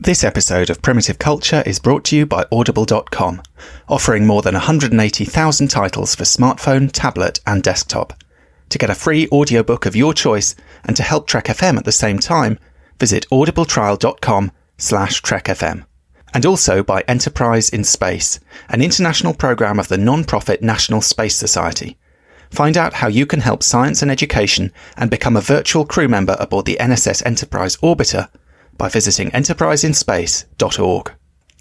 This episode of Primitive Culture is brought to you by Audible.com, offering more than 180,000 titles for smartphone, tablet, and desktop. To get a free audiobook of your choice and to help Trek FM at the same time, visit audibletrial.com/trekfm. And also by Enterprise in Space, an international program of the non-profit National Space Society. Find out how you can help science and education and become a virtual crew member aboard the NSS Enterprise Orbiter by visiting enterpriseinspace.org.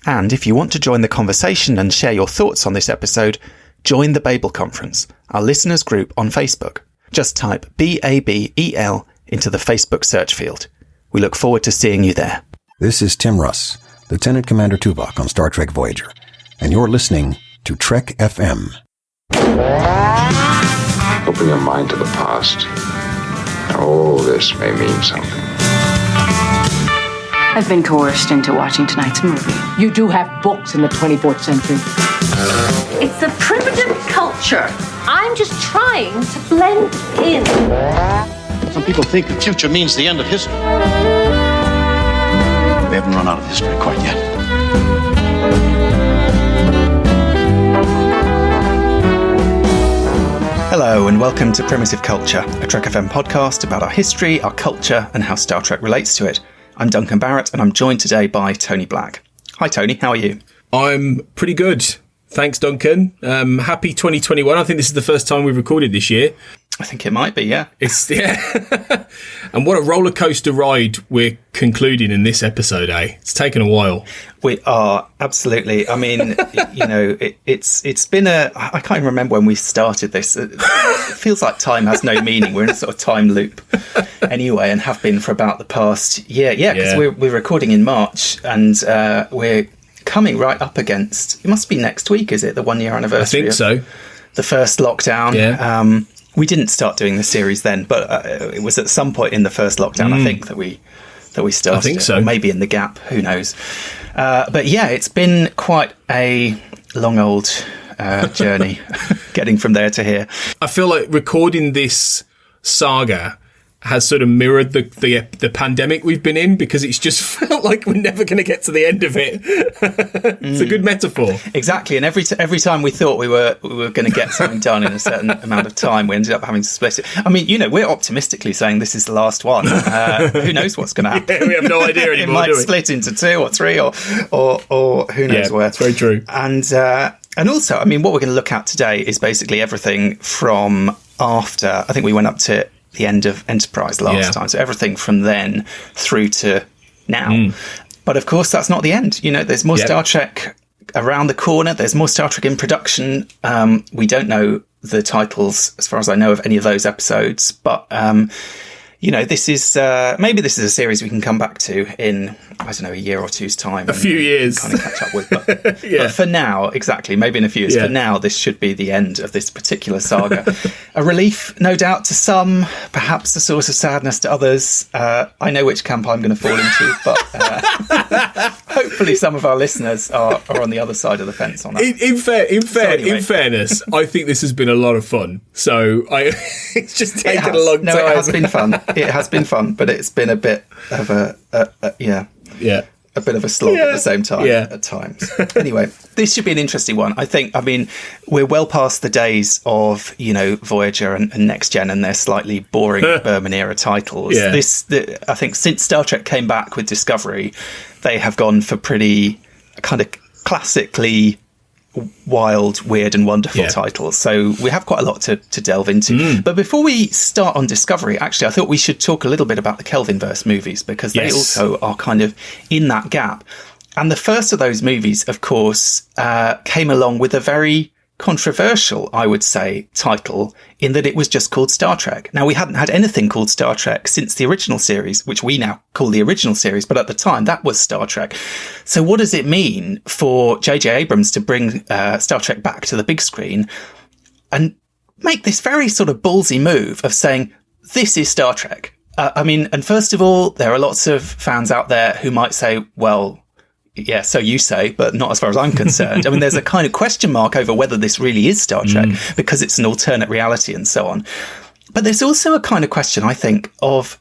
And if you want to join the conversation and share your thoughts on this episode, join the Babel Conference, our listeners group on Facebook. Just type BABEL into the Facebook search field. We look forward to seeing you there. This is Tim Russ, Lieutenant Commander Tuvok on Star Trek Voyager, and you're listening to Trek FM. Open your mind to the past. Oh, this may mean something. I've been coerced into watching tonight's movie. You do have books in the 24th century. It's a primitive culture. I'm just trying to blend in. Some people think the future means the end of history. We haven't run out of history quite yet. Hello and welcome to Primitive Culture, a Trek FM podcast about our history, our culture, and how Star Trek relates to it. I'm Duncan Barrett, and I'm joined today by Tony Black. Hi, Tony. How are you? I'm pretty good. Thanks, Duncan. Happy 2021. I think this is the first time we've recorded this year. I think it might be, yeah. Yeah. And what a roller coaster ride we're concluding in this episode, eh? It's taken a while. We are, absolutely. I mean, you know, it's been I can't even remember when we started this. It feels like time has no meaning. We're in a sort of time loop anyway, and have been for about the past year. Yeah, because we're recording in March, and we're coming right up against, it must be next week, is it? The 1 year anniversary. I think so. The first lockdown. Yeah. We didn't start doing the series then, but it was at some point in the first lockdown, I think, that we started. I think so. Or maybe in the gap, who knows. But yeah, it's been quite a long old journey getting from there to here. I feel like recording this saga has sort of mirrored the pandemic we've been in, because it's just felt like we're never going to get to the end of it. It's a good metaphor. Exactly, and every time we thought we were going to get something done in a certain amount of time, we ended up having to split it. I mean, you know, we're optimistically saying this is the last one. Who knows what's going to happen? Yeah, we have no idea anymore. It might split into 2 or 3 or who knows where. It's very true. And also, I mean, what we're going to look at today is basically everything from after. I think we went up to the end of Enterprise last time, so everything from then through to now. But of course, that's not the end. You know, there's more Star Trek around the corner. There's more Star Trek in production. We don't know the titles, as far as I know, of any of those episodes, but you know, this is maybe this is a series we can come back to in, I don't know, a year or two's time. A few years. Kind of catch up with. But, but for now, exactly, maybe in a few years, for now, this should be the end of this particular saga. A relief, no doubt, to some, perhaps a source of sadness to others. I know which camp I'm going to fall into, but hopefully some of our listeners are on the other side of the fence on that. In fairness, I think this has been a lot of fun. So it's just taken a long time. No, it has been fun. It has been fun, but it's been a bit of a bit of a slog at the same time at times. Anyway, this should be an interesting one. I think, I mean, we're well past the days of, you know, Voyager and Next Gen and their slightly boring Berman era titles. I think since Star Trek came back with Discovery, they have gone for pretty kind of classically wild, weird and wonderful titles. So we have quite a lot to delve into. But before we start on Discovery, actually, I thought we should talk a little bit about the Kelvinverse movies, because they also are kind of in that gap. And the first of those movies, of course, came along with a very controversial, I would say, title, in that it was just called Star Trek. Now, we hadn't had anything called Star Trek since the original series, which we now call the original series, but at the time that was Star Trek. So what does it mean for J.J. Abrams to bring Star Trek back to the big screen and make this very sort of ballsy move of saying, this is Star Trek? I mean, and first of all, there are lots of fans out there who might say, well, yeah, so you say, but not as far as I'm concerned. I mean, there's a kind of question mark over whether this really is Star Trek because it's an alternate reality and so on. But there's also a kind of question, I think, of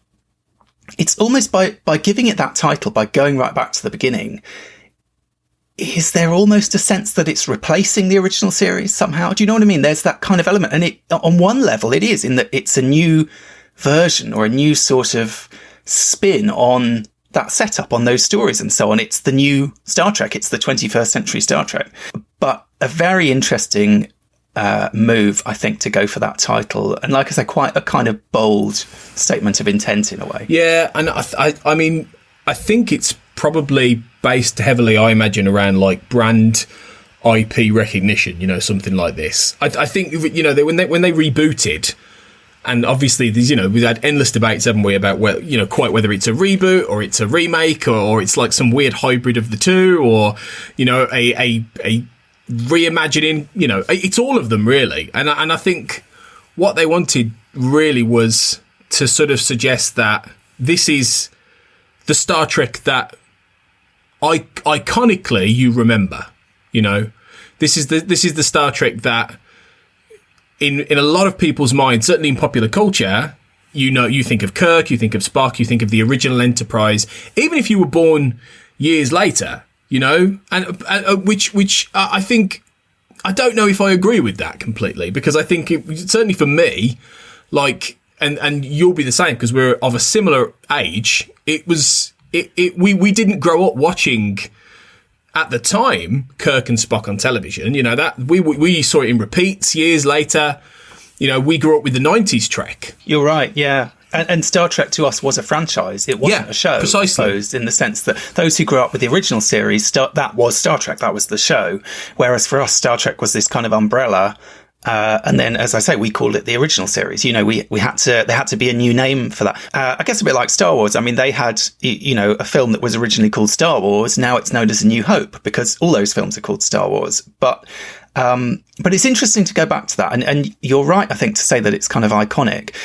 it's almost by giving it that title, by going right back to the beginning, is there almost a sense that it's replacing the original series somehow? Do you know what I mean? There's that kind of element. And it, on one level, it is, in that it's a new version or a new sort of spin on that setup, on those stories and so on. It's the new Star Trek. It's the 21st century Star Trek. But a very interesting move, I think, to go for that title. And like I say, quite a kind of bold statement of intent in a way. Yeah, and I mean, I think it's probably based heavily, I imagine, around like brand IP recognition, you know, something like this. I think, you know, when they rebooted, and obviously there's, you know, we've had endless debates, haven't we, about whether, you know, quite whether it's a reboot or it's a remake or it's like some weird hybrid of the two, or, you know, a reimagining, you know, it's all of them really. And I think what they wanted really was to sort of suggest that this is the Star Trek that iconically you remember, you know. This is the Star Trek that in a lot of people's minds, certainly in popular culture, you know, you think of Kirk, you think of Spock, you think of the original Enterprise, even if you were born years later, you know, and which I think, I don't know if I agree with that completely, because I think certainly for me, like, and you'll be the same because we're of a similar age. We didn't grow up watching at the time Kirk and Spock on television. You know, that we saw it in repeats years later. You know, we grew up with the 90s Trek. You're right, yeah. And Star Trek to us was a franchise. It wasn't a show, precisely. I suppose, in the sense that those who grew up with the original series, that was Star Trek, that was the show. Whereas for us, Star Trek was this kind of umbrella. And then, as I say, we called it the original series. You know, there had to be a new name for that. I guess a bit like Star Wars. I mean, they had, you know, a film that was originally called Star Wars. Now it's known as A New Hope because all those films are called Star Wars. But it's interesting to go back to that. And you're right, I think, to say that it's kind of iconic.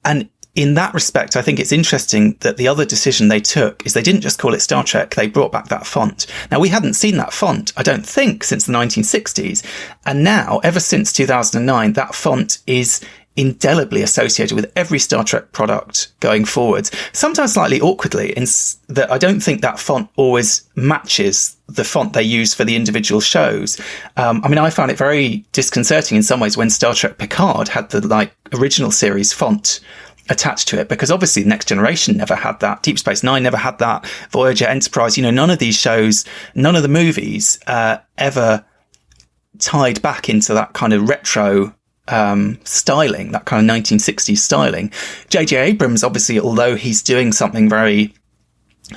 And in that respect, I think it's interesting that the other decision they took is they didn't just call it Star Trek, they brought back that font. Now, we hadn't seen that font, I don't think, since the 1960s. And now, ever since 2009, that font is indelibly associated with every Star Trek product going forwards. Sometimes slightly awkwardly, in that I don't think that font always matches the font they use for the individual shows. I mean, I found it very disconcerting in some ways when Star Trek Picard had the like original series font attached to it, because obviously Next Generation never had that, Deep Space Nine never had that, Voyager, Enterprise, you know, none of these shows, none of the movies ever tied back into that kind of retro styling, that kind of 1960s styling. J.J. Abrams, obviously, although he's doing something very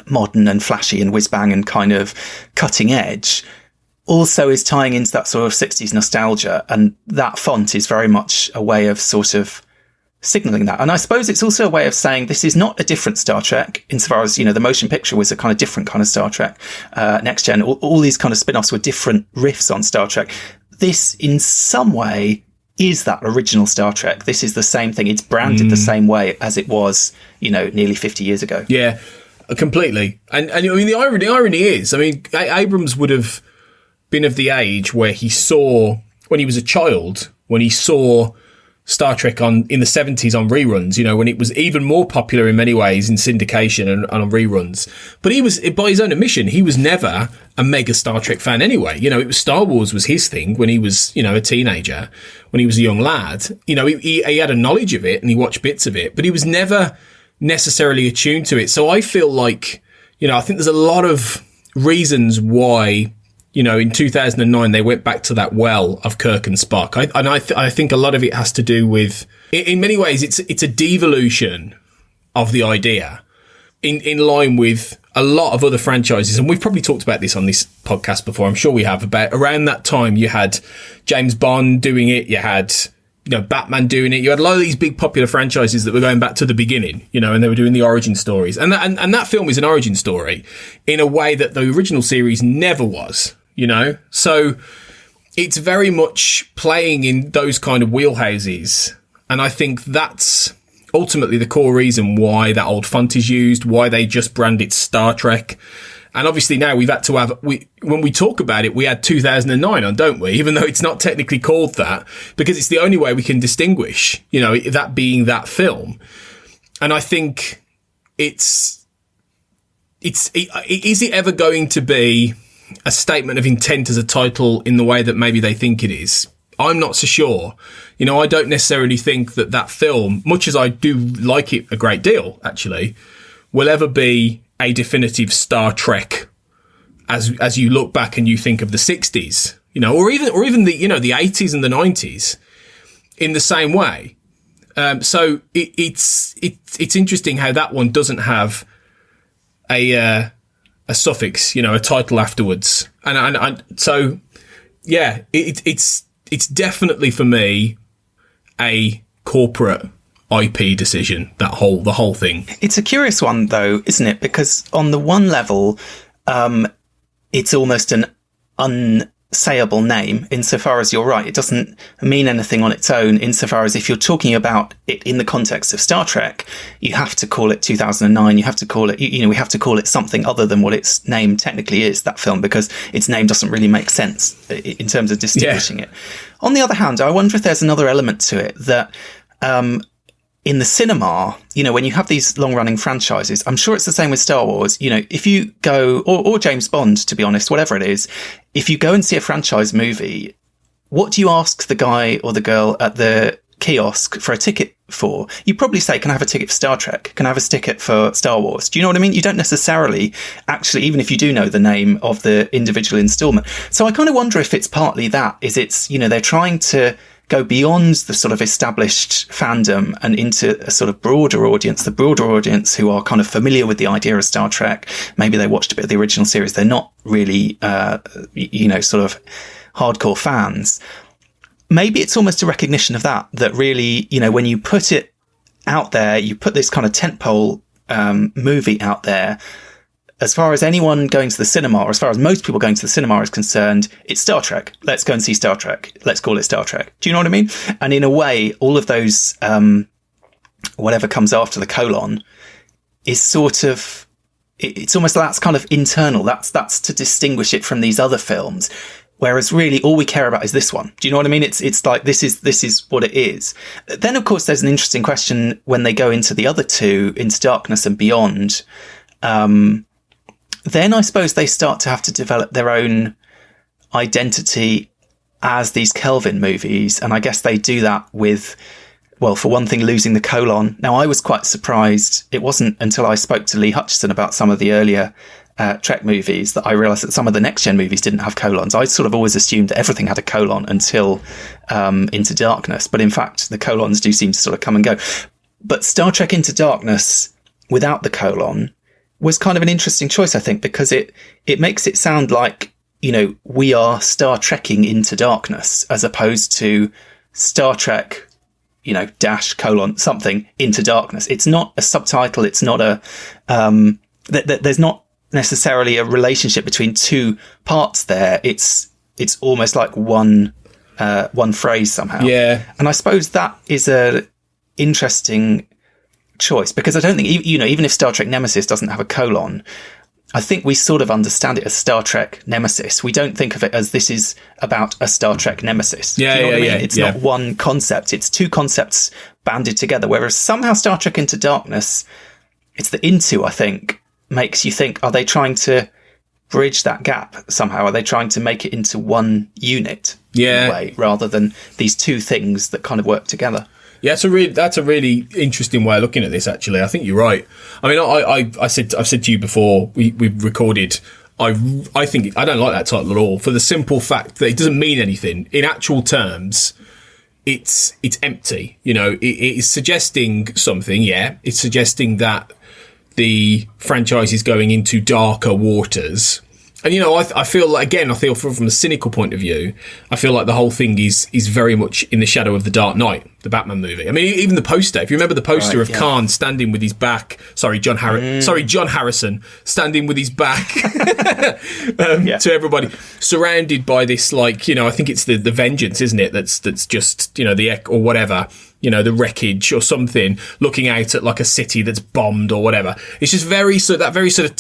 modern and flashy and whiz-bang and kind of cutting edge, also is tying into that sort of 60s nostalgia, and that font is very much a way of sort of signalling that. And I suppose it's also a way of saying this is not a different Star Trek, insofar as, you know, the motion picture was a kind of different kind of Star Trek. Next Gen, all these kind of spin-offs were different riffs on Star Trek. This, in some way, is that original Star Trek. This is the same thing. It's branded the same way as it was, you know, nearly 50 years ago. Yeah, completely. And I mean, the irony is, I mean, Abrams would have been of the age where he saw, when he was a child, when he saw Star Trek in the 70s on reruns, you know, when it was even more popular in many ways in syndication and on reruns. But he was, by his own admission, he was never a mega Star Trek fan anyway. You know, it was Star Wars was his thing when he was, you know, a teenager, when he was a young lad. You know, he had a knowledge of it and he watched bits of it, but he was never necessarily attuned to it. So I feel like, you know, I think there's a lot of reasons why, you know, in 2009, they went back to that well of Kirk and Spock. I think a lot of it has to do with, in many ways, it's a devolution of the idea in line with a lot of other franchises. And we've probably talked about this on this podcast before. I'm sure we have. About around that time, you had James Bond doing it. You had, you know, Batman doing it. You had a lot of these big popular franchises that were going back to the beginning, you know, and they were doing the origin stories. And that film is an origin story in a way that the original series never was. You know, so it's very much playing in those kind of wheelhouses. And I think that's ultimately the core reason why that old font is used, why they just brand it Star Trek. And obviously now we've had to have, when we talk about it, we had 2009 on, don't we? Even though it's not technically called that, because it's the only way we can distinguish, you know, that being that film. And I think is it ever going to be a statement of intent as a title in the way that maybe they think it is? I'm not so sure. You know, I don't necessarily think that film, much as I do like it a great deal, actually, will ever be a definitive Star Trek as you look back and you think of the 60s, you know, or even the, you know, the 80s and the 90s in the same way. So it's interesting how that one doesn't have a suffix, you know, a title afterwards. And so, yeah, it's definitely for me a corporate IP decision, the whole thing. It's a curious one though, isn't it? Because on the one level, it's almost an unsayable name insofar as you're right. It doesn't mean anything on its own insofar as if you're talking about it in the context of Star Trek, you have to call it 2009. You have to call it, you know, we have to call it something other than what its name technically is, that film, because its name doesn't really make sense in terms of distinguishing it. On the other hand, I wonder if there's another element to it that, in the cinema, you know, when you have these long-running franchises, I'm sure it's the same with Star Wars. You know, if you go, or James Bond, to be honest, whatever it is, if you go and see a franchise movie, what do you ask the guy or the girl at the kiosk for a ticket for? You probably say, can I have a ticket for Star Trek? Can I have a ticket for Star Wars? Do you know what I mean? You don't necessarily actually, even if you do know the name of the individual installment. So I kind of wonder if it's partly that, it's, you know, they're trying to go beyond the sort of established fandom and into a sort of broader audience, the broader audience who are kind of familiar with the idea of Star Trek. Maybe they watched a bit of the original series. They're not really, you know, sort of hardcore fans. Maybe it's almost a recognition of that really, you know, when you put it out there, you put this kind of tentpole movie out there, as far as anyone going to the cinema, or as far as most people going to the cinema is concerned, it's Star Trek. Let's go and see Star Trek. Let's call it Star Trek. Do you know what I mean? And in a way, all of those, whatever comes after the colon is sort of, it's almost that's kind of internal. That's to distinguish it from these other films. Whereas really all we care about is this one. Do you know what I mean? It's like, this is what it is. Then of course there's an interesting question when they go into the other two, Into Darkness and Beyond. Then I suppose they start to have to develop their own identity as these Kelvin movies. And I guess they do that with, well, for one thing, losing the colon. Now, I was quite surprised. It wasn't until I spoke to Lee Hutchison about some of the earlier Trek movies that I realised that some of the next-gen movies didn't have colons. I sort of always assumed that everything had a colon until Into Darkness. But in fact, the colons do seem to sort of come and go. But Star Trek Into Darkness without the colon was kind of an interesting choice, I think, because it makes it sound like, you know, we are Star Trekking into darkness as opposed to Star Trek, you know, dash colon something into darkness. It's not a subtitle. It's not a, there's not necessarily a relationship between two parts there. It's almost like one phrase somehow. Yeah. And I suppose that is a interesting choice, because I don't think, you know, even if Star Trek Nemesis doesn't have a colon, I think we sort of understand it as Star Trek Nemesis. We don't think of it as this is about a Star Trek Nemesis. Yeah, you know what I mean? Yeah. It's not one concept. It's two concepts banded together, whereas somehow Star Trek Into Darkness, it's the into, I think, makes you think, are they trying to bridge that gap somehow? Are they trying to make it into one unit in a way, rather than these two things that kind of work together? Yeah, that's a really interesting way of looking at this, actually. I think you're right. I mean, I've said to you before we've recorded, I think I don't like that title at all, for the simple fact that it doesn't mean anything. In actual terms, it's empty. You know, it is suggesting something, yeah. It's suggesting that the franchise is going into darker waters. And, you know, I feel like, again, from a cynical point of view, I feel like the whole thing is very much in the shadow of The Dark Knight, the Batman movie. I mean, even the poster, if you remember the poster of Khan standing with his back, John Harrison standing with his back to everybody, surrounded by this, like, you know, I think it's the Vengeance, isn't it? That's just, you know, or whatever, you know, the wreckage or something, looking out at like a city that's bombed or whatever. It's just that very sort of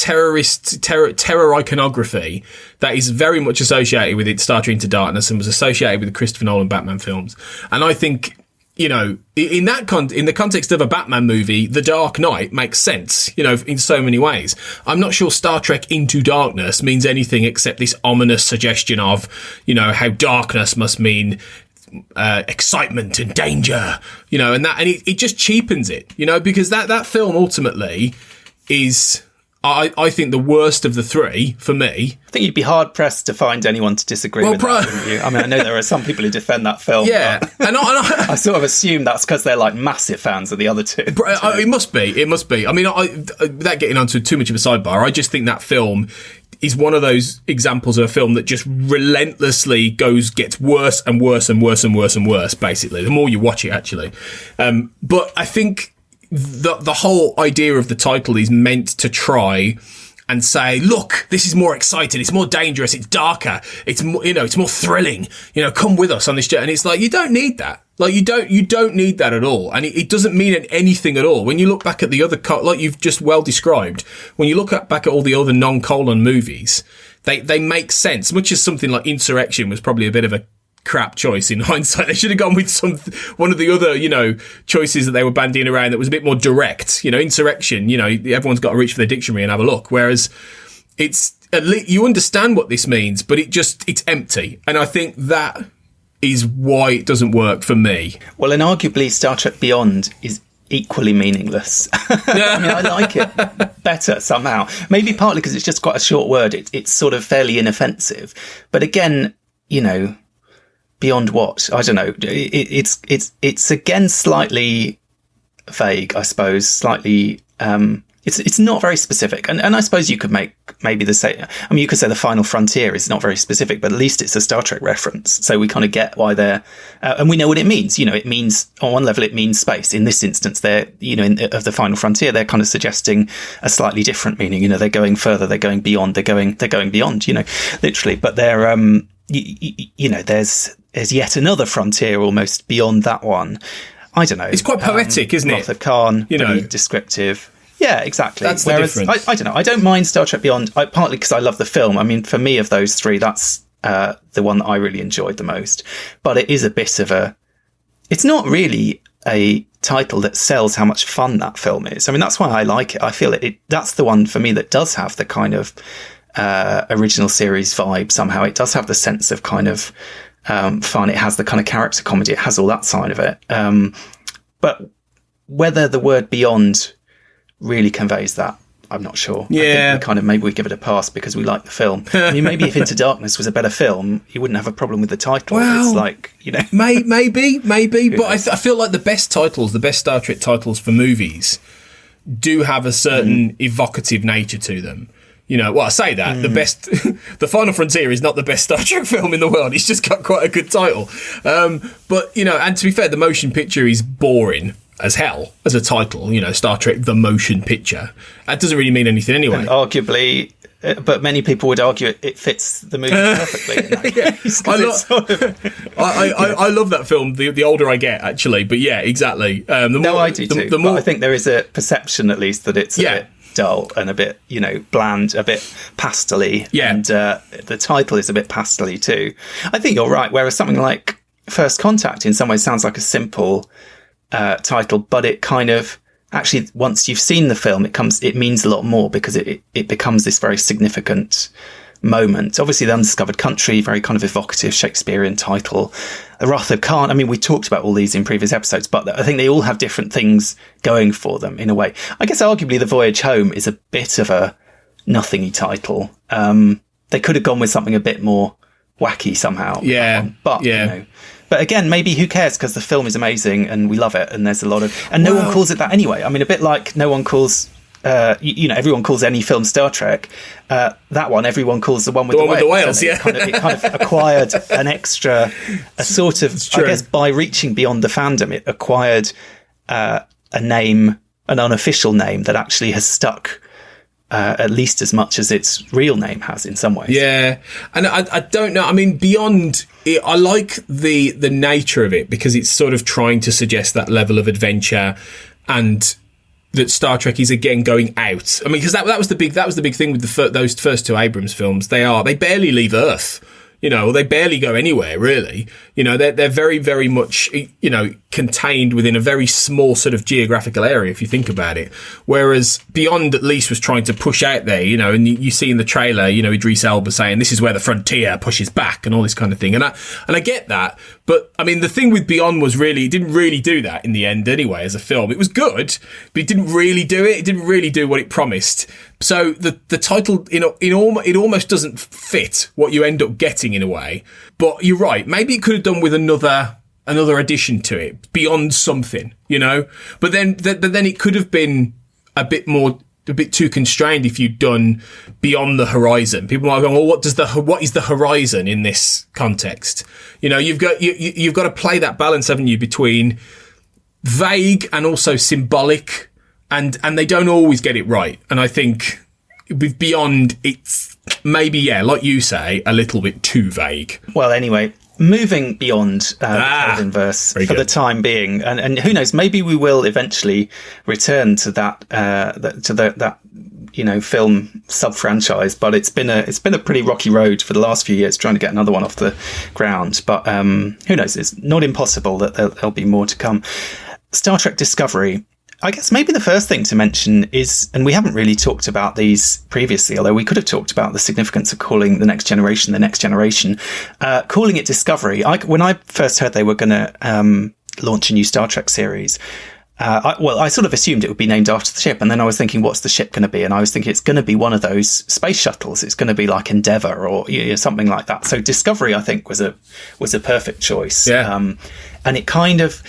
terror iconography that is very much associated with it, Star Trek Into Darkness, and was associated with the Christopher Nolan Batman films. And I think you know, in the context of a Batman movie, The Dark Knight makes sense, you know, in so many ways. I'm not sure Star Trek Into Darkness means anything except this ominous suggestion of, you know, how darkness must mean excitement and danger, you know, and it just cheapens it, you know, because that film ultimately is, I think, the worst of the three for me. I think you'd be hard pressed to find anyone to disagree with that, wouldn't you? I mean, I know there are some people who defend that film. Yeah, and I sort of assume that's because they're like massive fans of the other two. It must be. I mean, without getting onto too much of a sidebar, I just think that film is one of those examples of a film that just relentlessly gets worse and worse and worse and worse and worse, basically, the more you watch it, actually. But I think the whole idea of the title is meant to try and say, look, this is more exciting, it's more dangerous, it's darker, it's more, you know, it's more thrilling, you know, come with us on this journey. And it's like, you don't need that. Like, you don't need that at all. And it doesn't mean anything at all. When you look back at the other, like you've just well described, when you look back at all the other non-colon movies, they make sense. Much as something like Insurrection was probably a bit of a crap choice in hindsight. They should have gone with one of the other, you know, choices that they were bandying around that was a bit more direct. You know, Insurrection, you know, everyone's got to reach for the dictionary and have a look. Whereas it's, at least you understand what this means, but it's empty. And I think that is why it doesn't work for me. Well, and arguably Star Trek Beyond is equally meaningless. I mean, I like it better somehow. Maybe partly because it's just quite a short word. It's sort of fairly inoffensive. But again, you know, beyond what? I don't know. It's again slightly vague, I suppose. Slightly. It's not very specific, and I suppose you could make maybe the same. I mean, you could say The Final Frontier is not very specific, but at least it's a Star Trek reference, so we kind of get why they're, and we know what it means. You know, it means on one level it means space. In this instance, they're, you know, of The Final Frontier, they're kind of suggesting a slightly different meaning. You know, they're going further, they're going beyond, they're going beyond. You know, literally, but they're you know, there's yet another frontier almost beyond that one. I don't know. It's quite poetic, isn't it? Wrath of Khan, you know, descriptive. Yeah, exactly. That's the difference. I don't know. I don't mind Star Trek Beyond, partly because I love the film. I mean, for me, of those three, that's the one that I really enjoyed the most. But it is a bit of a... It's not really a title that sells how much fun that film is. I mean, that's why I like it. I feel that's the one for me that does have the kind of original series vibe somehow. It does have the sense of kind of fun. It has the kind of character comedy. It has all that side of it. But whether the word beyond really conveys that, I'm not sure. Yeah. I think maybe we give it a pass because we like the film. I mean, maybe if Into Darkness was a better film, you wouldn't have a problem with the title. Well, it's like, you know. maybe. But I feel like the best Star Trek titles for movies do have a certain evocative nature to them. You know, well, I say that The Final Frontier is not the best Star Trek film in the world. It's just got quite a good title. But, you know, and to be fair, the motion picture is boring as hell as a title, you know, Star Trek The Motion Picture. That doesn't really mean anything anyway. And arguably, but many people would argue it fits the movie perfectly in that case, I love that film the older I get, actually. But yeah, exactly. I do too. But I think there is a perception, at least, that it's a bit dull and a bit, you know, bland, a bit pastel-y. Yeah. And the title is a bit pastel-y too. I think you're right, whereas something like First Contact in some ways sounds like a simple title, but it kind of actually, once you've seen the film, it means a lot more because it becomes this very significant moment. Obviously, The Undiscovered Country, very kind of evocative Shakespearean title. The Wrath of Khan, I mean, we talked about all these in previous episodes, but I think they all have different things going for them in a way. I guess arguably The Voyage Home is a bit of a nothingy title. They could have gone with something a bit more wacky somehow. Yeah. But, you know, but again, maybe who cares, because the film is amazing and we love it, and there's a lot of... And no one calls it that anyway. I mean, a bit like no one calls... you know, everyone calls any film Star Trek. That one, everyone calls the one with the whales. Yeah. It kind of acquired an extra... A sort of... I guess by reaching beyond the fandom, it acquired a name, an unofficial name that actually has stuck... at least as much as its real name has in some ways. Yeah. And I don't know. I mean, beyond it, I like the nature of it because it's sort of trying to suggest that level of adventure, and that Star Trek is again going out. I mean, because that was the big thing with those first two Abrams films. They barely leave Earth. You know, they barely go anywhere, really. You know, they're very, very much, you know, contained within a very small sort of geographical area, if you think about it. Whereas Beyond at least was trying to push out there, you know, and you see in the trailer, you know, Idris Elba saying this is where the frontier pushes back and all this kind of thing. And I get that. But I mean, the thing with Beyond was really, it didn't really do that in the end anyway as a film. It was good, but it didn't really do it. It didn't really do what it promised. So the title, it almost doesn't fit what you end up getting in a way. But you're right. Maybe it could have done with another addition to it, beyond something, you know. But then it could have been a bit too constrained if you'd done Beyond the Horizon. People are going, well, what is the horizon in this context? You know, you've got to play that balance, haven't you, between vague and also symbolic, and they don't always get it right. And I think with Beyond, it's maybe, yeah, like you say, a little bit too vague. Well, anyway, moving beyond Kelvin verse for the time being, and who knows, maybe we will eventually return to that you know, film sub-franchise, but it's been a pretty rocky road for the last few years trying to get another one off the ground. But who knows? It's not impossible that there'll be more to come. Star Trek Discovery. I guess maybe the first thing to mention is, and we haven't really talked about these previously, although we could have talked about the significance of calling the next generation, calling it Discovery. When I first heard they were going to launch a new Star Trek series, I sort of assumed it would be named after the ship. And then I was thinking, what's the ship going to be? And I was thinking it's going to be one of those space shuttles. It's going to be like Endeavour or something like that. So Discovery, I think, was a perfect choice. Yeah. And it kind of,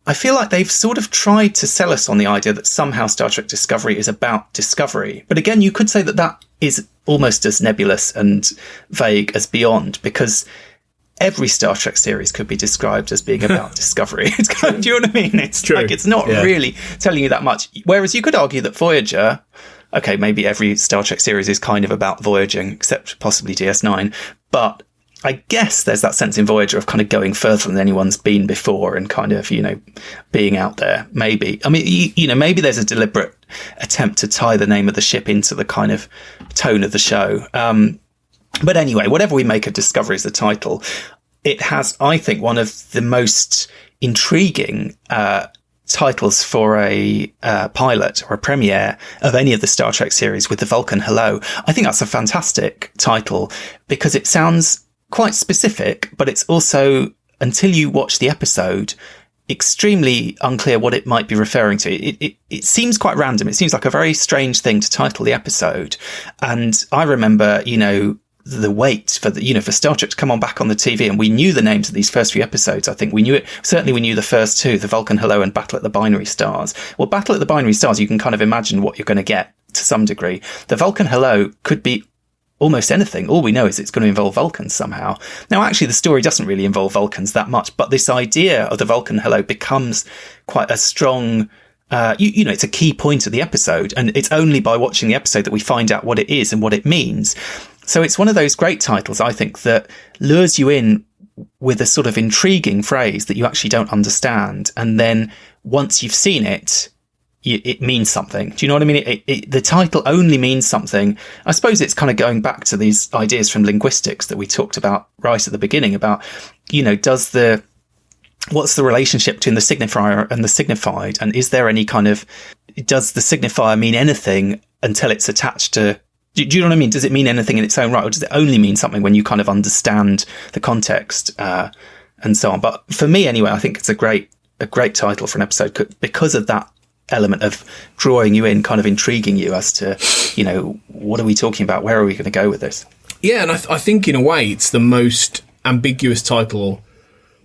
I feel like they've sort of tried to sell us on the idea that somehow Star Trek Discovery is about discovery. But again, you could say that is almost as nebulous and vague as Beyond, because every Star Trek series could be described as being about discovery. It's kind of, do you know what I mean? It's true. Like, it's not really telling you that much. Whereas you could argue that Voyager, okay, maybe every Star Trek series is kind of about voyaging, except possibly DS9. But I guess there's that sense in Voyager of kind of going further than anyone's been before and kind of, you know, being out there. Maybe. I mean, you know, maybe there's a deliberate attempt to tie the name of the ship into the kind of tone of the show. But anyway, whatever we make of Discovery as the title, it has, I think, one of the most intriguing titles for a pilot or a premiere of any of the Star Trek series, with the Vulcan Hello. I think that's a fantastic title because it sounds quite specific, but it's also, until you watch the episode, extremely unclear what it might be referring to. It seems quite random. It seems like a very strange thing to title the episode. And I remember, you know, the wait for for Star Trek to come on back on the TV, and we knew the names of these first few episodes. I think we knew it. Certainly we knew the first two, the Vulcan Hello and Battle at the Binary Stars. Well, Battle at the Binary Stars, you can kind of imagine what you're going to get to some degree. The Vulcan Hello could be almost anything. All we know is it's going to involve Vulcans somehow. Now, actually, the story doesn't really involve Vulcans that much, but this idea of the Vulcan Hello becomes quite a strong, it's a key point of the episode, and it's only by watching the episode that we find out what it is and what it means. So it's one of those great titles, I think, that lures you in with a sort of intriguing phrase that you actually don't understand. And then once you've seen it, it means something. Do you know what I mean? The title only means something. I suppose it's kind of going back to these ideas from linguistics that we talked about right at the beginning about, what's the relationship between the signifier and the signified? And is there any kind of, does the signifier mean anything until it's attached to, do you know what I mean? Does it mean anything in its own right? Or does it only mean something when you kind of understand the context, and so on? But for me anyway, I think it's a great title for an episode because of that element of drawing you in, kind of intriguing you as to, what are we talking about? Where are we going to go with this? Yeah, and I think in a way it's the most ambiguous title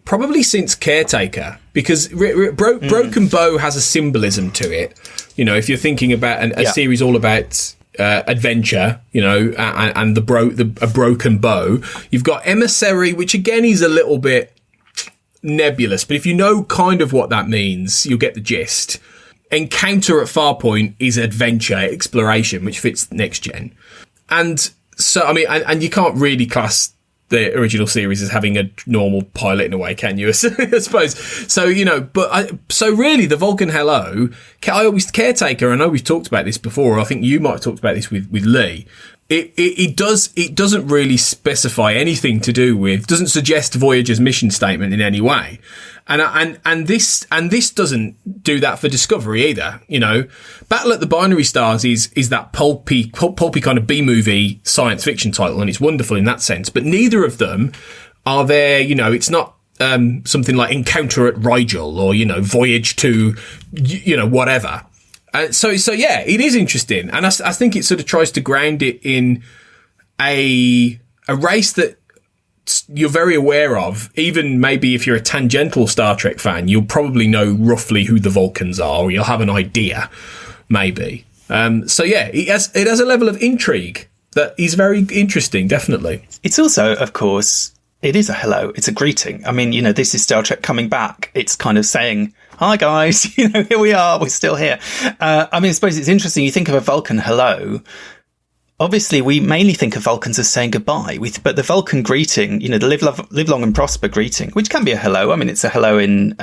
probably since Caretaker, because Broken Bow has a symbolism to it. If you're thinking about a series all about adventure, and a broken bow, you've got Emissary, which again is a little bit nebulous, but if you know kind of what that means, you'll get the gist. Encounter at Farpoint is adventure, exploration, which fits next gen. And so, I mean, and you can't really class the original series as having a normal pilot in a way, can you? I suppose. So, so really the Vulcan Hello, Caretaker, I know we've talked about this before, I think you might have talked about this with Lee. It doesn't really specify anything to do with, doesn't suggest Voyager's mission statement in any way. And this doesn't do that for Discovery either. You know, Battle at the Binary Stars is that pulpy kind of B-movie science fiction title, and it's wonderful in that sense. But neither of them are there. You know, it's not something like Encounter at Rigel or, you know, Voyage to, you know, whatever. So yeah, it is interesting, and I think it sort of tries to ground it in a race that you're very aware of. Even maybe if you're a tangential Star Trek fan, you'll probably know roughly who the Vulcans are, or you'll have an idea, maybe. So yeah, it has a level of intrigue that is very interesting, definitely. It's also, of course, it is a hello. It's a greeting. I mean, you know, this is Star Trek coming back. It's kind of saying, hi guys, you know, here we are. We're still here. I mean, I suppose it's interesting. You think of a Vulcan hello. Obviously, we mainly think of Vulcans as saying goodbye, but the Vulcan greeting, you know, the live long and prosper greeting, which can be a hello. I mean, it's a hello in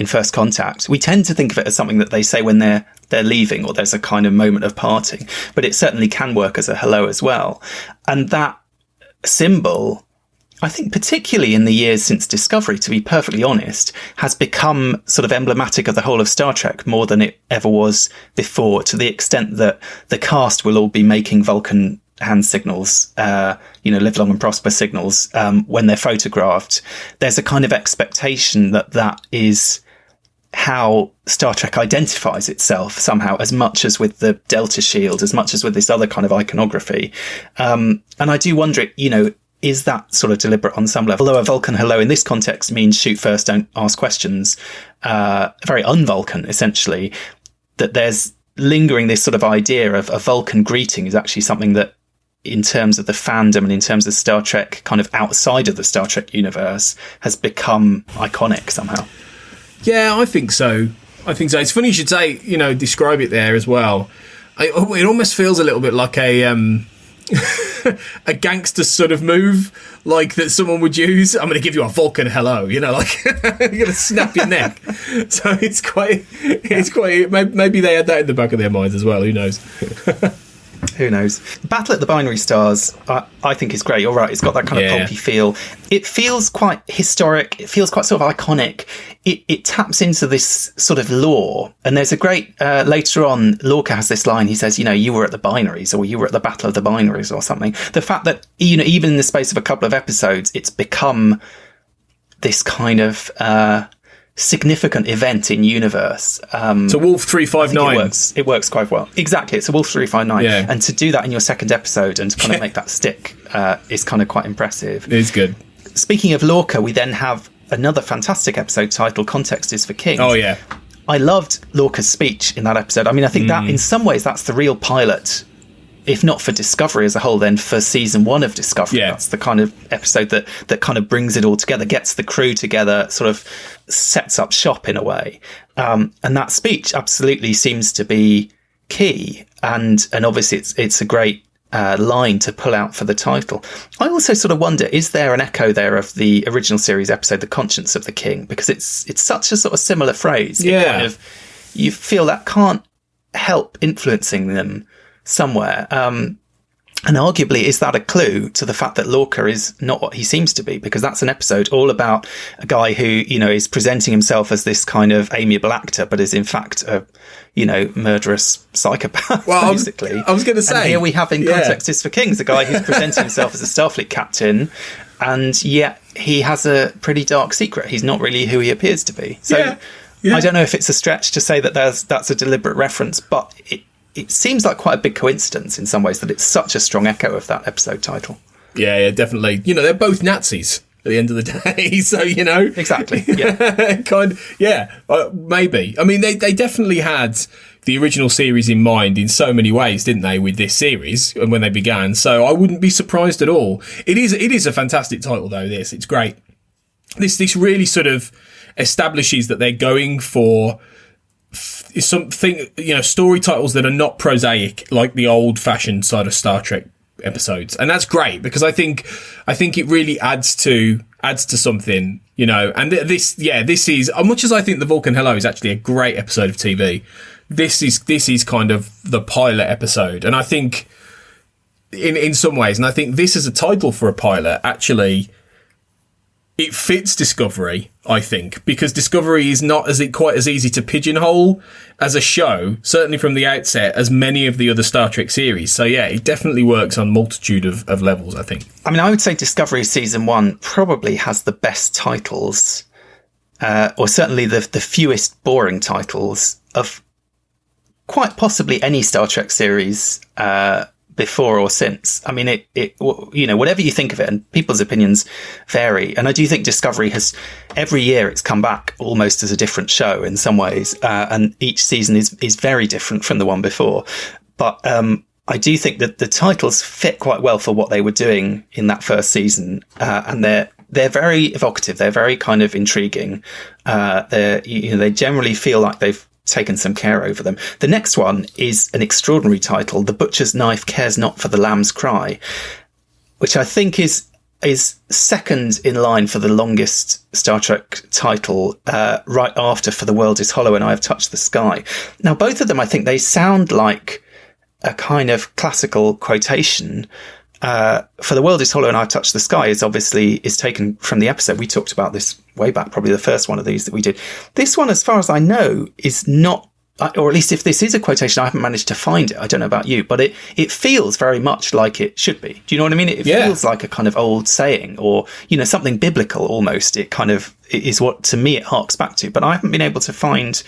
First Contact. We tend to think of it as something that they say when they're leaving, or there's a kind of moment of parting. But it certainly can work as a hello as well. And that symbol, I think particularly in the years since Discovery, to be perfectly honest, has become sort of emblematic of the whole of Star Trek more than it ever was before, to the extent that the cast will all be making Vulcan hand signals, you know, live long and prosper signals, when they're photographed. There's a kind of expectation that is how Star Trek identifies itself somehow, as much as with the Delta Shield, as much as with this other kind of iconography. And I do wonder, you know, is that sort of deliberate on some level? Although a Vulcan hello in this context means shoot first, don't ask questions, very un-Vulcan, essentially, that there's lingering this sort of idea of a Vulcan greeting is actually something that, in terms of the fandom and in terms of Star Trek kind of outside of the Star Trek universe, has become iconic somehow. Yeah, I think so. It's funny you should say, you know, describe it there as well. It almost feels a little bit like a a gangster sort of move, like that someone would use. I'm going to give you a Vulcan hello, you know, like I'm going to snap your neck. So it's quite. Maybe they had that in the back of their minds as well. Who knows? Who knows? Battle at the Binary Stars, I think is great. You're right. It's got that kind of pulpy feel. It feels quite historic. It feels quite sort of iconic. It taps into this sort of lore. And there's a great, later on, Lorca has this line. He says, you know, you were at the binaries, or you were at the Battle of the Binaries or something. The fact that, you know, even in the space of a couple of episodes, it's become this kind of significant event in universe. So Wolf 359. It works quite well. Exactly. It's a Wolf 359. Yeah. And to do that in your second episode and to kind of make that stick is kind of quite impressive. It is good. Speaking of Lorca, we then have another fantastic episode titled Context is for Kings. Oh, yeah. I loved Lorca's speech in that episode. I mean, I think that in some ways that's the real pilot, if not for Discovery as a whole, then for season 1 of Discovery. Yeah. That's the kind of episode that kind of brings it all together, gets the crew together, sort of sets up shop in a way. And that speech absolutely seems to be key. And obviously it's a great line to pull out for the title. I also sort of wonder, is there an echo there of the original series episode, The Conscience of the King? Because it's such a sort of similar phrase. Yeah. It kind of, you feel that can't help influencing them somewhere. And arguably, is that a clue to the fact that Lorca is not what he seems to be? Because that's an episode all about a guy who, you know, is presenting himself as this kind of amiable actor, but is in fact a, you know, murderous psychopath, basically. I was going to say. And here we have in Context is for Kings, a guy who's presenting himself as a Starfleet captain, and yet he has a pretty dark secret. He's not really who he appears to be. So I don't know if it's a stretch to say that that's a deliberate reference, but it seems like quite a big coincidence in some ways that it's such a strong echo of that episode title. Yeah, definitely. You know, they're both Nazis at the end of the day, so, you know. Exactly, yeah. Maybe. I mean, they definitely had the original series in mind in so many ways, didn't they, with this series and when they began, so I wouldn't be surprised at all. It is a fantastic title, though, this. It's great. This really sort of establishes that they're going for something, you know, story titles that are not prosaic like the old-fashioned side of Star Trek episodes, and that's great because I think it really adds to something, you know. And this is, as much as I think the Vulcan Hello is actually a great episode of TV, this is kind of the pilot episode, and I think in some ways, and I think this as a title for a pilot actually it fits Discovery, I think, because Discovery is not quite as easy to pigeonhole as a show, certainly from the outset, as many of the other Star Trek series. So yeah, it definitely works on multitude of levels, I think. I mean, I would say Discovery Season 1 probably has the best titles, or certainly the fewest boring titles of quite possibly any Star Trek series before or since. I mean, it whatever you think of it, and people's opinions vary. And I do think Discovery has, every year it's come back almost as a different show in some ways. And each season is very different from the one before. But I do think that the titles fit quite well for what they were doing in that first season. And they're very evocative. They're very kind of intriguing. They generally feel like they've taken some care over them. The next one is an extraordinary title, The Butcher's Knife Cares Not for the Lamb's Cry, which I think is second in line for the longest Star Trek title, right after For the World is Hollow and I Have Touched the Sky. Now, both of them, I think they sound like a kind of classical quotation. For the World is Hollow and I've Touched the Sky is taken from the episode. We talked about this way back, probably the first one of these that we did. This one, as far as I know, is not, or at least if this is a quotation, I haven't managed to find it. I don't know about you, but it feels very much like it should be. Do you know what I mean? It feels like a kind of old saying, or, something biblical almost. It kind of is what, to me, it harks back to. But I haven't been able to find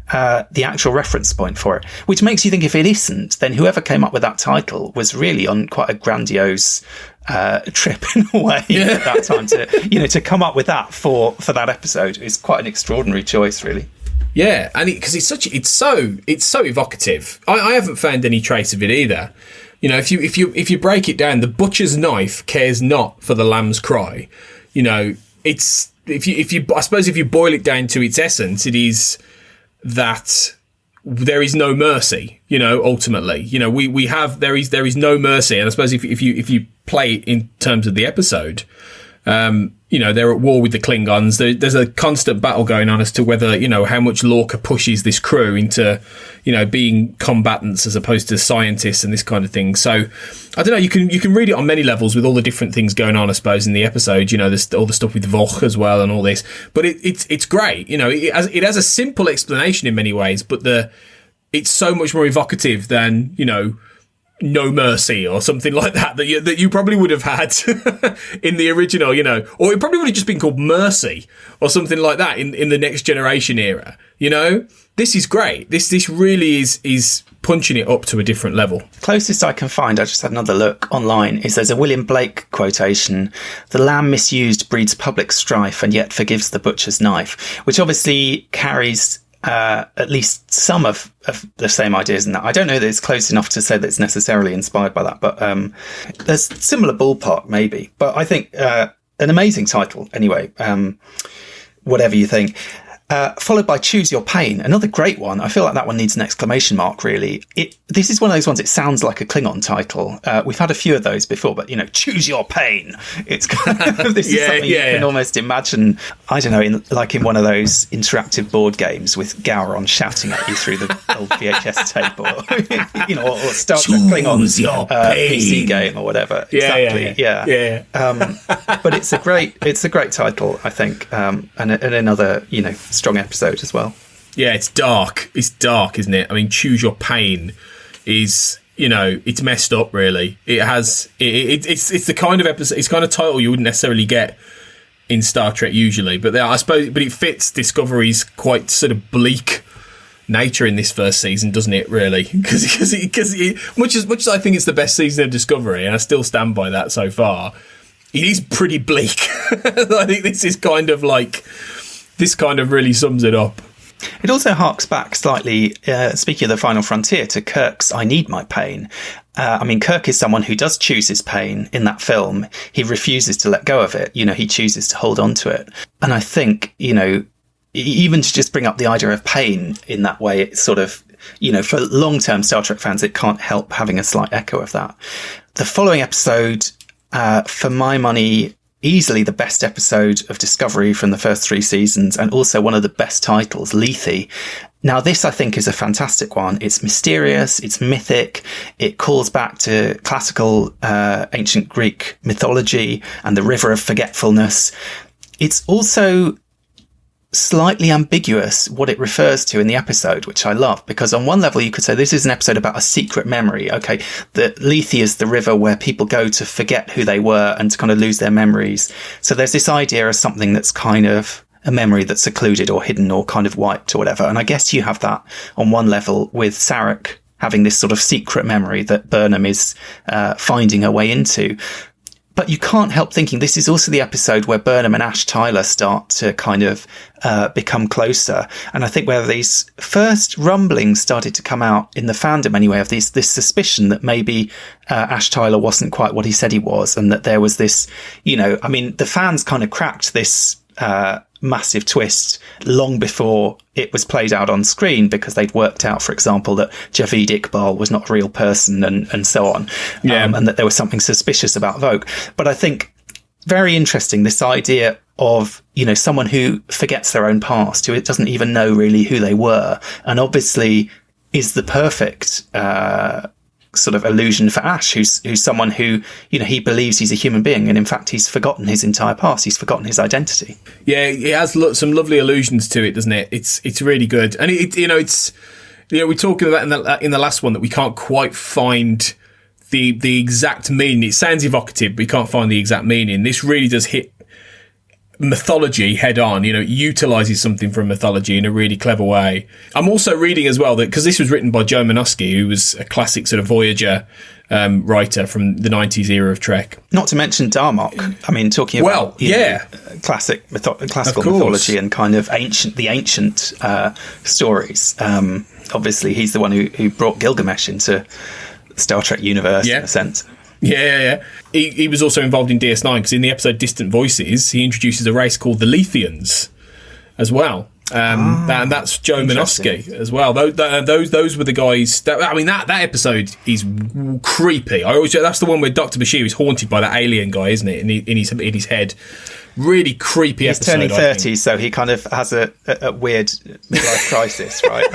the actual reference point for it, which makes you think if it isn't, then whoever came up with that title was really on quite a grandiose trip in a way at that time to come up with that for that episode is quite an extraordinary choice, really. Yeah, and because it's so evocative. I haven't found any trace of it either. If you break it down, the butcher's knife cares not for the lamb's cry. It's if you boil it down to its essence, it is that there is no mercy. Ultimately, there is no mercy, and I suppose if you play it in terms of the episode, they're at war with the Klingons. There's a constant battle going on as to whether, how much Lorca pushes this crew into, being combatants as opposed to scientists and this kind of thing. So, I don't know, you can read it on many levels with all the different things going on, I suppose, in the episode. There's all the stuff with Voch as well and all this. But it's great. It has a simple explanation in many ways, but it's so much more evocative than, No Mercy or something like that you probably would have had in the original, or it probably would have just been called Mercy or something like that in the Next Generation era. This is great. This really is punching it up to a different level. Closest I can find, I just had another look online, is there's a William Blake quotation: "The lamb misused breeds public strife and yet forgives the butcher's knife," which obviously carries at least some of the same ideas in that. I don't know that it's close enough to say that it's necessarily inspired by that, but there's similar ballpark maybe. But I think an amazing title anyway, whatever you think. Followed by Choose Your Pain, another great one. I feel like that one needs an exclamation mark, really. This is one of those ones, it sounds like a Klingon title. We've had a few of those before, but, Choose Your Pain. It's kind of, this is something you can almost imagine, I don't know, in one of those interactive board games with Gowron shouting at you through the old VHS tape, or or Star Trek Klingon's PC game or whatever. Exactly, yeah. But it's a great title, I think, and another, strong episode as well. Yeah, it's dark, isn't it? I mean, Choose Your Pain is, it's messed up, really. It's the kind of episode, it's kind of title you wouldn't necessarily get in Star Trek usually, but I suppose, but it fits Discovery's quite sort of bleak nature in this first season, doesn't it, really? Because much as I think it's the best season of Discovery, and I still stand by that so far, it is pretty bleak. I think this kind of really sums it up. It also harks back slightly, speaking of the Final Frontier, to Kirk's I Need My Pain. Kirk is someone who does choose his pain in that film. He refuses to let go of it. He chooses to hold on to it. And I think, even to just bring up the idea of pain in that way, it's sort of, for long-term Star Trek fans, it can't help having a slight echo of that. The following episode, for my money, easily the best episode of Discovery from the first 3 seasons, and also one of the best titles, Lethe. Now, this, I think, is a fantastic one. It's mysterious, it's mythic, it calls back to classical ancient Greek mythology and the River of Forgetfulness. it's also slightly ambiguous what it refers to in the episode, which I love, because on one level you could say this is an episode about a secret memory. Okay, the Lethe is the river where people go to forget who they were and to kind of lose their memories. So there's this idea of something that's kind of a memory that's secluded or hidden or kind of wiped or whatever. And I guess you have that on one level with Sarek having this sort of secret memory that Burnham is finding her way into. But you can't help thinking this is also the episode where Burnham and Ash Tyler start to kind of become closer. And I think where these first rumblings started to come out in the fandom anyway of this suspicion that maybe Ash Tyler wasn't quite what he said he was, and that there was this, I mean, the fans kind of cracked this massive twist long before it was played out on screen, because they'd worked out, for example, that Javeed Iqbal was not a real person and so on, and that there was something suspicious about Vogue. But I think very interesting, this idea of, someone who forgets their own past, who doesn't even know really who they were, and obviously is the perfect sort of illusion for Ash, who's someone who, he believes he's a human being, and in fact he's forgotten his entire past. He's forgotten his identity. Yeah, it has some lovely allusions to it, doesn't it? It's really good, and we're talking about in the last one that we can't quite find the exact meaning. It sounds evocative, but we can't find the exact meaning. This really does hit mythology head on. It utilizes something from mythology in a really clever way. I'm also reading as well that, because this was written by Joe Menosky, who was a classic sort of Voyager writer from the 90s era of Trek. Not to mention Darmok. I mean, talking about classical mythology and kind of ancient stories. Obviously, he's the one who brought Gilgamesh into the Star Trek universe in a sense. Yeah. He was also involved in DS9, because in the episode Distant Voices, he introduces a race called the Lethians as well. And that's Joe Menosky as well. Those were the guys. That episode is creepy. That's the one where Dr. Bashir is haunted by that alien guy, isn't it? In his head. Really creepy episode. He's turning 30, so he kind of has a weird midlife crisis, right?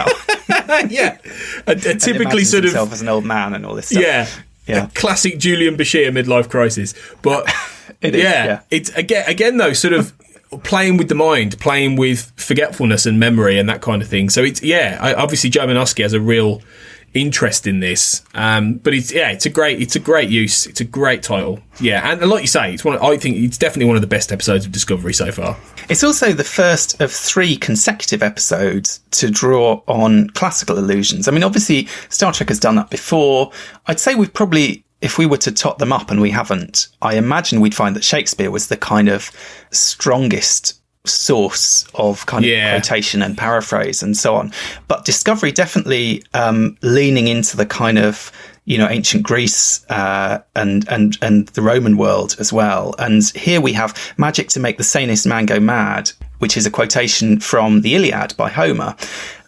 Yeah. A typically sort of himself as an old man and all this stuff. Yeah. A classic Julian Bashir midlife crisis. But it is, it's again though, sort of playing with the mind, playing with forgetfulness and memory and that kind of thing. So obviously Joe Menosky has a real interest in this. But it's a great use. It's a great title. Yeah, and like you say, I think it's definitely one of the best episodes of Discovery so far. It's also the first of 3 consecutive episodes to draw on classical allusions. I mean, obviously, Star Trek has done that before. I'd say we've probably, if we were to tot them up, and we haven't, I imagine we'd find that Shakespeare was the kind of strongest source of kind of quotation and paraphrase and so on. But Discovery definitely leaning into the kind of, ancient Greece and the Roman world as well. And here we have magic to make the sanest man go mad, which is a quotation from the Iliad by Homer.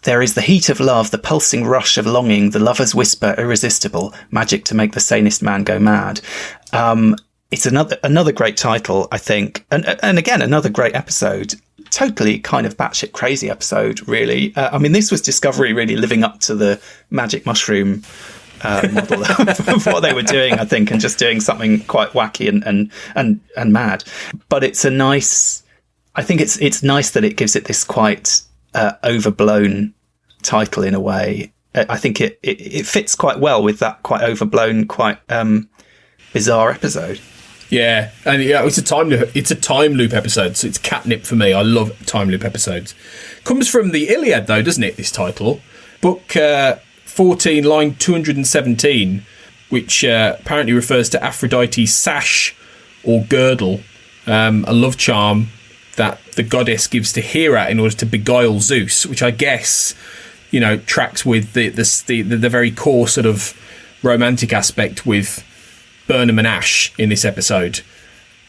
There is the heat of love, the pulsing rush of longing, the lover's whisper irresistible, magic to make the sanest man go mad. It's another great title, I think. And again, another great episode. Totally kind of batshit crazy episode, really. This was Discovery really living up to the magic mushroom model of what they were doing, I think, and just doing something quite wacky and mad. But it's a nice... I think it's nice that it gives it this quite overblown title in a way. I think it fits quite well with that quite overblown, quite bizarre episode. Yeah, and it's a time loop episode, so it's catnip for me. I love time loop episodes. Comes from the Iliad, though, doesn't it? This title, book 14, line 217, which apparently refers to Aphrodite's sash or girdle, a love charm that the goddess gives to Hera in order to beguile Zeus, which I guess tracks with the very core sort of romantic aspect with Burnham and Ash in this episode.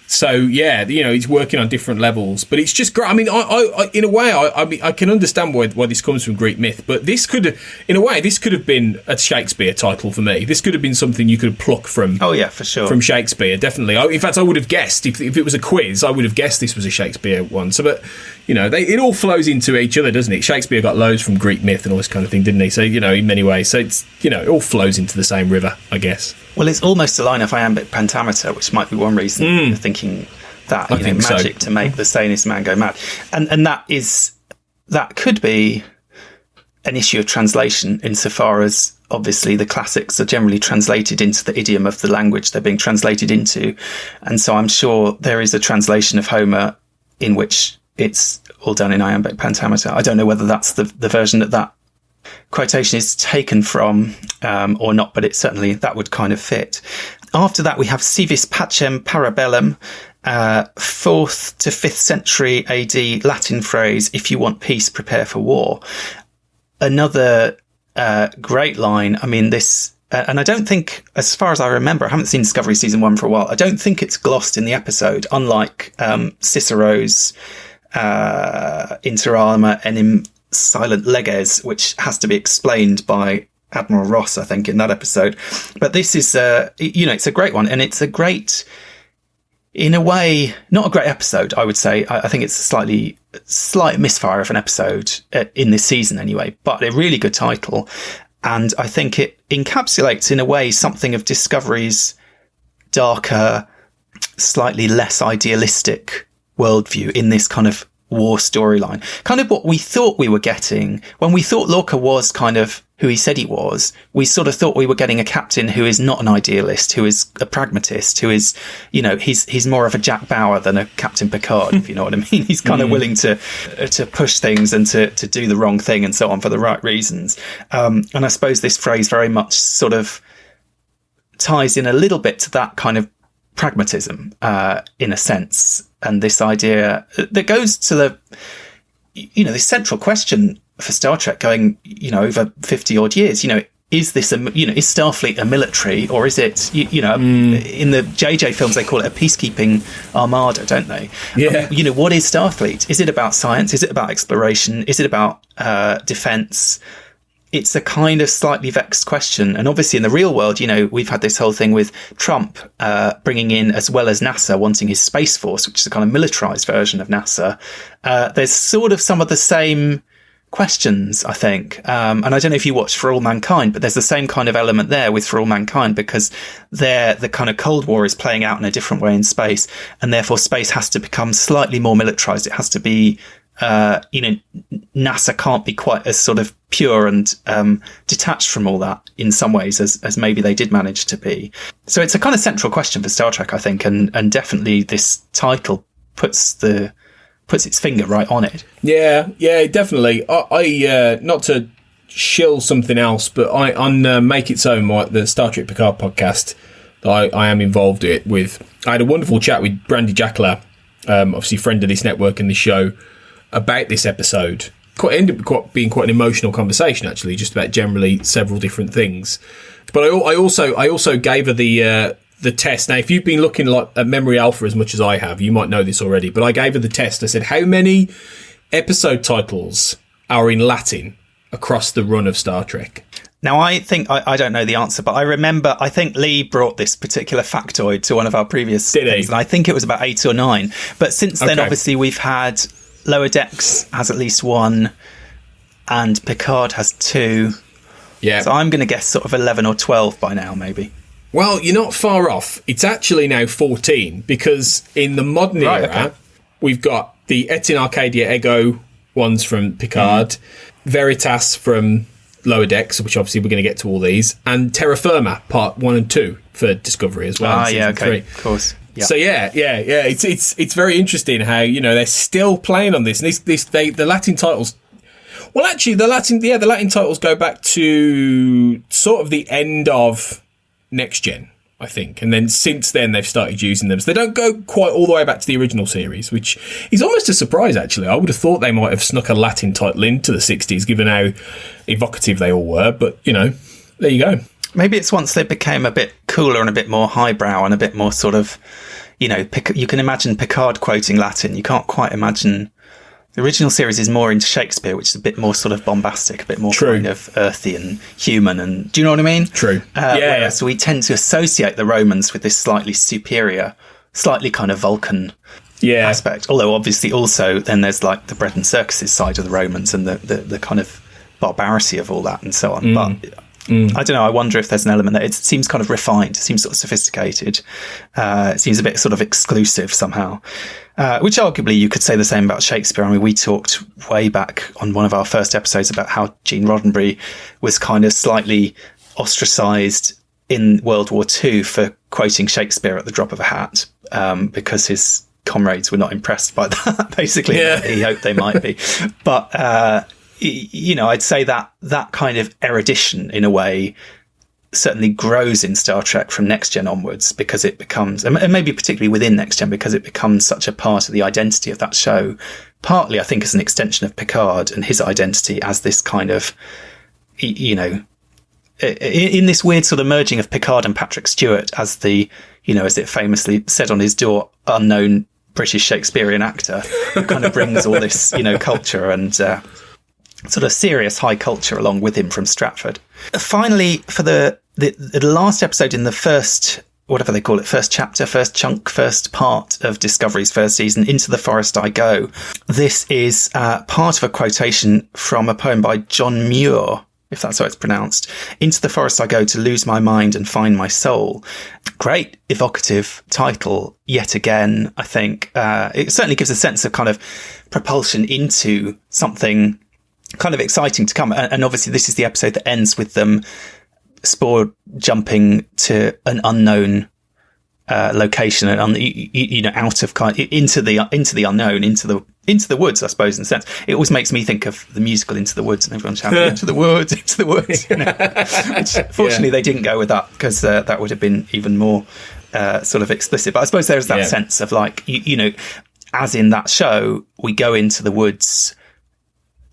So he's working on different levels, but it's just great. I mean, I in a way, I can understand why this comes from Greek myth, but this could have been a Shakespeare title for me. This could have been something you could pluck from. Oh yeah, for sure. From Shakespeare, definitely. In fact, I would have guessed if it was a quiz, I would have guessed this was a Shakespeare one. So, but it all flows into each other, doesn't it? Shakespeare got loads from Greek myth and all this kind of thing, didn't he? So in many ways, so it's it all flows into the same river, I guess. Well, it's almost a line of iambic pentameter, which might be one reason you're thinking that magic to make the sanest man go mad. And that could be an issue of translation, insofar as obviously the classics are generally translated into the idiom of the language they're being translated into. And so I'm sure there is a translation of Homer in which it's all done in iambic pentameter. I don't know whether that's the version that quotation is taken from or not, but it certainly, that would kind of fit. After that, we have Civis Pacem Parabellum, 4th to 5th century AD Latin phrase, if you want peace, prepare for war. Another great line. I mean, this, and I don't think, as far as I remember, I haven't seen Discovery season 1 for a while. I don't think it's glossed in the episode, unlike Cicero's Inter arma enim silent leges, which has to be explained by Admiral Ross, I think, in that episode. But this is, it's a great one, and it's a great, in a way, not a great episode, I would say. I think it's a slight misfire of an episode in this season anyway, but a really good title. And I think it encapsulates, in a way, something of Discovery's darker, slightly less idealistic worldview in this kind of war storyline. Kind of what we thought we were getting when we thought Lorca was kind of who he said he was. We sort of thought we were getting a captain who is not an idealist, who is a pragmatist, who is, he's more of a Jack Bauer than a Captain Picard, if you know what I mean. He's kind of willing to push things and to do the wrong thing and so on for the right reasons. And I suppose this phrase very much sort of ties in a little bit to that kind of pragmatism, in a sense. And this idea that goes to the central question for Star Trek going, over 50 odd years, is this is Starfleet a military, or is it, in the JJ films, they call it a peacekeeping armada, don't they? Yeah. What is Starfleet? Is it about science? Is it about exploration? Is it about defense? It's a kind of slightly vexed question. And obviously in the real world, we've had this whole thing with Trump bringing in, as well as NASA, wanting his Space Force, which is a kind of militarized version of NASA. There's sort of some of the same questions, I think. And I don't know if you watched For All Mankind, but there's the same kind of element there with For All Mankind, because the kind of Cold War is playing out in a different way in space. And therefore space has to become slightly more militarized. It has to be, NASA can't be quite as sort of pure and detached from all that in some ways as maybe they did manage to be. So it's a kind of central question for Star Trek, I think, and definitely this title puts its finger right on it. Yeah, definitely. I not to shill something else, but on Make It So, the Star Trek Picard podcast that I am involved with, I had a wonderful chat with Brandy Jackler, obviously friend of this network and the show, about this episode. Ended up being quite an emotional conversation, actually, just about generally several different things. But I also gave her the test. Now, if you've been looking at Memory Alpha as much as I have, you might know this already, but I gave her the test. I said, how many episode titles are in Latin across the run of Star Trek? Now, I think, I don't know the answer, but I remember, I think Lee brought this particular factoid to one of our previous things, and I think it was about 8 or 9. But since then, obviously, we've had Lower Decks has at least 1, and Picard has 2. Yeah. So I'm going to guess sort of 11 or 12 by now, maybe. Well, you're not far off. It's actually now 14, because in the modern era, we've got the Et in Arcadia Ego ones from Picard, Veritas from Lower Decks, which obviously we're going to get to all these, and Terra Firma Part 1 and 2 for Discovery as well. Okay, 3. Of course. Yeah. So yeah. It's very interesting how they're still playing on this. And the Latin titles. Well, actually, the Latin titles go back to sort of the end of Next Gen, I think, and then since then they've started using them. So they don't go quite all the way back to the original series, which is almost a surprise. Actually, I would have thought they might have snuck a Latin title into the 60s, given how evocative they all were. But there you go. Maybe it's once they became a bit cooler and a bit more highbrow and a bit more sort of, you can imagine Picard quoting Latin. You can't quite imagine. The original series is more into Shakespeare, which is a bit more sort of bombastic, a bit more kind of earthy and human. And do you know what I mean? True. So we tend to associate the Romans with this slightly superior, slightly kind of Vulcan aspect. Although obviously also then there's like the bread and circuses side of the Romans and the kind of barbarity of all that and so on. But I don't know. I wonder if there's an element that it seems kind of refined. It seems sort of sophisticated. It seems a bit sort of exclusive somehow, which arguably you could say the same about Shakespeare. I mean, we talked way back on one of our first episodes about how Gene Roddenberry was kind of slightly ostracised in World War II for quoting Shakespeare at the drop of a hat, because his comrades were not impressed by that, basically. Yeah. He hoped they might be. But, I'd say that kind of erudition, in a way, certainly grows in Star Trek from Next Gen onwards, because it becomes, and maybe particularly within Next Gen, because it becomes such a part of the identity of that show. Partly, I think, as an extension of Picard and his identity as this kind of, in this weird sort of merging of Picard and Patrick Stewart as the, as it famously said on his door, unknown British Shakespearean actor, who kind of brings all this, culture and sort of serious high culture along with him from Stratford. Finally, for the last episode in the first, whatever they call it, first chapter, first chunk, first part of Discovery's first season, Into the Forest I Go. This is part of a quotation from a poem by John Muir, if that's how it's pronounced. Into the forest I go to lose my mind and find my soul. Great evocative title yet again, I think. It certainly gives a sense of kind of propulsion into something kind of exciting to come. And obviously this is the episode that ends with them spore jumping to an unknown location and out of kind into the unknown, into the woods, I suppose, in a sense. It always makes me think of the musical Into the Woods, and everyone shouting into the woods, which fortunately they didn't go with that, because that would have been even more sort of explicit. But I suppose there's that sense of like, as in that show, we go into the woods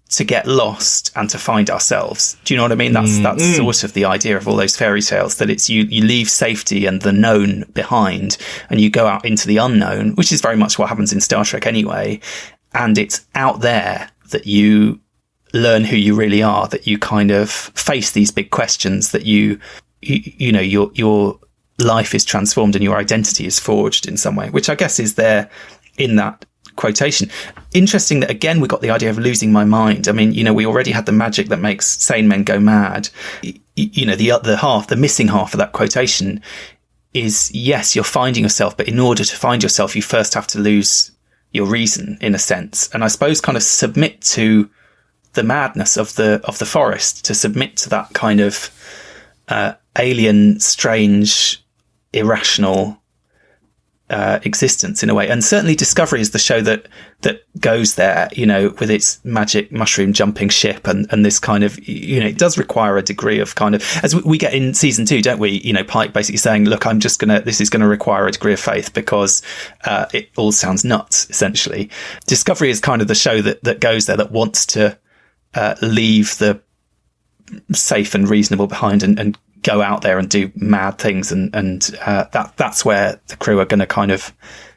to get lost and to find ourselves. Do you know what I mean? That's sort of the idea of all those fairy tales, that it's you leave safety and the known behind and you go out into the unknown, which is very much what happens in Star Trek anyway. And it's out there that you learn who you really are, that you kind of face these big questions, that your life is transformed and your identity is forged in some way, which I guess is there in that quotation. Interesting that again we got the idea of losing my mind. I mean, we already had the magic that makes sane men go mad. The missing half of that quotation is, yes, you're finding yourself, but in order to find yourself, you first have to lose your reason, in a sense, and I suppose kind of submit to the madness of the forest, to submit to that kind of alien, strange, irrational existence in a way. And certainly Discovery is the show that goes there, with its magic mushroom jumping ship and this kind of, it does require a degree of kind of, as we get in season 2, don't we? Pike basically saying, look, this is going to require a degree of faith, because it all sounds nuts, essentially. Discovery is kind of the show that goes there, that wants to leave the safe and reasonable behind and go out there and do mad things, and that's where the crew are going to kind of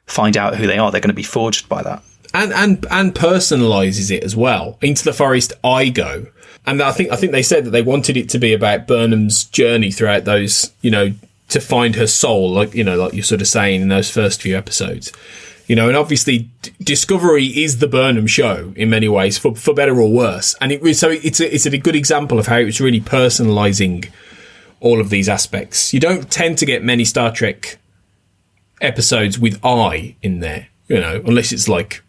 find out who they are. They're going to be forged by that, and personalizes it as well. Into the Forest I Go, and I think they said that they wanted it to be about Burnham's journey throughout those, to find her soul, like you're sort of saying in those first few episodes. And obviously Discovery is the Burnham show in many ways, for better or worse, and it's a good example of how it's really personalizing all of these aspects. You don't tend to get many Star Trek episodes with I in there, unless it's like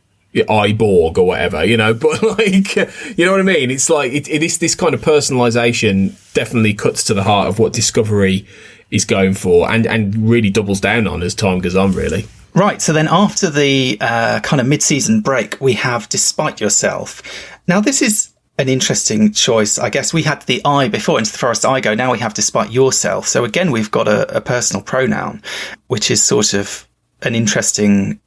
I Borg or whatever, but like, you know what I mean? It's like, it is this kind of personalization definitely cuts to the heart of what Discovery is going for, and really doubles down on as time goes on, really. Right. So then after the kind of mid-season break, we have Despite Yourself. Now, this is an interesting choice. I guess we had the I before, Into the Forest I Go. Now we have Despite Yourself. So again, we've got a personal pronoun, which is sort of an interesting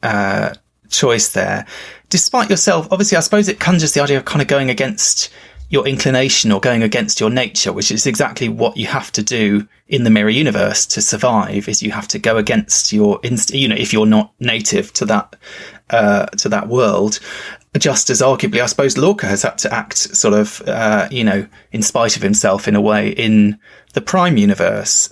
choice there. Despite Yourself, obviously, I suppose it conjures the idea of kind of going against your inclination or going against your nature, which is exactly what you have to do in the mirror universe to survive, is you have to go against your if you're not native to that world. Just as arguably, I suppose, Lorca has had to act sort of, in spite of himself in a way in the Prime universe.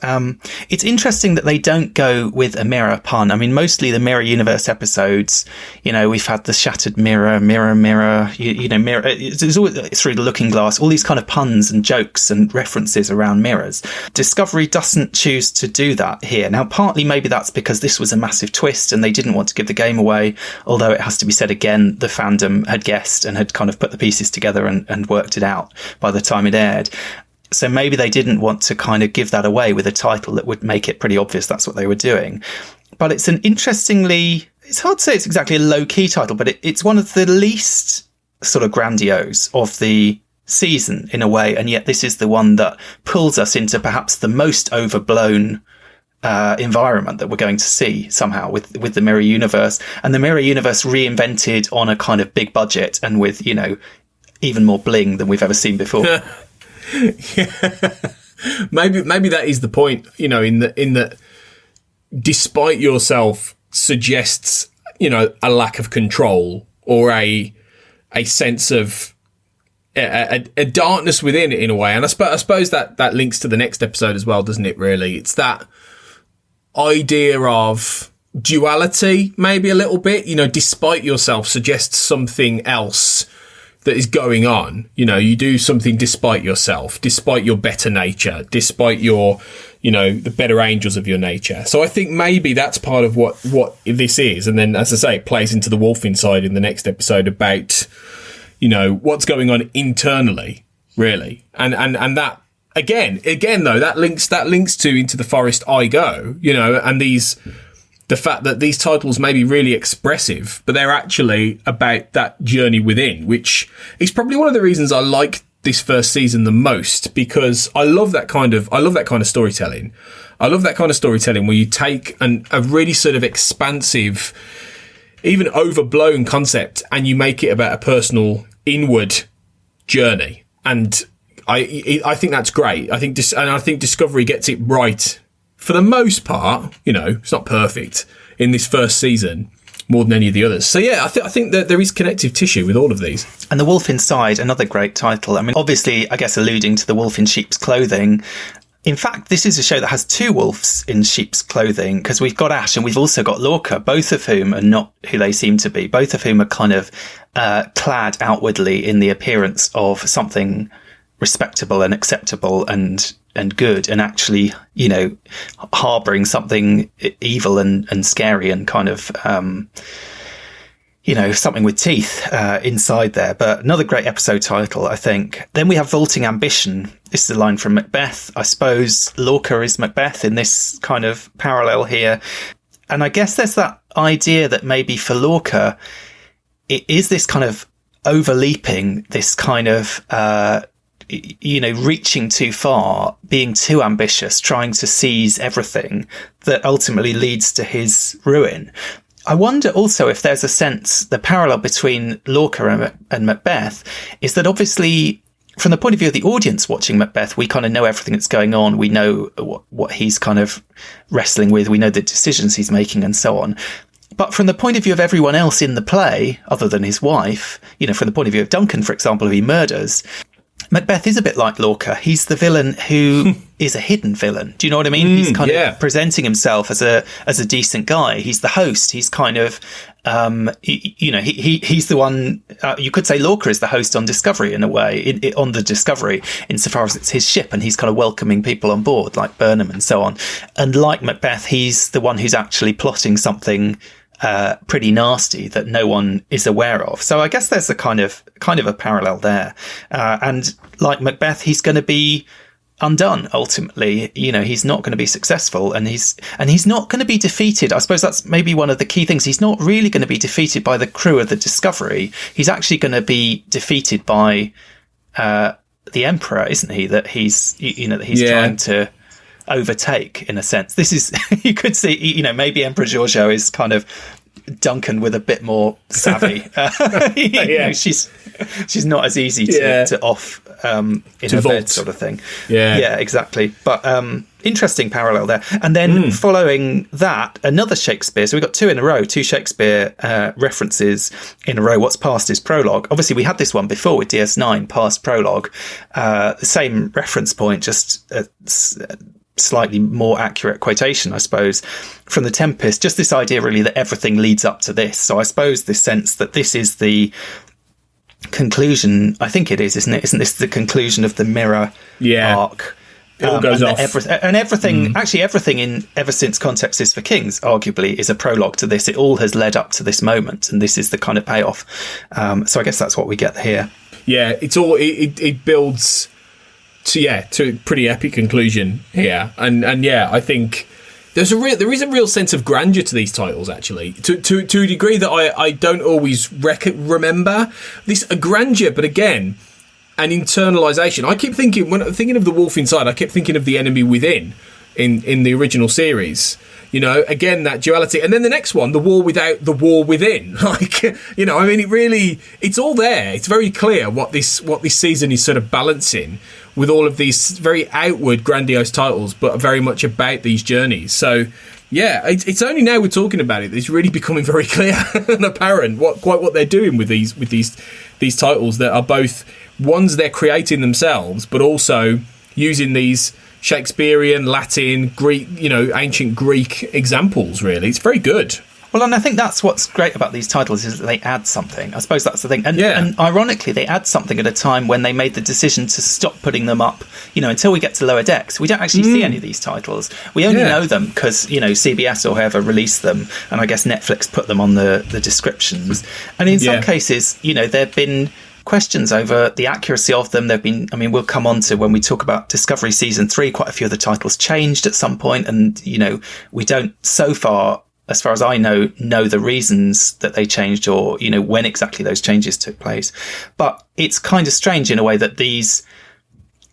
It's interesting that they don't go with a mirror pun. I mean, mostly the mirror universe episodes, we've had the shattered mirror, mirror, mirror, mirror. It's always through the looking glass, all these kind of puns and jokes and references around mirrors. Discovery doesn't choose to do that here. Now, partly maybe that's because this was a massive twist and they didn't want to give the game away, although it has to be said again, the fandom had guessed and had kind of put the pieces together and worked it out by the time it aired. So maybe they didn't want to kind of give that away with a title that would make it pretty obvious that's what they were doing. But it's it's hard to say it's exactly a low-key title, but it's one of the least sort of grandiose of the season in a way. And yet this is the one that pulls us into perhaps the most overblown environment that we're going to see somehow with the mirror universe, and the mirror universe reinvented on a kind of big budget and with, even more bling than we've ever seen before. Yeah. Maybe that is the point, in that despite yourself suggests, a lack of control or a sense of a darkness within it in a way. And I suppose that links to the next episode as well, doesn't it, really? It's that idea of duality, maybe a little bit, despite yourself suggests something else that is going on. You do something despite yourself, despite your better nature, despite your, the better angels of your nature. So I think maybe that's part of what this is. And then, as I say, it plays into the wolf inside in the next episode about, what's going on internally, really. And that, again, though, that links to Into the Forest I Go, and the fact that these titles may be really expressive, but they're actually about that journey within, which is probably one of the reasons I like this first season the most, because I love that kind of storytelling. I love that kind of storytelling where you take a really sort of expansive, even overblown concept, and you make it about a personal inward journey. And I think that's great. I think Discovery gets it right. For the most part, it's not perfect in this first season more than any of the others. So yeah, I think that there is connective tissue with all of these. And The Wolf Inside, another great title. I mean, obviously, I guess alluding to the wolf in sheep's clothing. In fact, this is a show that has two wolves in sheep's clothing, because we've got Ash and we've also got Lorca, both of whom are not who they seem to be. Both of whom are kind of clad outwardly in the appearance of something respectable and acceptable and good, and actually, harboring something evil and scary and kind of, something with teeth inside there. But another great episode title, I think. Then we have Vaulting Ambition. This is a line from Macbeth. I suppose Lorca is Macbeth in this kind of parallel here. And I guess there's that idea that maybe for Lorca, it is this kind of overleaping, this kind of, reaching too far, being too ambitious, trying to seize everything that ultimately leads to his ruin. I wonder also if there's a sense, the parallel between Lorca and Macbeth is that obviously from the point of view of the audience watching Macbeth, we kind of know everything that's going on. We know what he's kind of wrestling with. We know the decisions he's making and so on. But from the point of view of everyone else in the play, other than his wife, from the point of view of Duncan, for example, who he murders, Macbeth is a bit like Lorca. He's the villain who is a hidden villain. Do you know what I mean? He's kind of presenting himself as a decent guy. He's the host. He's kind of, he's the one. You could say Lorca is the host on Discovery in a way, on the Discovery, insofar as it's his ship, and he's kind of welcoming people on board, like Burnham and so on. And like Macbeth, he's the one who's actually plotting something pretty nasty that no one is aware of. So I guess there's a kind of a parallel there. And like Macbeth, he's going to be undone ultimately. He's not going to be successful, and he's not going to be defeated. I suppose that's maybe one of the key things. He's not really going to be defeated by the crew of the Discovery. He's actually going to be defeated by the Emperor, isn't he? That he's trying to overtake, in a sense. This is, you could see, maybe Emperor Giorgio is kind of Duncan with a bit more savvy. You know, she's not as easy to off in a bed sort of thing. Yeah, exactly. But interesting parallel there. And then following that, another Shakespeare. So we've got two in a row, two Shakespeare references in a row. What's Past is Prologue. Obviously, we had this one before with DS9, Past Prologue. The same reference point, just slightly more accurate quotation, I suppose, from The Tempest. Just this idea, really, that everything leads up to this. So I suppose this sense that this is the conclusion. I think it is, isn't it? Isn't this the conclusion of the mirror arc? It all goes off. Everything in Ever Since Context is for Kings, arguably, is a prologue to this. It all has led up to this moment, and this is the kind of payoff. So I guess that's what we get here. Yeah, it's all it builds to a pretty epic conclusion here, and I think there is a real sense of grandeur to these titles, actually, to a degree that I don't always remember this a grandeur, but again, an internalization. I keep thinking, when I'm thinking of the wolf inside, I kept thinking of the enemy within in the original series. You know, again, that duality. And then the next one, the war without, the war within. Like, you know, I mean, it's all there. It's very clear what this season is sort of balancing with all of these very outward, grandiose titles, but very much about these journeys. So, yeah, it's only now we're talking about it that it's really becoming very clear and apparent what they're doing with these titles that are both ones they're creating themselves, but also using these Shakespearean, Latin, Greek, you know, ancient Greek examples, really. It's very good. Well, and I think that's what's great about these titles is that they add something. I suppose that's the thing. And ironically, they add something at a time when they made the decision to stop putting them up, you know, until we get to Lower Decks. We don't actually see any of these titles. We only know them because, you know, CBS or whoever released them. And I guess Netflix put them on the descriptions. And in some cases, you know, there have been questions over the accuracy of them. There've been, I mean, we'll come on to when we talk about Discovery Season 3, quite a few of the titles changed at some point, and, you know, we don't so far as I know the reasons that they changed or, you know, when exactly those changes took place. But it's kind of strange in a way that these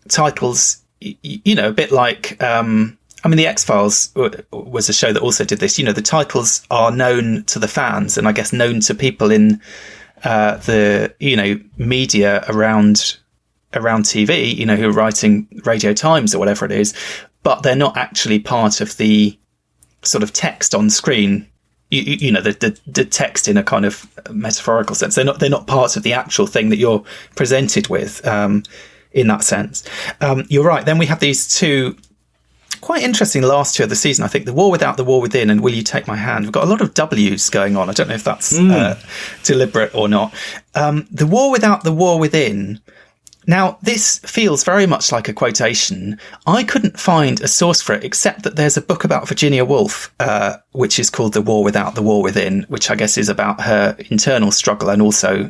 titles, you know, a bit like, I mean, The X-Files was a show that also did this. You know, the titles are known to the fans and I guess known to people in the, you know, media around TV, you know, who are writing Radio Times or whatever it is, but they're not actually part of the sort of text on screen. You know, the text in a kind of metaphorical sense. They're not part of the actual thing that you're presented with in that sense. You're right. Then we have these two quite interesting last two of the season, I think, The War Without, The War Within, and Will You Take My Hand. We've got a lot of W's going on. I don't know if that's deliberate or not. The War Without, The War Within. Now, this feels very much like a quotation. I couldn't find a source for it, except that there's a book about Virginia Woolf, which is called The War Without, The War Within, which I guess is about her internal struggle and also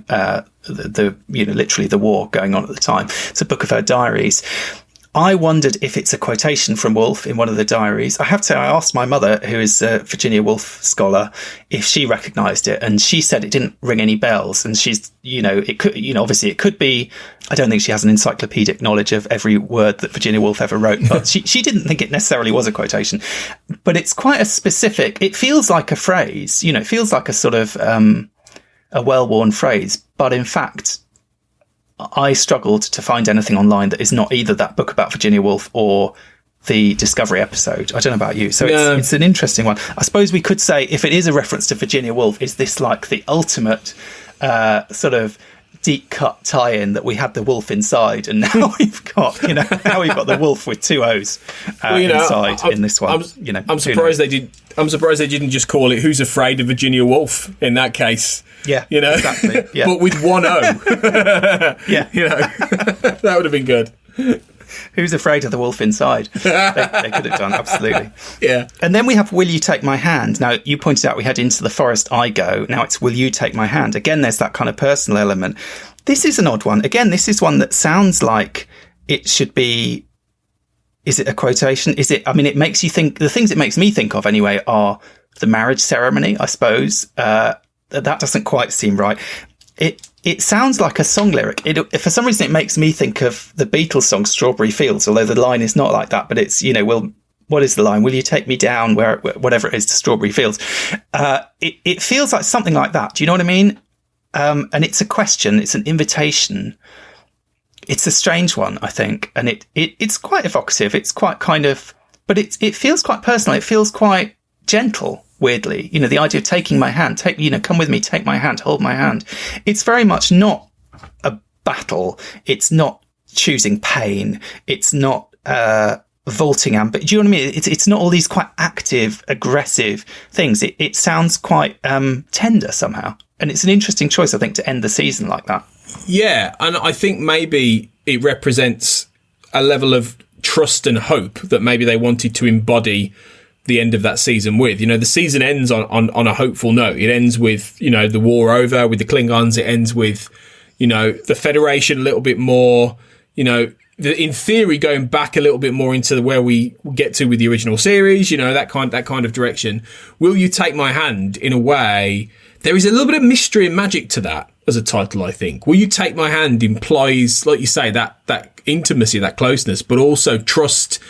the you know, literally the war going on at the time. It's a book of her diaries. I wondered if it's a quotation from Woolf in one of the diaries. I have to say, I asked my mother, who is a Virginia Woolf scholar, if she recognised it, and she said it didn't ring any bells. And she's, you know, it could, you know, obviously it could be. I don't think she has an encyclopedic knowledge of every word that Virginia Woolf ever wrote, but she didn't think it necessarily was a quotation. But it's quite a specific. It feels like a phrase, you know, it feels like a sort of a well-worn phrase, but in fact, I struggled to find anything online that is not either that book about Virginia Woolf or the Discovery episode. I don't know about you. So it's an interesting one. I suppose we could say, if it is a reference to Virginia Woolf, is this like the ultimate sort of deep cut tie-in that we had the wolf inside, and now we've got, you know, the wolf with two O's inside in this one. I'm surprised they did. I'm surprised they didn't just call it "Who's Afraid of Virginia Woolf" in that case. Yeah, you know, exactly. Yeah. But with one O. Yeah, you know, that would have been good. Who's Afraid of the Wolf Inside? They could have done, absolutely. Yeah. And then we have Will You Take My Hand? Now, you pointed out we had Into the Forest I Go. Now it's Will You Take My Hand? Again, there's that kind of personal element. This is an odd one. Again, this is one that sounds like it should be... Is it a quotation? Is it... I mean, it makes you think... The things it makes me think of, anyway, are the marriage ceremony, I suppose. That doesn't quite seem right. It sounds like a song lyric. For some reason, it makes me think of the Beatles song "Strawberry Fields," although the line is not like that. But it's, you know, what is the line? Will you take me down whatever it is to Strawberry Fields? It feels like something like that. Do you know what I mean? And it's a question. It's an invitation. It's a strange one, I think. And it's quite evocative. It's quite kind of, but it feels quite personal. It feels quite gentle, weirdly. You know, the idea of taking my hand, come with me, take my hand, hold my hand. It's very much not a battle. It's not choosing pain. It's not, vaulting amber. Do you know what I mean? It's not all these quite active, aggressive things. It sounds quite tender somehow. And it's an interesting choice, I think, to end the season like that. Yeah, and I think maybe it represents a level of trust and hope that maybe they wanted to embody the end of that season with. You know, the season ends on a hopeful note. It ends with, you know, the war over with the Klingons. It ends with, you know, the Federation a little bit more, you know, in theory, going back a little bit more into where we get to with the original series, you know, that kind of direction. Will you take my hand? In a way, there is a little bit of mystery and magic to that as a title, I think. Will you take my hand implies, like you say, that intimacy, that closeness, but also trust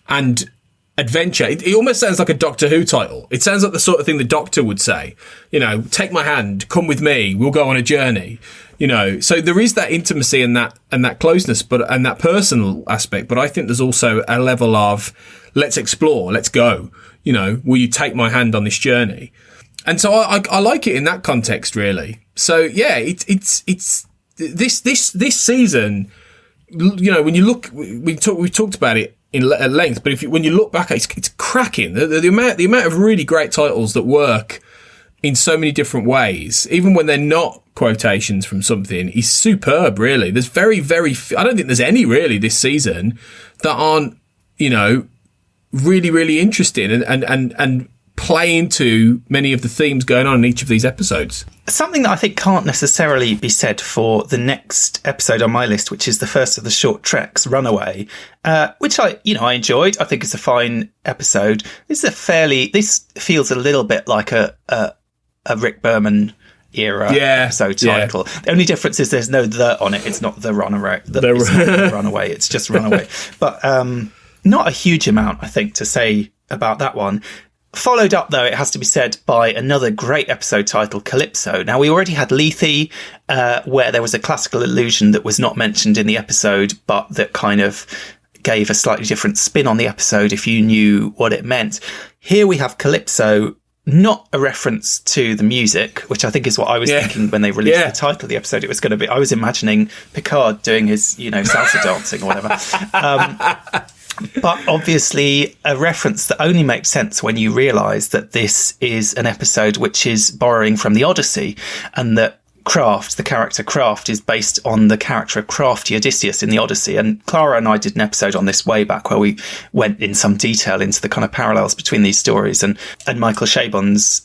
and adventure. It almost sounds like a Doctor Who title. It sounds like the sort of thing the Doctor would say. You know, take my hand, come with me, we'll go on a journey. You know, so there is that intimacy and that closeness, and that personal aspect. But I think there's also a level of let's explore, let's go. You know, will you take my hand on this journey? And so I like it in that context, really. So yeah, it's this season. You know, when you look, we talked about it at length, but when you look back, it's cracking. The amount of really great titles that work in so many different ways, even when they're not quotations from something, is superb, really. There's very, very I don't think there's any really this season that aren't, you know, really, really interesting and play into many of the themes going on in each of these episodes. Something that I think can't necessarily be said for the next episode on my list, which is the first of the short treks, Runaway, which I enjoyed. I think it's a fine episode. This feels a little bit like a Rick Berman era episode title. Yeah. The only difference is there's no "the" on it. It's not the Runaway. It's not the Runaway. It's just Runaway. But not a huge amount, I think, to say about that one. Followed up, though, it has to be said, by another great episode titled Calypso. Now, we already had Lethe, where there was a classical illusion that was not mentioned in the episode, but that kind of gave a slightly different spin on the episode if you knew what it meant. Here we have Calypso, not a reference to the music, which I think is what I was thinking when they released the title of the episode. It was going to be, I was imagining Picard doing his, salsa dancing or whatever. But obviously a reference that only makes sense when you realise that this is an episode which is borrowing from the Odyssey, and that Craft, the character Craft, is based on the character of crafty Odysseus in the Odyssey. And Clara and I did an episode on this way back where we went in some detail into the kind of parallels between these stories, and Michael Chabon's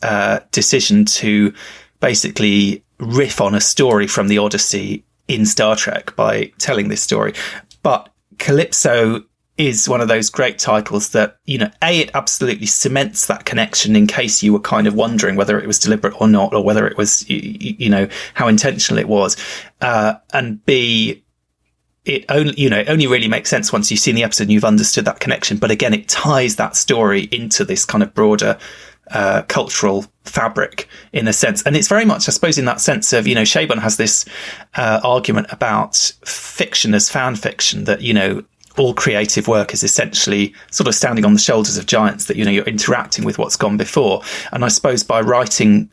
decision to basically riff on a story from the Odyssey in Star Trek by telling this story. But Calypso is one of those great titles that, it absolutely cements that connection in case you were kind of wondering whether it was deliberate or not, or whether it was, how intentional it was. And B, it only really makes sense once you've seen the episode and you've understood that connection. But again, it ties that story into this kind of broader cultural fabric in a sense. And it's very much, I suppose, in that sense of, Chabon has this argument about fiction as fan fiction, that, all creative work is essentially sort of standing on the shoulders of giants, that, you're interacting with what's gone before. And I suppose by writing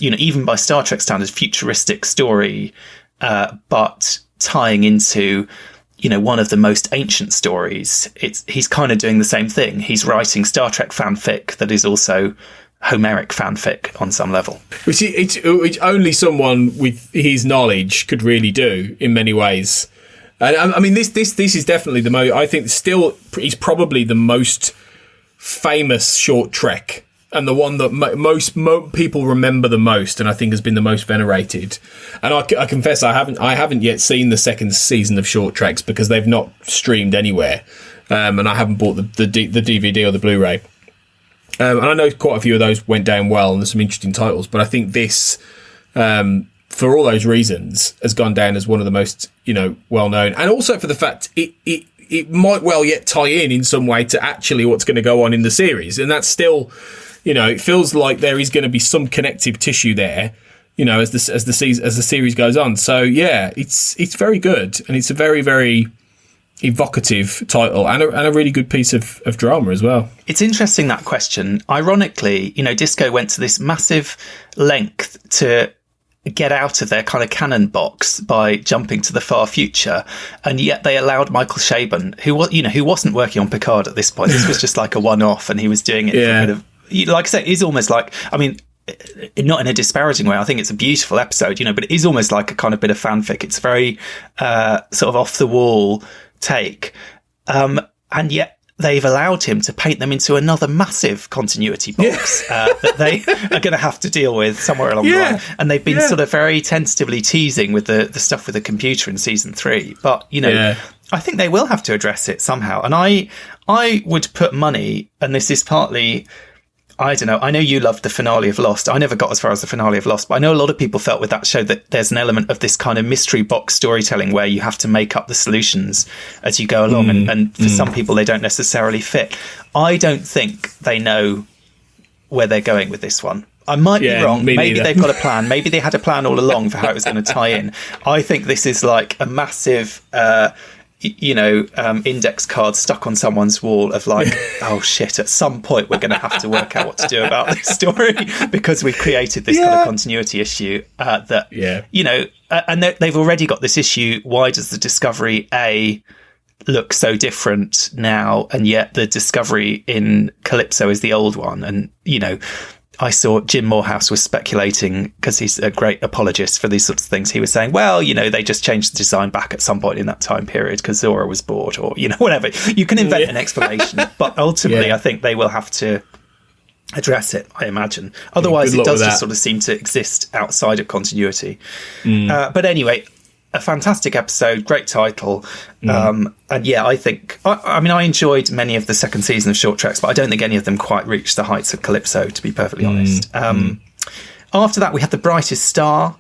even by Star Trek standards, futuristic story, but tying into, one of the most ancient stories, he's kind of doing the same thing. He's writing Star Trek fanfic that is also Homeric fanfic on some level. Which only someone with his knowledge could really do in many ways. And I mean, this is definitely the most, I think still he's probably the most famous short trek, and the one that most people remember the most, and I think has been the most venerated. And I confess I haven't yet seen the second season of Short Treks because they've not streamed anywhere, and I haven't bought the DVD or the Blu-ray. And I know quite a few of those went down well, and there's some interesting titles, but I think this, for all those reasons, has gone down as one of the most, well-known. And also for the fact it it might well yet tie in some way to actually what's going to go on in the series. And that's still, it feels like there is going to be some connective tissue there, as the series goes on. So yeah, it's very good, and it's a very, very evocative title and a really good piece of drama as well. It's interesting, that question. Ironically, Disco went to this massive length to get out of their kind of canon box by jumping to the far future, and yet they allowed Michael Chabon, who wasn't working on Picard at this point. This was just like a one-off, and he was doing it for a bit of, like I said, it's almost like, not in a disparaging way, I think it's a beautiful episode, but it is almost like a kind of bit of fanfic. It's very sort of off the wall take, and yet they've allowed him to paint them into another massive continuity box that they are going to have to deal with somewhere along the line. And they've been sort of very tentatively teasing with the stuff with the computer in season 3. But, I think they will have to address it somehow. And I would put money, and this is partly, I don't know, I know you loved the finale of Lost. I never got as far as the finale of Lost, but I know a lot of people felt with that show that there's an element of this kind of mystery box storytelling where you have to make up the solutions as you go along. And for some people, they don't necessarily fit. I don't think they know where they're going with this one. I might be wrong. Maybe they've got a plan. Maybe they had a plan all along for how it was going to tie in. I think this is like a massive... index card stuck on someone's wall of like, oh shit, at some point we're going to have to work out what to do about this story because we've created this kind of continuity issue and they've already got this issue. Why does the Discovery A look so different now, and yet the Discovery in Calypso is the old one? And I saw Jim Morehouse was speculating, because he's a great apologist for these sorts of things. He was saying, well, they just changed the design back at some point in that time period because Zora was bored, or, whatever. You can invent an explanation, but ultimately I think they will have to address it, I imagine. Otherwise, it does just sort of seem to exist outside of continuity. But anyway, a fantastic episode, great title. And I think, I enjoyed many of the second season of Short Treks, but I don't think any of them quite reached the heights of Calypso, to be perfectly honest. After that, we had The Brightest Star.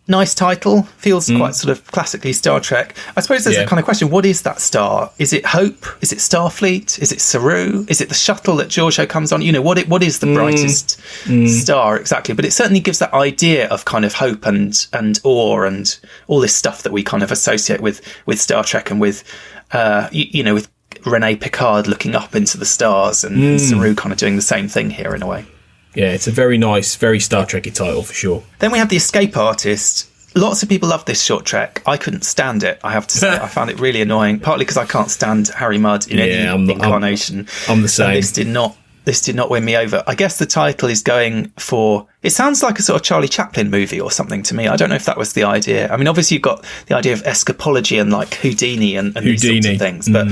Nice title, feels quite sort of classically Star Trek. I suppose there's a kind of question, what is that star? Is it Hope? Is it Starfleet? Is it Saru? Is it the shuttle that Giorgio comes on? What is the brightest star exactly? But it certainly gives that idea of kind of hope and awe and all this stuff that we kind of associate with Star Trek and with, with Rene Picard looking up into the stars and Saru kind of doing the same thing here in a way. Yeah, it's a very nice, very Star Trek-y title for sure. Then we have The Escape Artist. Lots of people love this short trek. I couldn't stand it, I have to say. I found it really annoying, partly because I can't stand Harry Mudd in any incarnation. I'm the same. And this did not win me over. I guess the title is going for... It sounds like a sort of Charlie Chaplin movie or something to me. I don't know if that was the idea. I mean, obviously you've got the idea of escapology and like Houdini and these sorts of things, but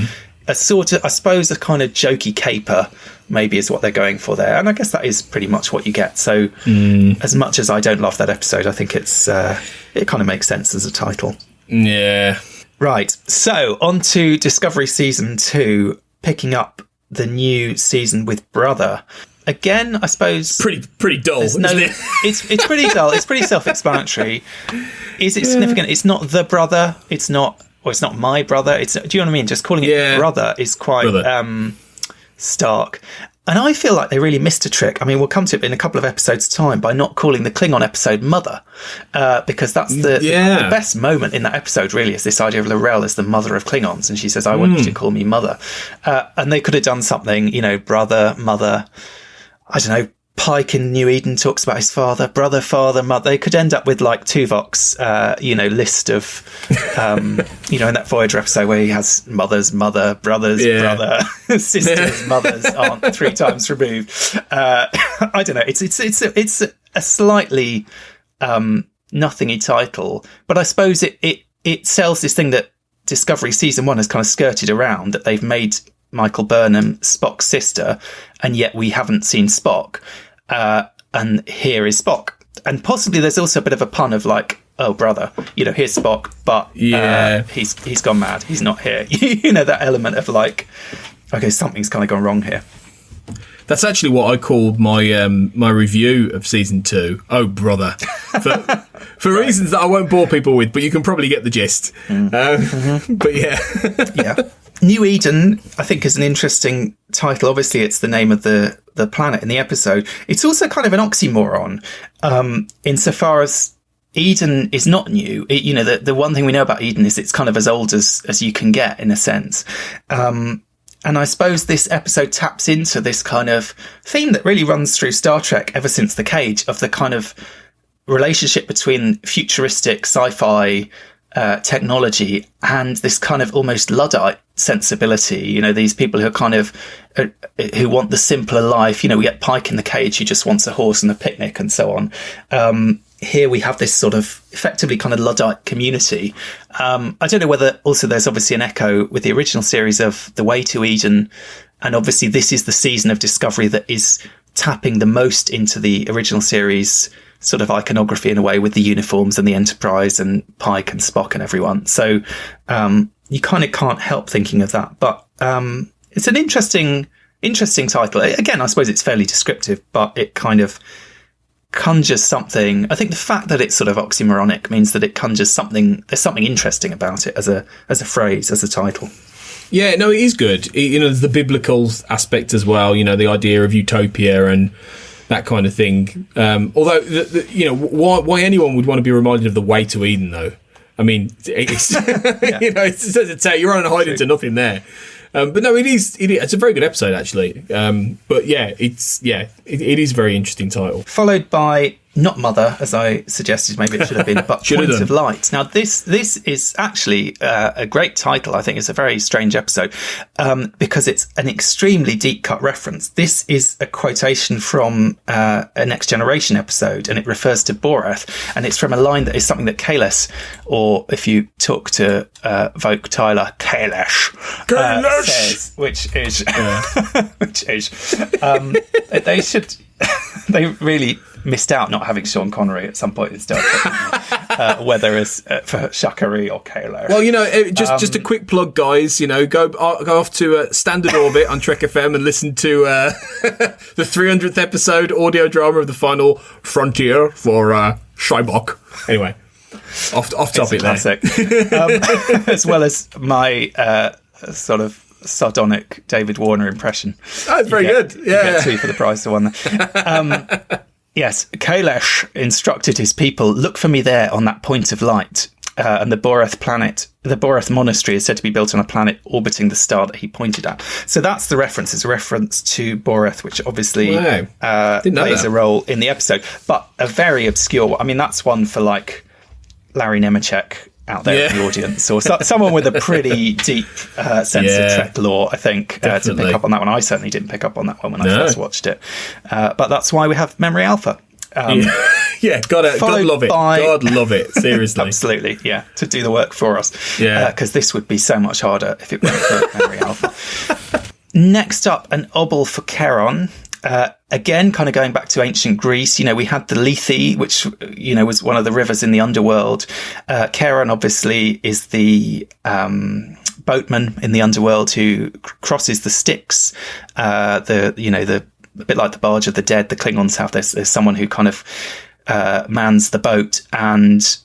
a sort of, I suppose, a kind of jokey caper maybe is what they're going for there. And I guess that is pretty much what you get. So as much as I don't love that episode, I think it's it kind of makes sense as a title. Yeah. Right. So on to Discovery Season 2, picking up the new season with Brother. Again, I suppose... Pretty dull, isn't it? It's pretty dull. It's pretty self-explanatory. Is it significant? It's not the brother. It's not my brother. Do you know what I mean? Just calling it brother is quite stark. And I feel like they really missed a trick. I mean, we'll come to it in a couple of episodes' time by not calling the Klingon episode Mother, because that's the best moment in that episode, really, is this idea of L'Rell as the mother of Klingons. And she says, I want you to call me Mother. And they could have done something, brother, mother. I don't know. Pike in New Eden talks about his father, brother, father, mother. They could end up with like Tuvok's, list of, in that Voyager episode where he has mother's mother, brother's brother, sister's mother's aunt 3 times removed. I don't know. It's a slightly nothingy title, but I suppose it sells this thing that Discovery Season 1 has kind of skirted around, that they've made Michael Burnham Spock's sister, and yet we haven't seen Spock. And here is Spock. And possibly there's also a bit of a pun of like, oh, brother, here's Spock, but he's gone mad. He's not here. That element of like, okay, something's kind of gone wrong here. That's actually what I called my my review of Season 2. Oh, brother. For reasons that I won't bore people with, but you can probably get the gist. But yeah. Yeah. New Eden, I think, is an interesting title. Obviously, it's the name of the planet in the episode. It's also kind of an oxymoron, insofar as Eden is not new. The one thing we know about Eden is it's kind of as old as you can get, in a sense. And I suppose this episode taps into this kind of theme that really runs through Star Trek ever since The Cage, of the kind of relationship between futuristic sci-fi technology and this kind of almost Luddite sensibility. These people who are kind of who want the simpler life. We get Pike in The Cage, who just wants a horse and a picnic and so on. Here we have this sort of effectively kind of Luddite community. I don't know whether also there's obviously an echo with the original series of The Way to Eden. And obviously this is the season of Discovery that is tapping the most into the original series sort of iconography in a way, with the uniforms and the Enterprise and Pike and Spock and everyone. So you kind of can't help thinking of that. But it's an interesting title. Again, I suppose it's fairly descriptive, but it kind of conjures something. I think the fact that it's sort of oxymoronic means that it conjures something. There's something interesting about it as a phrase, as a title. Yeah, no, it is good. There's the biblical aspect as well. The idea of utopia and that kind of thing. Although, why anyone would want to be reminded of The Way to Eden, though? I mean, it's you're on a hide into nothing there. But no, it's a very good episode, actually. But yeah, it is a very interesting title. Followed by not Mother, as I suggested, maybe it should have been, but Points of Light. Now, this is actually a great title. I think it's a very strange episode because it's an extremely deep cut reference. This is a quotation from a Next Generation episode, and it refers to Boreth, and it's from a line that is something that Kalis, or if you talk to Vogue Tyler, Kailash says, which is they really missed out not having Sean Connery at some point in Star Trek, whether it's for Shakari or Kayla. Well, just a quick plug, guys. Go off to Standard Orbit on Trek FM and listen to the 300th episode audio drama of the final frontier for Shybock. Anyway, off topic there. As well as my sort of sardonic David Warner impression. Oh, it's very good. Yeah, you get two for the price of one. Yes, Kailash instructed his people, look for me there on that point of light. And the Boreth monastery is said to be built on a planet orbiting the star that he pointed at. So that's the reference. It's a reference to Boreth, which obviously plays a role in the episode. But a very obscure one. I mean, that's one for like Larry Nemeczek out there in the audience, or someone with a pretty deep sense of Trek lore, I think, to pick up on that one. I certainly didn't pick up on that one when I first watched it. But that's why we have Memory Alpha. God love it. God love it. Seriously. Absolutely, yeah. To do the work for us. Yeah. Because this would be so much harder if it weren't for Memory Alpha. Next up, an obol for Charon. Again, kind of going back to ancient Greece, we had the Lethe, which, was one of the rivers in the underworld. Charon, obviously, is the boatman in the underworld who crosses the Styx. A bit like the barge of the dead, the Klingons have. There's someone who kind of mans the boat, and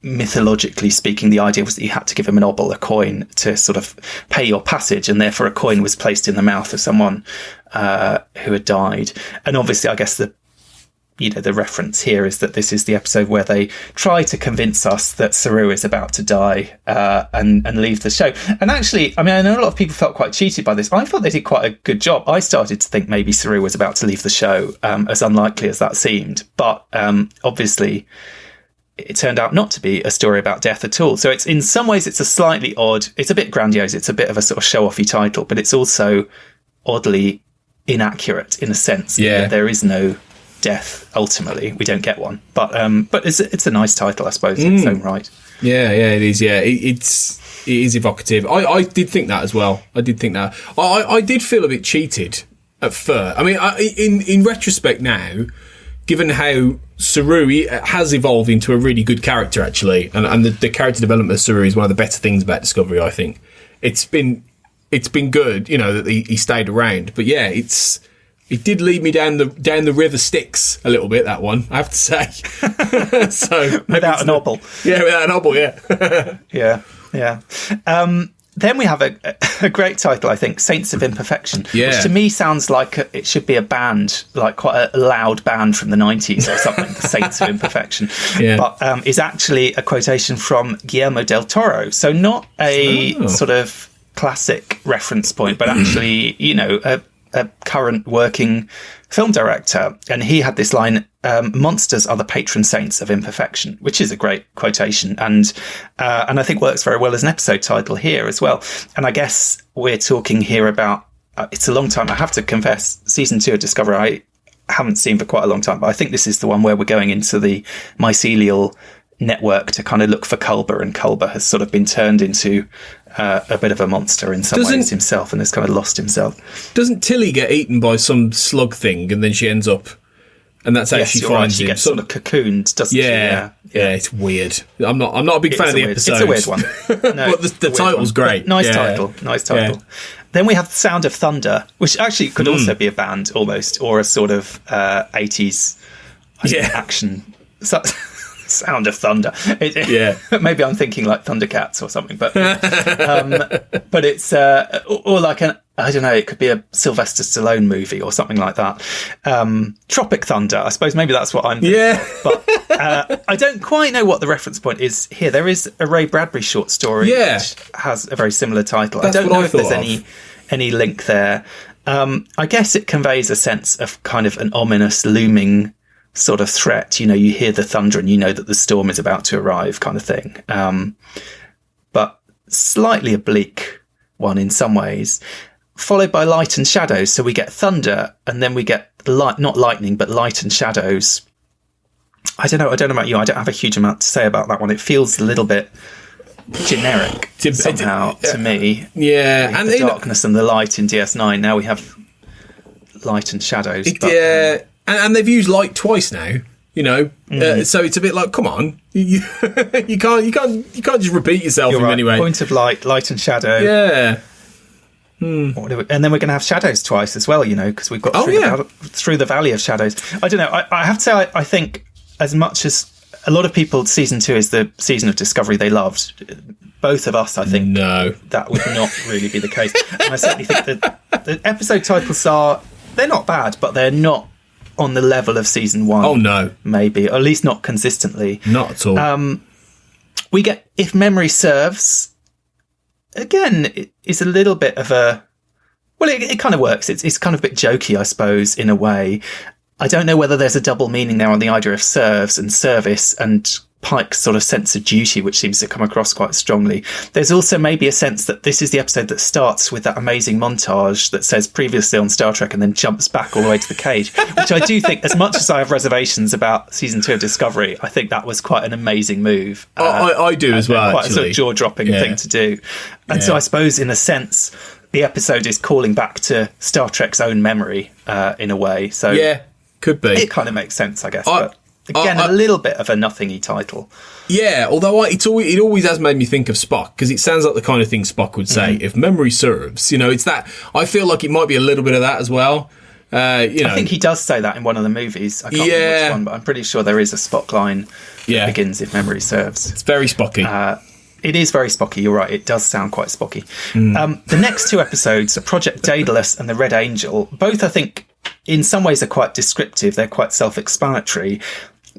mythologically speaking, the idea was that you had to give him an obol, a coin, to sort of pay your passage, and therefore a coin was placed in the mouth of someone who had died. And obviously, I guess the reference here is that this is the episode where they try to convince us that Saru is about to die and leave the show. And actually, I mean, I know a lot of people felt quite cheated by this. I thought they did quite a good job. I started to think maybe Saru was about to leave the show, as unlikely as that seemed. But obviously, it turned out not to be a story about death at all. So it's, in some ways, it's a slightly odd, it's a bit grandiose, it's a bit of a sort of show-offy title, but it's also oddly inaccurate in a sense. Yeah. There is no death, ultimately. We don't get one. But it's a nice title, I suppose, in its own right. Yeah, it is, yeah. It is evocative. I did think that as well. I did think that. I did feel a bit cheated at first. I mean, in retrospect now, given how Saru has evolved into a really good character, actually, and the character development of Saru is one of the better things about Discovery, I think. It's been good, that he stayed around. But yeah, it did lead me down the river Styx a little bit, that one, I have to say. So without an obol. Yeah, without an obol, yeah. Yeah. Then we have a great title, I think, Saints of Imperfection, which to me sounds like it should be a band, like quite a loud band from the 90s or something, the Saints of Imperfection, but is actually a quotation from Guillermo del Toro. So not a sort of classic reference point, but actually, you know, a current working film director. And he had this line, monsters are the patron saints of imperfection, which is a great quotation, and I think works very well as an episode title here as well. And I guess we're talking here about, it's a long time, I have to confess, season 2 of Discovery I haven't seen for quite a long time, but I think this is the one where we're going into the mycelial network to kind of look for Culber, and Culber has sort of been turned into a bit of a monster in some ways himself, and has kind of lost himself. Doesn't Tilly get eaten by some slug thing, and then she ends up, and that's how she finds him? She gets sort of cocooned, doesn't she? Yeah, it's weird. I'm not a big fan of the episode. It's a weird one. No, but the title's great. Nice title. Yeah. Then we have The Sound of Thunder, which actually could also be a band almost, or a sort of 80s action. Sound of Thunder. Maybe I'm thinking like Thundercats or something, but it's or like I don't know, it could be a Sylvester Stallone movie or something like that. Tropic Thunder, I suppose maybe that's what I'm thinking. But I don't quite know what the reference point is here. There is a Ray Bradbury short story which has a very similar title. I don't know if there's any link there. I guess it conveys a sense of kind of an ominous looming sort of threat. You know, you hear the thunder and you know that the storm is about to arrive, kind of thing. But slightly oblique one in some ways, followed by light and shadows. So we get thunder, and then we get light, not lightning, but light and shadows. I don't know about you. I don't have a huge amount to say about that one. It feels a little bit generic somehow to me. Yeah, and the darkness and the light in DS9. Now we have light and shadows. And they've used light twice now, you know, so it's a bit like, come on, you can't just repeat yourself in any way. Point of light and shadow. Yeah. And then we're going to have shadows twice as well, you know, because we've got through the Valley of Shadows. I don't know. I have to say, I think as much as a lot of people, season 2 is the season of Discovery they loved. Both of us, I think, that would not really be the case. And I certainly think that the episode titles they're not bad, but they're not on the level of season 1. Oh no, maybe, or at least not consistently. Not at all. We get If Memory Serves. Again, it's a little bit of a... Well, it kind of works. It's kind of a bit jokey, I suppose, in a way. I don't know whether there's a double meaning there on the idea of serves and service and Pike's sort of sense of duty, which seems to come across quite strongly. There's also maybe a sense that this is the episode that starts with that amazing montage that says previously on Star Trek and then jumps back all the way to the cage, which I do think, as much as I have reservations about season 2 of Discovery, I think that was quite an amazing move. I do as well, quite a sort of jaw-dropping thing to do. And so I suppose, in a sense, the episode is calling back to Star Trek's own memory in a way. So yeah, could be. It kind of makes sense, I guess. But again, a little bit of a nothingy title. Yeah, although it always has made me think of Spock, because it sounds like the kind of thing Spock would say, if memory serves. You know, it's that. I feel like it might be a little bit of that as well. I think he does say that in one of the movies. I can't remember which one, but I'm pretty sure there is a Spock line that begins, if memory serves. It's very Spocky. It is very Spocky, you're right. It does sound quite Spocky. The next 2 episodes are Project Daedalus and The Red Angel. Both, I think, in some ways are quite descriptive. They're quite self-explanatory.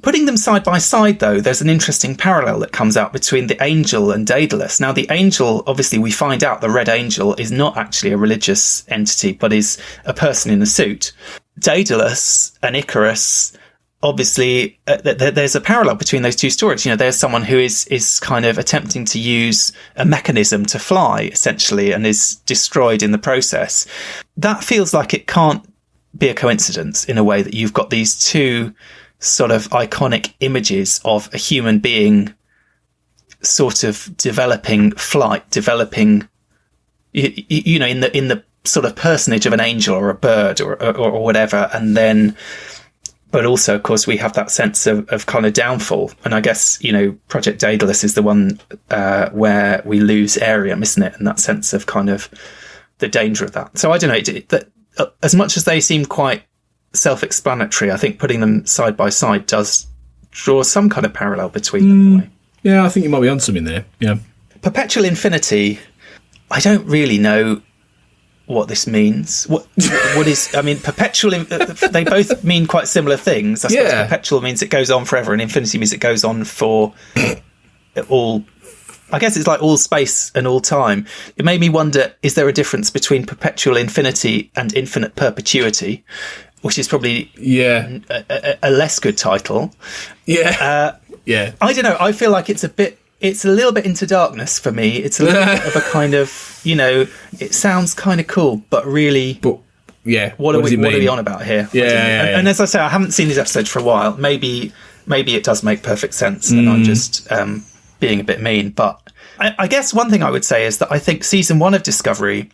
Putting them side by side, though, there's an interesting parallel that comes out between the Angel and Daedalus. Now, the Angel, obviously, we find out the Red Angel is not actually a religious entity, but is a person in a suit. Daedalus and Icarus, obviously, there's a parallel between those two stories. You know, there's someone who is kind of attempting to use a mechanism to fly, essentially, and is destroyed in the process. That feels like it can't be a coincidence, in a way, that you've got these two sort of iconic images of a human being sort of developing flight, you know, in the sort of personage of an angel or a bird or whatever. And then, but also, of course, we have that sense of kind of downfall. And I guess, you know, Project Daedalus is the one where we lose Arium, isn't it? And that sense of kind of the danger of that. So I don't know, as much as they seem quite self-explanatory, I think putting them side by side does draw some kind of parallel between them in a way. Yeah, I think you might be on something there. Yeah. Perpetual Infinity, I don't really know what this means. What is? I mean, perpetual. They both mean quite similar things. I suppose perpetual means it goes on forever, and infinity means it goes on for all. I guess it's like all space and all time. It made me wonder: is there a difference between perpetual infinity and infinite perpetuity? Which is probably a less good title. Yeah. I don't know. I feel like it's a little bit into darkness for me. It's a little bit of a kind of, it sounds kind of cool, but really, what are we on about here? And as I say, I haven't seen these episodes for a while. Maybe it does make perfect sense, and I'm just being a bit mean. But I guess one thing I would say is that I think season 1 of Discovery,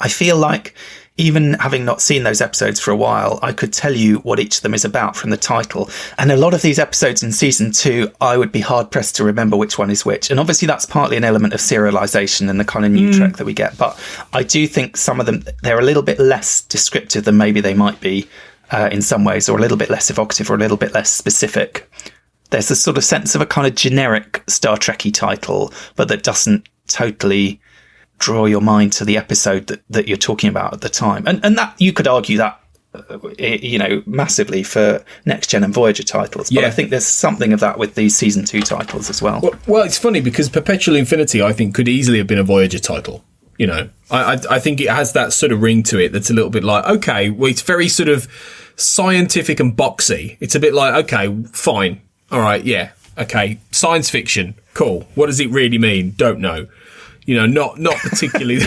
I feel like, even having not seen those episodes for a while, I could tell you what each of them is about from the title. And a lot of these episodes in season 2, I would be hard pressed to remember which one is which. And obviously that's partly an element of serialization and the kind of new Trek that we get. But I do think some of them, they're a little bit less descriptive than maybe they might be in some ways, or a little bit less evocative, or a little bit less specific. There's a sort of sense of a kind of generic Star Trek-y title, but that doesn't totally draw your mind to the episode that you're talking about at the time. And that you could argue that, massively for Next Gen and Voyager titles. But I think there's something of that with these season 2 titles as well. Well, it's funny because Perpetual Infinity, I think, could easily have been a Voyager title. I think it has that sort of ring to it that's a little bit like, okay, well, it's very sort of scientific and boxy. It's a bit like, okay, fine. All right, yeah. Okay, science fiction. Cool. What does it really mean? Don't know. Not particularly,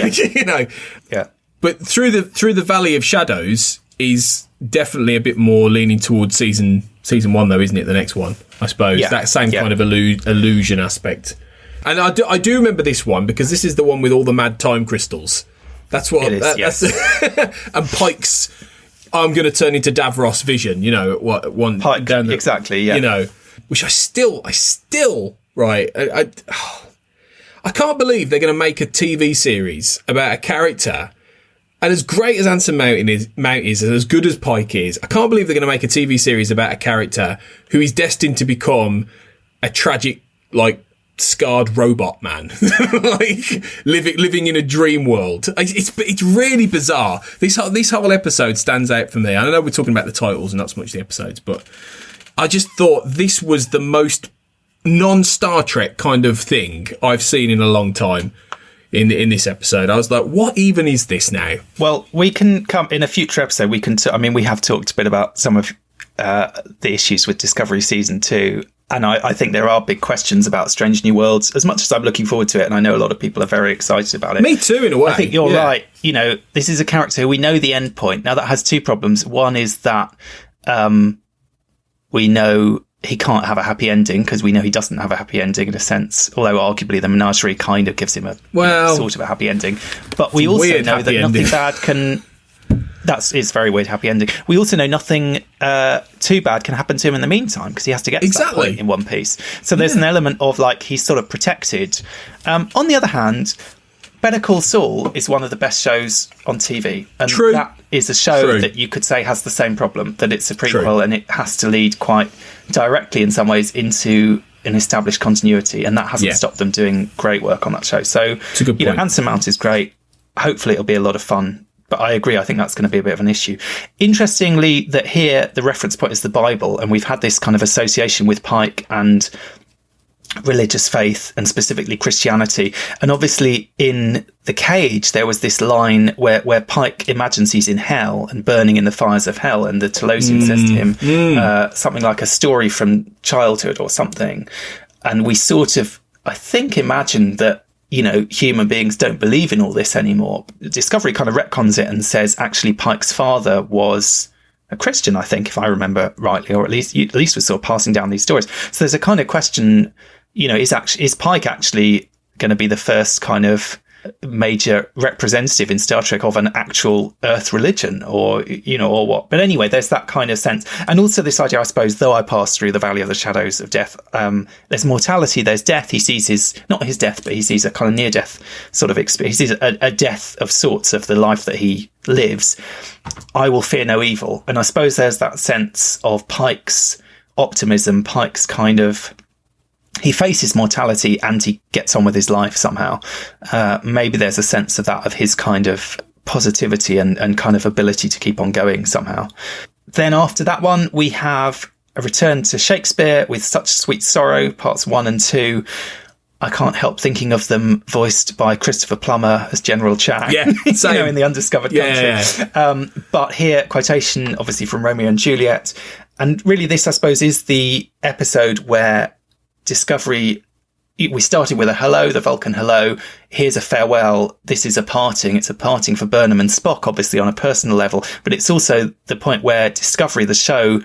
Yeah. But through the Valley of Shadows is definitely a bit more leaning towards season 1, though, isn't it? The next one, I suppose. That same kind of illusion aspect. And I do remember this one because this is the one with all the mad time crystals. That's what it is. That's and Pike's. I'm going to turn into Davros vision. One Pike, exactly. Yeah. Which I still right. I can't believe they're going to make a TV series about a character, and as great as Anson Mount is, and as good as Pike is, I can't believe they're going to make a TV series about a character who is destined to become a tragic, scarred robot man, living in a dream world. It's really bizarre. This whole episode stands out for me. I know we're talking about the titles and not so much the episodes, but I just thought this was the most non-Star Trek kind of thing I've seen in a long time in this episode. I was like, what even is this now? Well, we can come in a future episode. We have talked a bit about some of the issues with Discovery season 2, and I think there are big questions about Strange New Worlds. As much as I'm looking forward to it, and I know a lot of people are very excited about it. Me too, in a way. I think you're right. This is a character who we know the end point. Now that has two problems. One is that we know he can't have a happy ending, because we know he doesn't have a happy ending in a sense, although arguably the menagerie kind of gives him sort of a happy ending. But we also know that nothing bad can... It's very weird happy ending. We also know nothing too bad can happen to him in the meantime, because he has to get to that point in One Piece. So there's an element of he's sort of protected. On the other hand, Better Call Saul is one of the best shows on TV. And that is a show that you could say has the same problem, that it's a prequel and it has to lead quite directly in some ways into an established continuity, and that hasn't stopped them doing great work on that show. So, it's a good point. Anson Mount is great. Hopefully it'll be a lot of fun. But I agree, I think that's going to be a bit of an issue. Interestingly, that here the reference point is the Bible, and we've had this kind of association with Pike and religious faith, and specifically Christianity. And obviously in The Cage, there was this line where Pike imagines he's in hell and burning in the fires of hell, and the Telosian says to him something like a story from childhood or something. And we sort of, I think, imagine that, human beings don't believe in all this anymore. Discovery kind of retcons it and says actually Pike's father was a Christian, I think, if I remember rightly, or at least was sort of passing down these stories. So there's a kind of question, is Pike actually going to be the first kind of major representative in Star Trek of an actual Earth religion, or what? But anyway, there's that kind of sense. And also this idea, I suppose, though I pass through the valley of the shadows of death, there's mortality, there's death. He sees not his death, but he sees a kind of near-death sort of experience. He sees a death of sorts of the life that he lives. I will fear no evil. And I suppose there's that sense of Pike's optimism, Pike's kind of he faces mortality and he gets on with his life somehow. Maybe there's a sense of that, of his kind of positivity and kind of ability to keep on going somehow. Then after that one, we have a return to Shakespeare with Such Sweet Sorrow, parts 1 and 2. I can't help thinking of them voiced by Christopher Plummer as General Chang, in The Undiscovered Country. Yeah. But here, quotation obviously from Romeo and Juliet. And really this, I suppose, is the episode where Discovery, we started with a hello, the Vulcan hello. Here's a farewell. This is a parting. It's a parting for Burnham and Spock, obviously on a personal level. But it's also the point where Discovery, the show,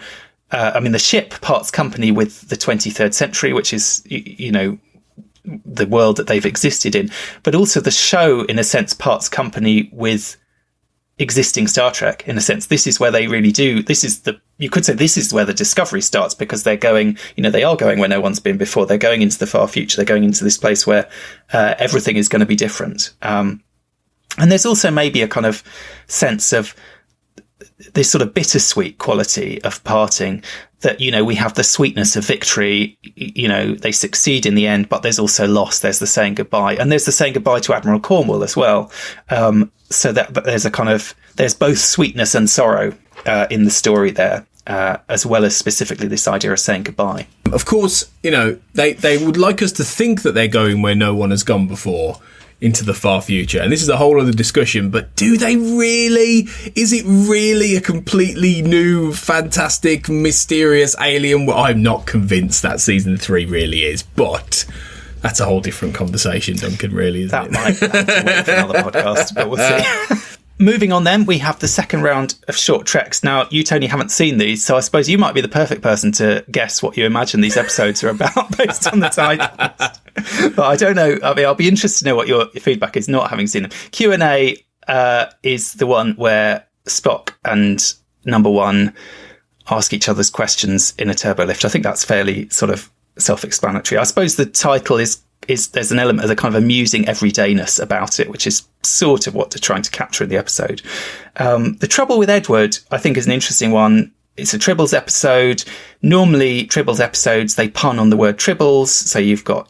the ship parts company with the 23rd century, which is, the world that they've existed in, but also the show in a sense parts company with existing Star Trek. In a sense, this is where they really do, you could say this is where the Discovery starts, because they're going, they are going where no one's been before. They're going into the far future. They're going into this place where everything is going to be different. And there's also maybe a kind of sense of this sort of bittersweet quality of parting, that, we have the sweetness of victory, they succeed in the end, but there's also loss. There's the saying goodbye, and there's the saying goodbye to Admiral Cornwall as well. So that, but there's both sweetness and sorrow in the story there, as well as specifically this idea of saying goodbye. Of course, they would like us to think that they're going where no one has gone before, into the far future. And this is a whole other discussion, but do they really? Is it really a completely new, fantastic, mysterious alien? Well, I'm not convinced that season 3 really is, but that's a whole different conversation, Duncan, really, isn't it? That might have to wait for another podcast, but we'll see. Moving on then, we have the second round of short treks. Now, you, Tony, haven't seen these, so I suppose you might be the perfect person to guess what you imagine these episodes are about based on the titles. But I don't know. I'll be interested to know what your feedback is not having seen them. Q&A is the one where Spock and Number One ask each other's questions in a turbo lift. I think that's fairly sort of self-explanatory. I suppose the title is there's an element of the kind of amusing everydayness about it, which is sort of what they're trying to capture in the episode. The Trouble with Edward, I think, is an interesting one. It's a Tribbles episode. Normally, Tribbles episodes, they pun on the word Tribbles. So you've got,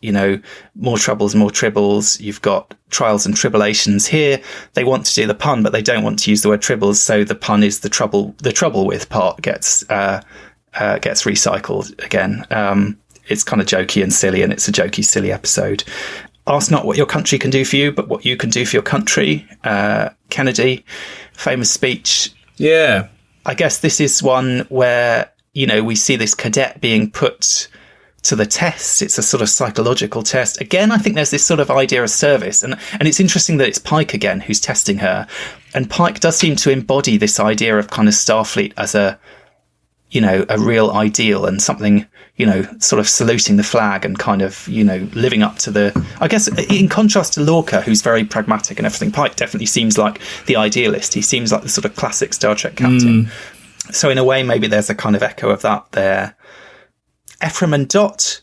more troubles, more Tribbles. You've got trials and tribulations. Here, they want to do the pun, but they don't want to use the word Tribbles. So the pun is the trouble with part gets recycled again. It's kind of jokey and silly, and it's a jokey, silly episode. Ask not what your country can do for you, but what you can do for your country. Kennedy, famous speech. Yeah. I guess this is one where, we see this cadet being put to the test. It's a sort of psychological test. Again, I think there's this sort of idea of service. And it's interesting that it's Pike again who's testing her. And Pike does seem to embody this idea of kind of Starfleet as a real ideal and something, sort of saluting the flag and kind of, living up to the, I guess, in contrast to Lorca, who's very pragmatic and everything, Pike definitely seems like the idealist. He seems like the sort of classic Star Trek captain. So in a way, maybe there's a kind of echo of that there. Ephraim and Dot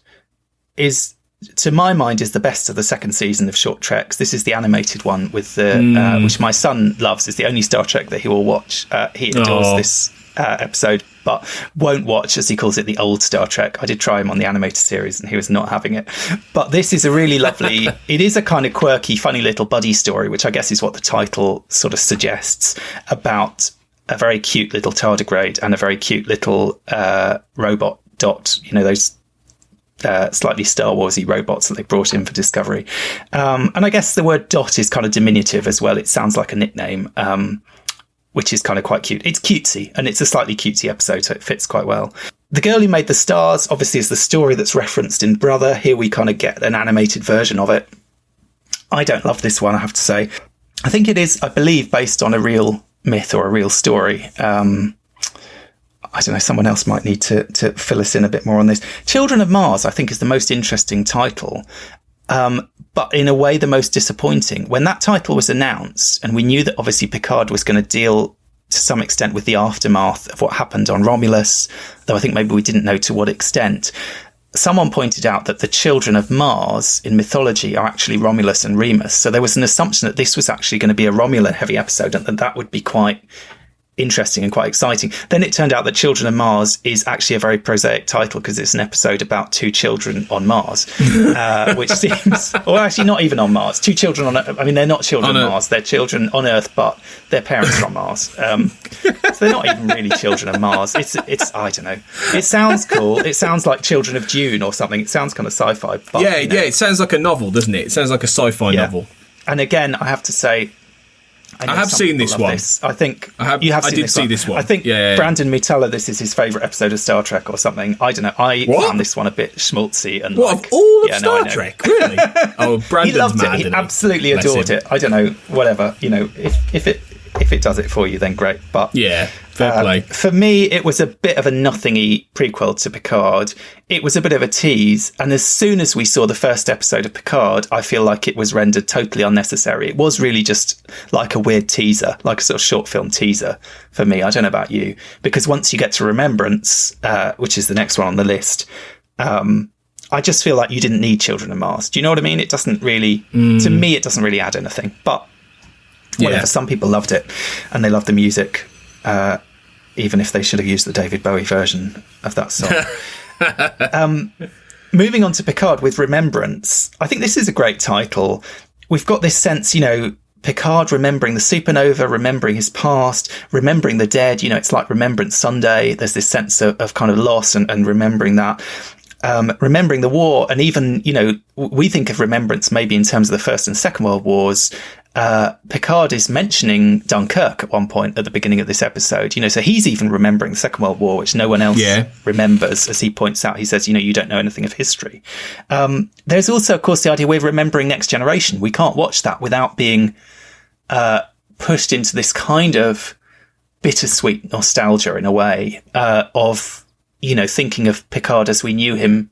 is, to my mind, is the best of the second season of Short Treks. This is the animated one with the, which my son loves. It's the only Star Trek that he will watch. He adores this episode, but won't watch, as he calls it, the old Star Trek. I did try him on the animated series and he was not having it. But this is a really lovely, it is a kind of quirky, funny little buddy story, which I guess is what the title sort of suggests, about a very cute little tardigrade and a very cute little robot, Dot, those slightly Star Warsy robots that they brought in for Discovery. And I guess the word Dot is kind of diminutive as well. It sounds like a nickname, which is kind of quite cute. It's cutesy, and it's a slightly cutesy episode, so it fits quite well. The Girl Who Made the Stars, obviously, is the story that's referenced in Brother. Here we kind of get an animated version of it. I don't love this one, I have to say. I think it is, I believe, based on a real myth or a real story. I don't know, someone else might need to fill us in a bit more on this. Children of Mars, I think, is the most interesting title. But in a way, the most disappointing. When that title was announced, and we knew that obviously Picard was going to deal to some extent with the aftermath of what happened on Romulus, though I think maybe we didn't know to what extent, someone pointed out that the children of Mars in mythology are actually Romulus and Remus. So there was an assumption that this was actually going to be a Romulan heavy episode, and that would be quite interesting and quite exciting. Then it turned out that Children of Mars is actually a very prosaic title because it's an episode about 2 children on Mars, which seems, or actually not even on Mars. 2 children on, I mean, they're not children on Mars, they're children on Earth, but their parents are on Mars. So they're not even really children of Mars. It's I don't know. It sounds cool. It sounds like Children of Dune or something. It sounds kind of sci-fi. But, yeah, it sounds like a novel, doesn't it? It sounds like a sci-fi novel. And again, I have to say, I have seen this one. I think you have seen this one. I think Brandon may tell her this is his favourite episode of Star Trek or something. I don't know. I found this one a bit schmaltzy. And of all of Star Trek? Really? Oh, Brandon's he loved mad, it. He absolutely adored it. I don't know. Whatever. If it does it for you, then great. But yeah, fair play. For me, it was a bit of a nothingy prequel to Picard. It was a bit of a tease, and as soon as we saw the first episode of Picard, I feel like it was rendered totally unnecessary. It was really just like a weird teaser, like a sort of short film teaser for me. I don't know about you, because once you get to Remembrance, which is the next one on the list, I just feel like you didn't need Children of Mars. Do you know what I mean? It doesn't really, to me, it doesn't really add anything. But whatever, some people loved it, and they loved the music, even if they should have used the David Bowie version of that song. Moving on to Picard with Remembrance, I think this is a great title. We've got this sense, Picard remembering the supernova, remembering his past, remembering the dead. It's like Remembrance Sunday. There's this sense of kind of loss and remembering that. Remembering the war, and even, we think of Remembrance maybe in terms of the First and Second World Wars. Picard is mentioning Dunkirk at one point at the beginning of this episode, so he's even remembering the Second World War, which no one else remembers. As he points out, he says, you don't know anything of history. There's also, of course, the idea we're remembering Next Generation. We can't watch that without being pushed into this kind of bittersweet nostalgia in a way of, thinking of Picard as we knew him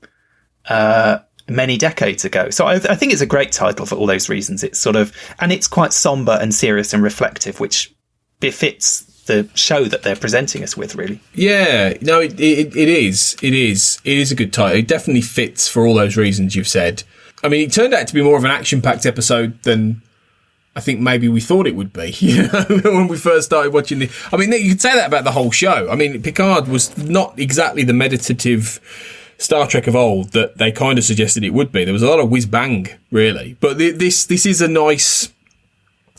many decades ago. So I think it's a great title for all those reasons. It's and it's quite somber and serious and reflective, which befits the show that they're presenting us with, really. Yeah, no, it is. It is a good title. It definitely fits for all those reasons you've said. I mean, it turned out to be more of an action-packed episode than I think maybe we thought it would be, when we first started watching the... I mean, you could say that about the whole show. I mean, Picard was not exactly the meditative Star Trek of old that they kind of suggested it would be. There was a lot of whiz-bang, really. But this is a nice...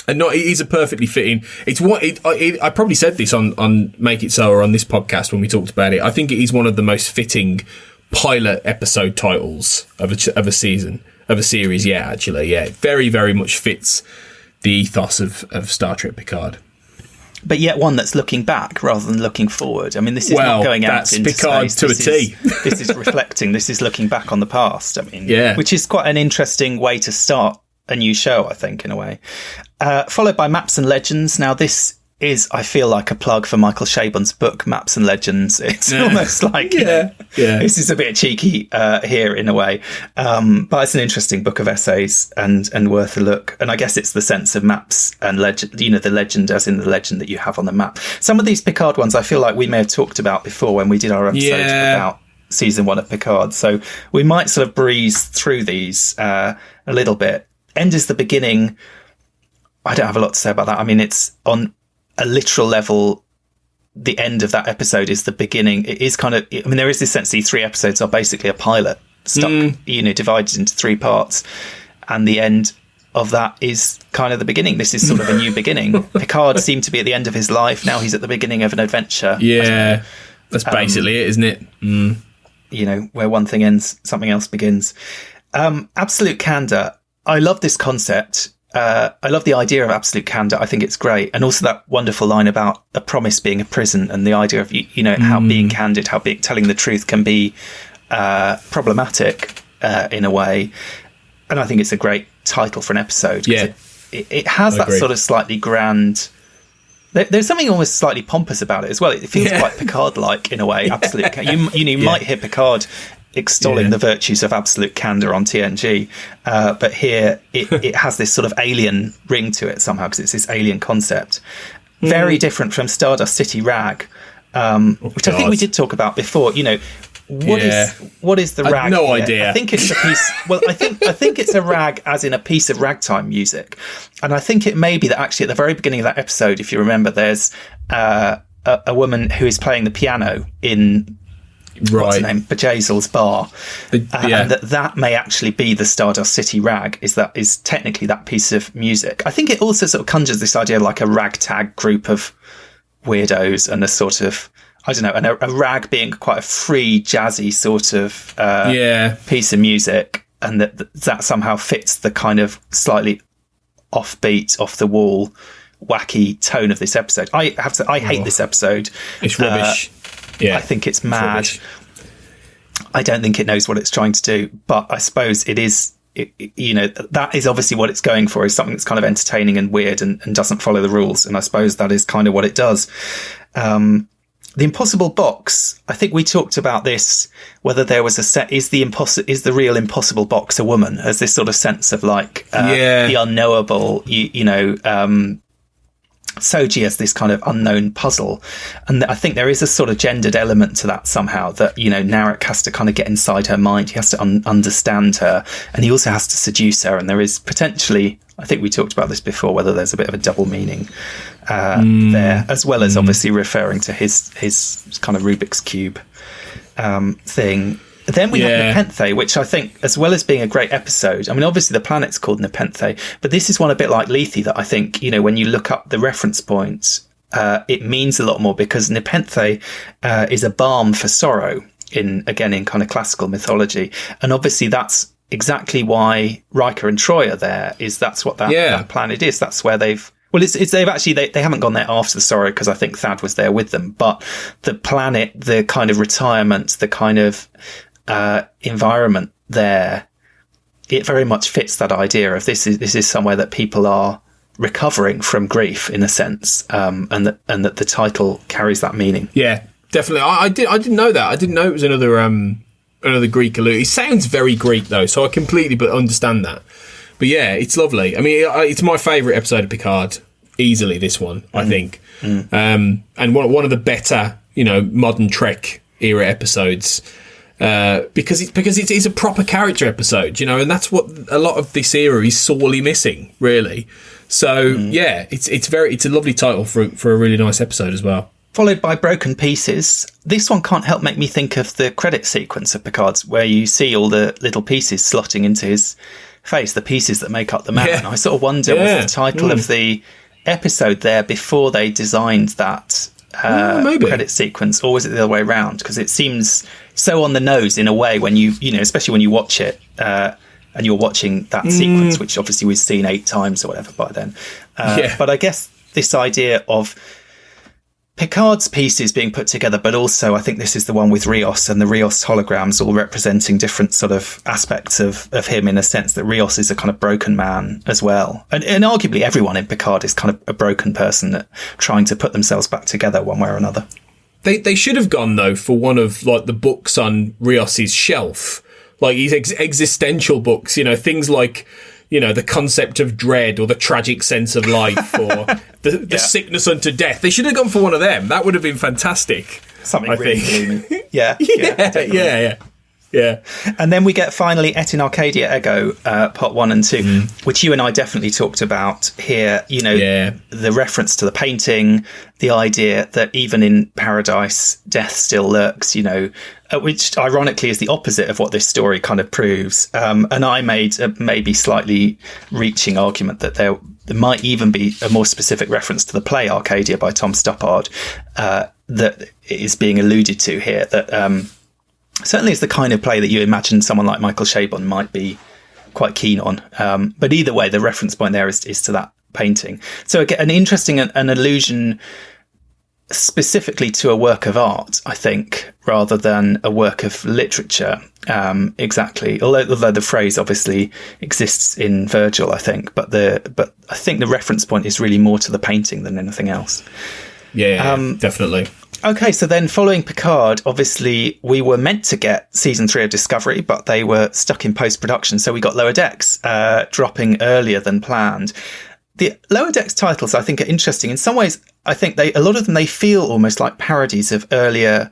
it is a perfectly fitting... It's what... I probably said this on Make It So or on this podcast when we talked about it. I think it is one of the most fitting pilot episode titles of a season, of a series, actually. It very, very much fits the ethos of Star Trek Picard. But yet one that's looking back rather than looking forward. I mean, this is not going out into Picard space. To a T. This is reflecting. This is looking back on the past. I mean, which is quite an interesting way to start a new show, I think, in a way. Followed by Maps and Legends. Now, this is, I feel like, a plug for Michael Chabon's book, Maps and Legends. It's almost like, this is a bit cheeky here in a way. But it's an interesting book of essays and worth a look. And I guess it's the sense of maps and legend, the legend as in the legend that you have on the map. Some of these Picard ones I feel like we may have talked about before when we did our episode about season 1 of Picard. So we might sort of breeze through these a little bit. End is the beginning. I don't have a lot to say about that. I mean, it's on a literal level, the end of that episode is the beginning. It is kind of, I mean, there is this sense these 3 episodes are basically a pilot stuck, divided into 3 parts. And the end of that is kind of the beginning. This is sort of a new beginning. Picard seemed to be at the end of his life. Now he's at the beginning of an adventure. Yeah, that's basically it, isn't it? Where one thing ends, something else begins. Absolute candor. I love this concept. I love the idea of absolute candor. I think it's great. And also that wonderful line about a promise being a prison and the idea of, how being candid, how telling the truth can be problematic in a way. And I think it's a great title for an episode. Yeah. It has that sort of slightly grand... There's something almost slightly pompous about it as well. It feels quite Picard-like in a way. Absolute. You might hear Picard extolling the virtues of absolute candor on TNG, but here it has this sort of alien ring to it somehow because it's this alien concept. Very different from Stardust City Rag, which I think we did talk about before. What is the rag? No here? idea. I think it's a piece. Well, I think it's a rag, as in a piece of ragtime music, and I think it may be that actually at the very beginning of that episode, if you remember, there's a woman who is playing the piano in what's her name, Bajazel's bar, and that may actually be the Stardust City rag. Is technically that piece of music. I think it also sort of conjures this idea of like a ragtag group of weirdos and a sort of, I don't know, and a rag being quite a free, jazzy sort of piece of music, and that somehow fits the kind of slightly offbeat, off the wall, wacky tone of this episode. I have to. I hate this episode. It's rubbish. I think it's mad. I don't think it knows what it's trying to do, but I suppose it is. That is obviously what it's going for, is something that's kind of entertaining and weird and doesn't follow the rules. And I suppose that is kind of what it does. The Impossible Box, I think we talked about this, whether there was a set, is the real Impossible Box a woman? As this sort of sense of like, the unknowable, Soji as this kind of unknown puzzle. And I think there is a sort of gendered element to that somehow, that, Narek has to kind of get inside her mind. He has to understand her, and he also has to seduce her. And there is potentially, I think we talked about this before, whether there's a bit of a double meaning there, as well as obviously referring to his kind of Rubik's Cube thing. Then we have Nepenthe, which I think, as well as being a great episode, I mean, obviously the planet's called Nepenthe, but this is one a bit like Lethe that I think, when you look up the reference points, it means a lot more, because Nepenthe is a balm for sorrow in kind of classical mythology. And obviously that's exactly why Riker and Troy are there, that's what that planet is. That's where they've they haven't gone there after the sorrow, because I think Thad was there with them, but the planet, the kind of retirement, the kind of environment there, it very much fits that idea of this is somewhere that people are recovering from grief, in a sense, and that the title carries that meaning. Yeah, definitely. I didn't know that. I didn't know it was another Greek allude. It sounds very Greek though, so I completely understand that. But yeah, it's lovely. I mean, it's my favourite episode of Picard, easily. This one, I think, and one of the better, modern Trek era episodes. Because it is a proper character episode, and that's what a lot of this era is sorely missing, really. So it's a lovely title for a really nice episode as well. Followed by Broken Pieces. This one can't help make me think of the credit sequence of Picard's, where you see all the little pieces slotting into his face, the pieces that make up the man. Yeah. I sort of wonder, was the title of the episode there before they designed that credit sequence, or was it the other way around? Because it seems so on the nose in a way when especially when you watch it and you're watching that sequence, which obviously we've seen 8 times or whatever by then. But I guess this idea of Picard's pieces being put together, but also I think this is the one with Rios and the Rios holograms all representing different sort of aspects of him, in a sense that Rios is a kind of broken man as well. And arguably everyone in Picard is kind of a broken person trying to put themselves back together one way or another. They should have gone, though, for one of like the books on Rios's shelf, like his existential books, things like, the concept of dread, or the tragic sense of life, or the sickness unto death. They should have gone for one of them. That would have been fantastic. Something really gloomy. Yeah. And then we get finally Et in Arcadia Ego, part 1 and 2, which you and I definitely talked about here. The reference to the painting, the idea that even in paradise, death still lurks, which ironically is the opposite of what this story kind of proves. And I made a maybe slightly reaching argument that there might even be a more specific reference to the play Arcadia by Tom Stoppard that is being alluded to here, that certainly it's the kind of play that you imagine someone like Michael Chabon might be quite keen on. But either way, the reference point there is to that painting. So again, an interesting an allusion specifically to a work of art, I think, rather than a work of literature. Exactly. Although the phrase obviously exists in Virgil, I think, but I think the reference point is really more to the painting than anything else. Yeah, definitely. Okay, so then following Picard, obviously we were meant to get season 3 of Discovery, but they were stuck in post-production, so we got Lower Decks dropping earlier than planned. The Lower Decks titles, I think, are interesting. In some ways, I think a lot of them, they feel almost like parodies of earlier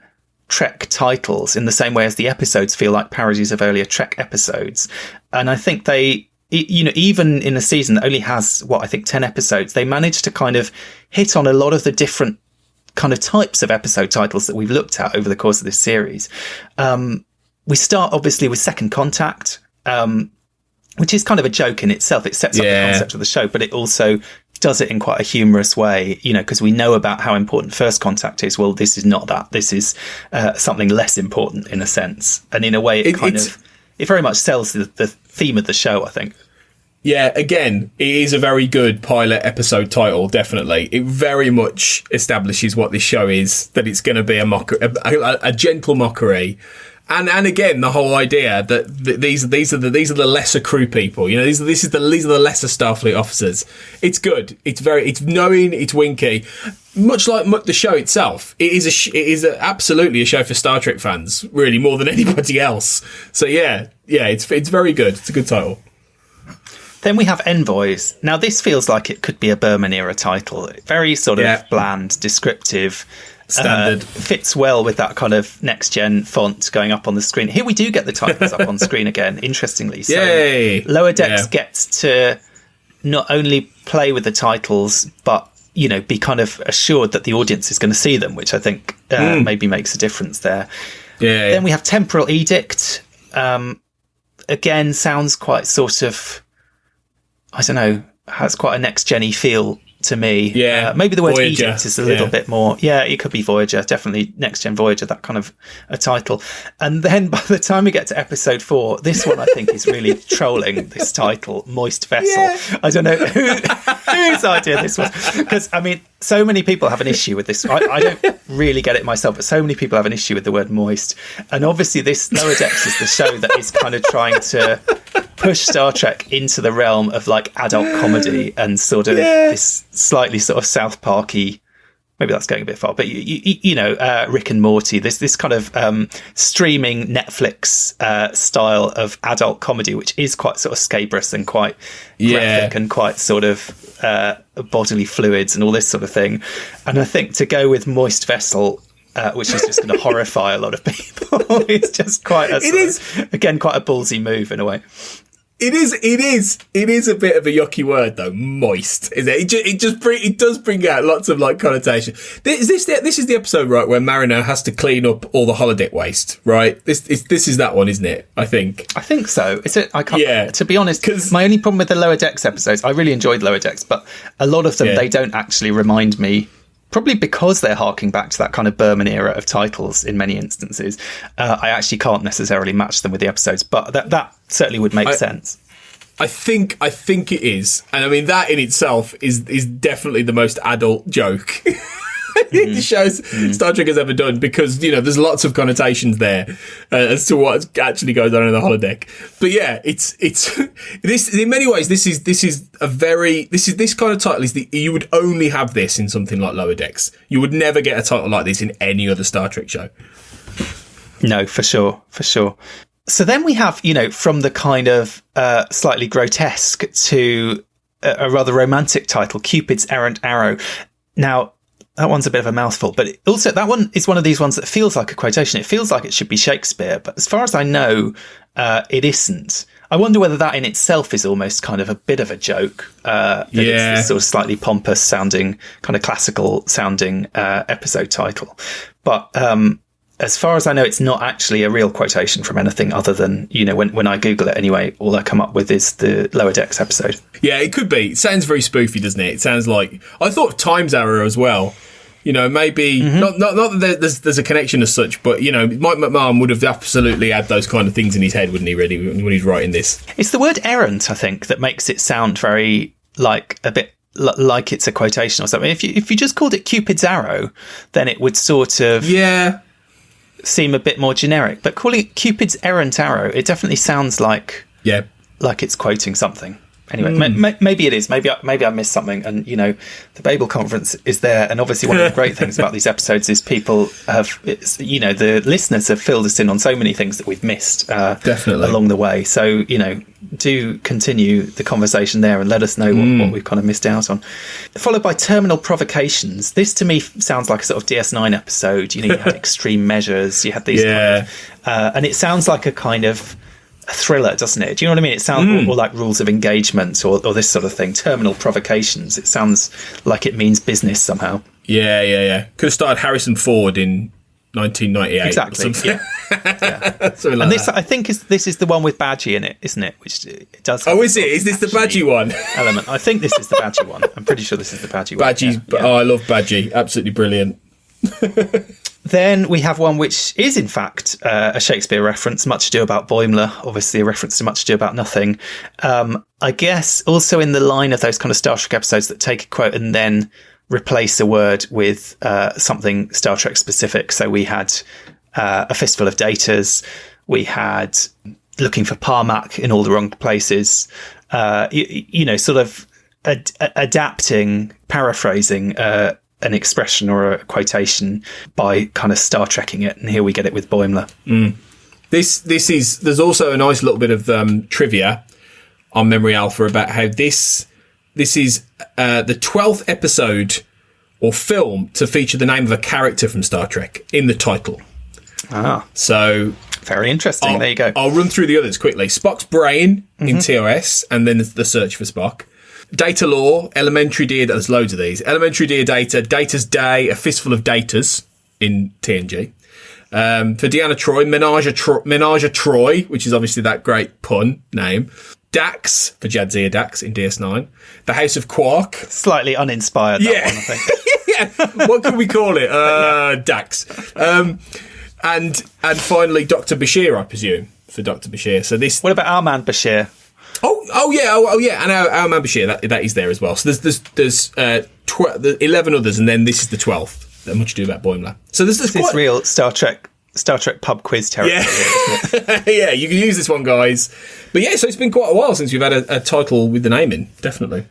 Trek titles in the same way as the episodes feel like parodies of earlier Trek episodes. And I think they, even in a season that only has, 10 episodes, they managed to kind of hit on a lot of the different kind of types of episode titles that we've looked at over the course of this series. We start obviously with Second Contact, which is kind of a joke in itself. It sets up the concept of the show, but it also does it in quite a humorous way, because we know about how important First Contact is. Well, this is not that. This is something less important in a sense. And in a way, it very much sells the theme of the show, I think. Yeah, again, it is a very good pilot episode title, definitely. It very much establishes what this show is, that it's going to be a gentle mockery. And again, the whole idea that these are the lesser crew people. These are the lesser Starfleet officers. It's good. It's knowing. It's winky. Much like the show itself, it is absolutely a show for Star Trek fans, really, more than anybody else. So it's very good. It's a good title. Then we have Envoys. Now, this feels like it could be a Berman era title. Very sort of bland, descriptive. Standard. Fits well with that kind of next-gen font going up on the screen. Here we do get the titles up on screen again, interestingly. So Yay! Lower Decks gets to not only play with the titles, but, be kind of assured that the audience is going to see them, which I think maybe makes a difference there. Yeah. Then we have Temporal Edict. Again, sounds quite sort of, I don't know, has quite a next-gen-y feel to me. Yeah. Maybe the word Voyager. Edict is a little bit more. Yeah, it could be Voyager, definitely Next Gen Voyager, that kind of a title. And then by the time we get to episode 4, this one I think is really trolling this title, Moist Vessel. Yeah. I don't know whose idea this was. Because, so many people have an issue with this. I don't really get it myself, but so many people have an issue with the word moist. And obviously this Lower Decks is the show that is kind of trying to push Star Trek into the realm of like adult comedy and sort of this slightly sort of South Parky, maybe that's going a bit far, but Rick and Morty, this kind of streaming Netflix style of adult comedy, which is quite sort of scabrous and quite graphic and quite sort of bodily fluids and all this sort of thing. And I think to go with Moist Vessel, which is just going to horrify a lot of people, it's just quite a quite a ballsy move in a way. It is a bit of a yucky word though, moist, is it? It does bring out lots of like connotation. This is the episode, right, where Mariner has to clean up all the holodeck waste, right? This is that one, isn't it? I think so. Is it? I can't. Yeah. To be honest, because my only problem with the Lower Decks episodes, I really enjoyed Lower Decks, but a lot of them they don't actually remind me. Probably because they're harking back to that kind of Berman era of titles in many instances. I actually can't necessarily match them with the episodes, but that certainly would make sense. I think it is. And that in itself is definitely the most adult joke the shows Star Trek has ever done, because there's lots of connotations there as to what actually goes on in the holodeck. But yeah, it's this in many ways. This kind of title is you would only have this in something like Lower Decks. You would never get a title like this in any other Star Trek show. No, for sure. So then we have from the kind of slightly grotesque to a rather romantic title, Cupid's Errant Arrow. Now, that one's a bit of a mouthful, but also that one is one of these ones that feels like a quotation. It feels like it should be Shakespeare, but as far as I know, it isn't. I wonder whether that in itself is almost kind of a bit of a joke. It's this sort of slightly pompous sounding, kind of classical sounding episode title. But as far as I know, it's not actually a real quotation from anything other than, when I Google it anyway, all I come up with is the Lower Decks episode. Yeah, it could be. It sounds very spoofy, doesn't it? It sounds like, I thought Time's Arrow as well. Maybe not that there's a connection as such, but Mike McMahon would have absolutely had those kind of things in his head, wouldn't he? Really, when he's writing this, it's the word errant, I think, that makes it sound very like a bit like it's a quotation or something. If you just called it Cupid's Arrow, then it would sort of seem a bit more generic. But calling it Cupid's Errant Arrow, it definitely sounds like it's quoting something. Anyway, maybe it is. Maybe I missed something. And, the Babel conference is there. And obviously one of the great things about these episodes is people have, the listeners have filled us in on so many things that we've missed definitely along the way. So, do continue the conversation there and let us know what we've kind of missed out on. Followed by Terminal Provocations. This to me sounds like a sort of DS9 episode. You had Extreme Measures, you had these kind of, and it sounds like a kind of a thriller, doesn't it? Do you know what I mean? It sounds more like Rules of Engagement or this sort of thing. Terminal Provocations. It sounds like it means business somehow. Yeah. Could have started Harrison Ford in 1998. Exactly. Yeah. Something like and this, that. I think, this is the one with Badgie in it, isn't it? Which it does. Oh, is it? Is this the Badgie one? Element. I think this is the Badgie one. I'm pretty sure this is the Badgie one. Badgie's. Yeah. Oh, I love Badgie. Absolutely brilliant. Then we have one which is, in fact, a Shakespeare reference, Much Ado About Boimler, obviously a reference to Much Ado About Nothing. I guess also in the line of those kind of Star Trek episodes that take a quote and then replace a word with something Star Trek specific. So we had A Fistful of Datas, we had Looking for Parmac in All the Wrong Places, sort of adapting, paraphrasing an expression or a quotation by kind of Star Trekking it, and here we get it with Boimler. There's also a nice little bit of trivia on Memory Alpha about how this is the 12th episode or film to feature the name of a character from Star Trek in the title. So very interesting. There you go. I'll run through the others quickly. Spock's brain in TOS, and then the search for Spock. Data Law, Elementary Dear, there's loads of these. Elementary Dear Data, Data's Day, A Fistful of Datas in TNG. For Deanna Troi, Menage a Troy, which is obviously that great pun name. Dax, for Jadzia Dax in DS9. The House of Quark. Slightly uninspired, that one, I think. Yeah. What can we call it? Dax. And finally, Dr. Bashir, I presume, for Dr. Bashir. So this. What about our man Bashir? Oh yeah, and our man Bashir, that is there as well. So there's 11 others, and then this is the 12th. That Much Ado About Boimler. So this real Star Trek pub quiz territory. Yeah. Yeah, you can use this one, guys. But yeah, so it's been quite a while since we've had a title with the name in. Definitely,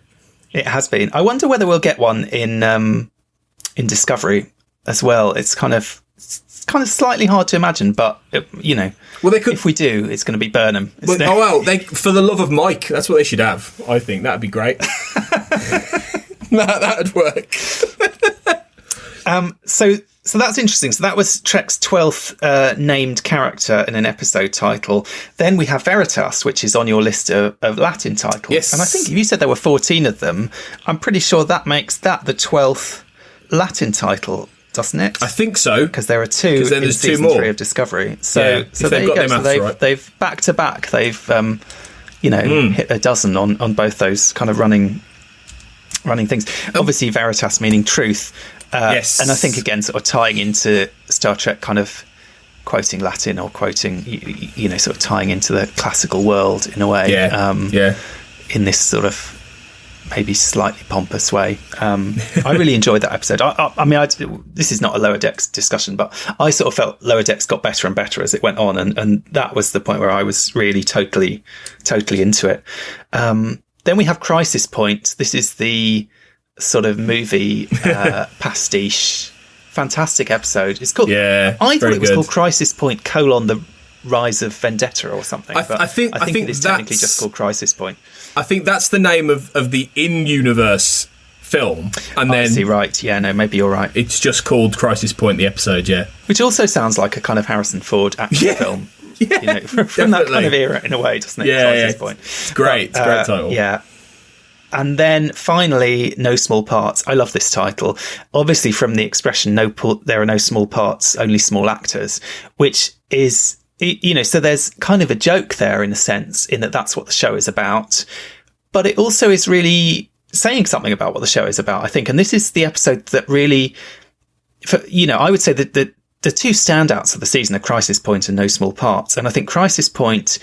it has been. I wonder whether we'll get one in Discovery as well. It's kind of slightly hard to imagine, but well, they could. If we do, it's going to be Burnham. For the love of Mike, that's what they should have. I think that'd be great. That'd work. So that's interesting. So that was Trek's 12th named character in an episode title. Then we have Veritas, which is on your list of Latin titles. Yes. And I think if you said there were 14 of them, I'm pretty sure that makes that the 12th Latin title, doesn't it? I think so. Because there are two then in season 3 of Discovery. So there you go. So they've back to back. They've hit a dozen on both those kind of running things. Obviously, Veritas meaning truth. Yes. And I think, again, sort of tying into Star Trek, kind of quoting Latin or quoting, sort of tying into the classical world in a way. In this sort of maybe slightly pompous way. I really enjoyed that episode. I mean, this is not a Lower Decks discussion, but I sort of felt Lower Decks got better and better as it went on. And that was the point where I was really totally into it. Then we have Crisis Point. This is the sort of movie pastiche, fantastic episode. It's called. I thought it was called Crisis Point: The Rise of Vendetta or something. I think it is technically just called Crisis Point. I think that's the name of the in-universe film, and then right. Yeah, no, maybe you're right. It's just called Crisis Point, the episode. Yeah, which also sounds like a kind of Harrison Ford action film. Yeah, from that kind of era in a way, doesn't it? Crisis Point. It's great. It's a great title. Yeah. And then finally, No Small Parts. I love this title. Obviously, from the expression there are no small parts, only small actors, which is, so there's kind of a joke there in a sense, in that that's what the show is about. But it also is really saying something about what the show is about, I think. And this is the episode that really, I would say that the two standouts of the season are Crisis Point and No Small Parts. And I think Crisis Point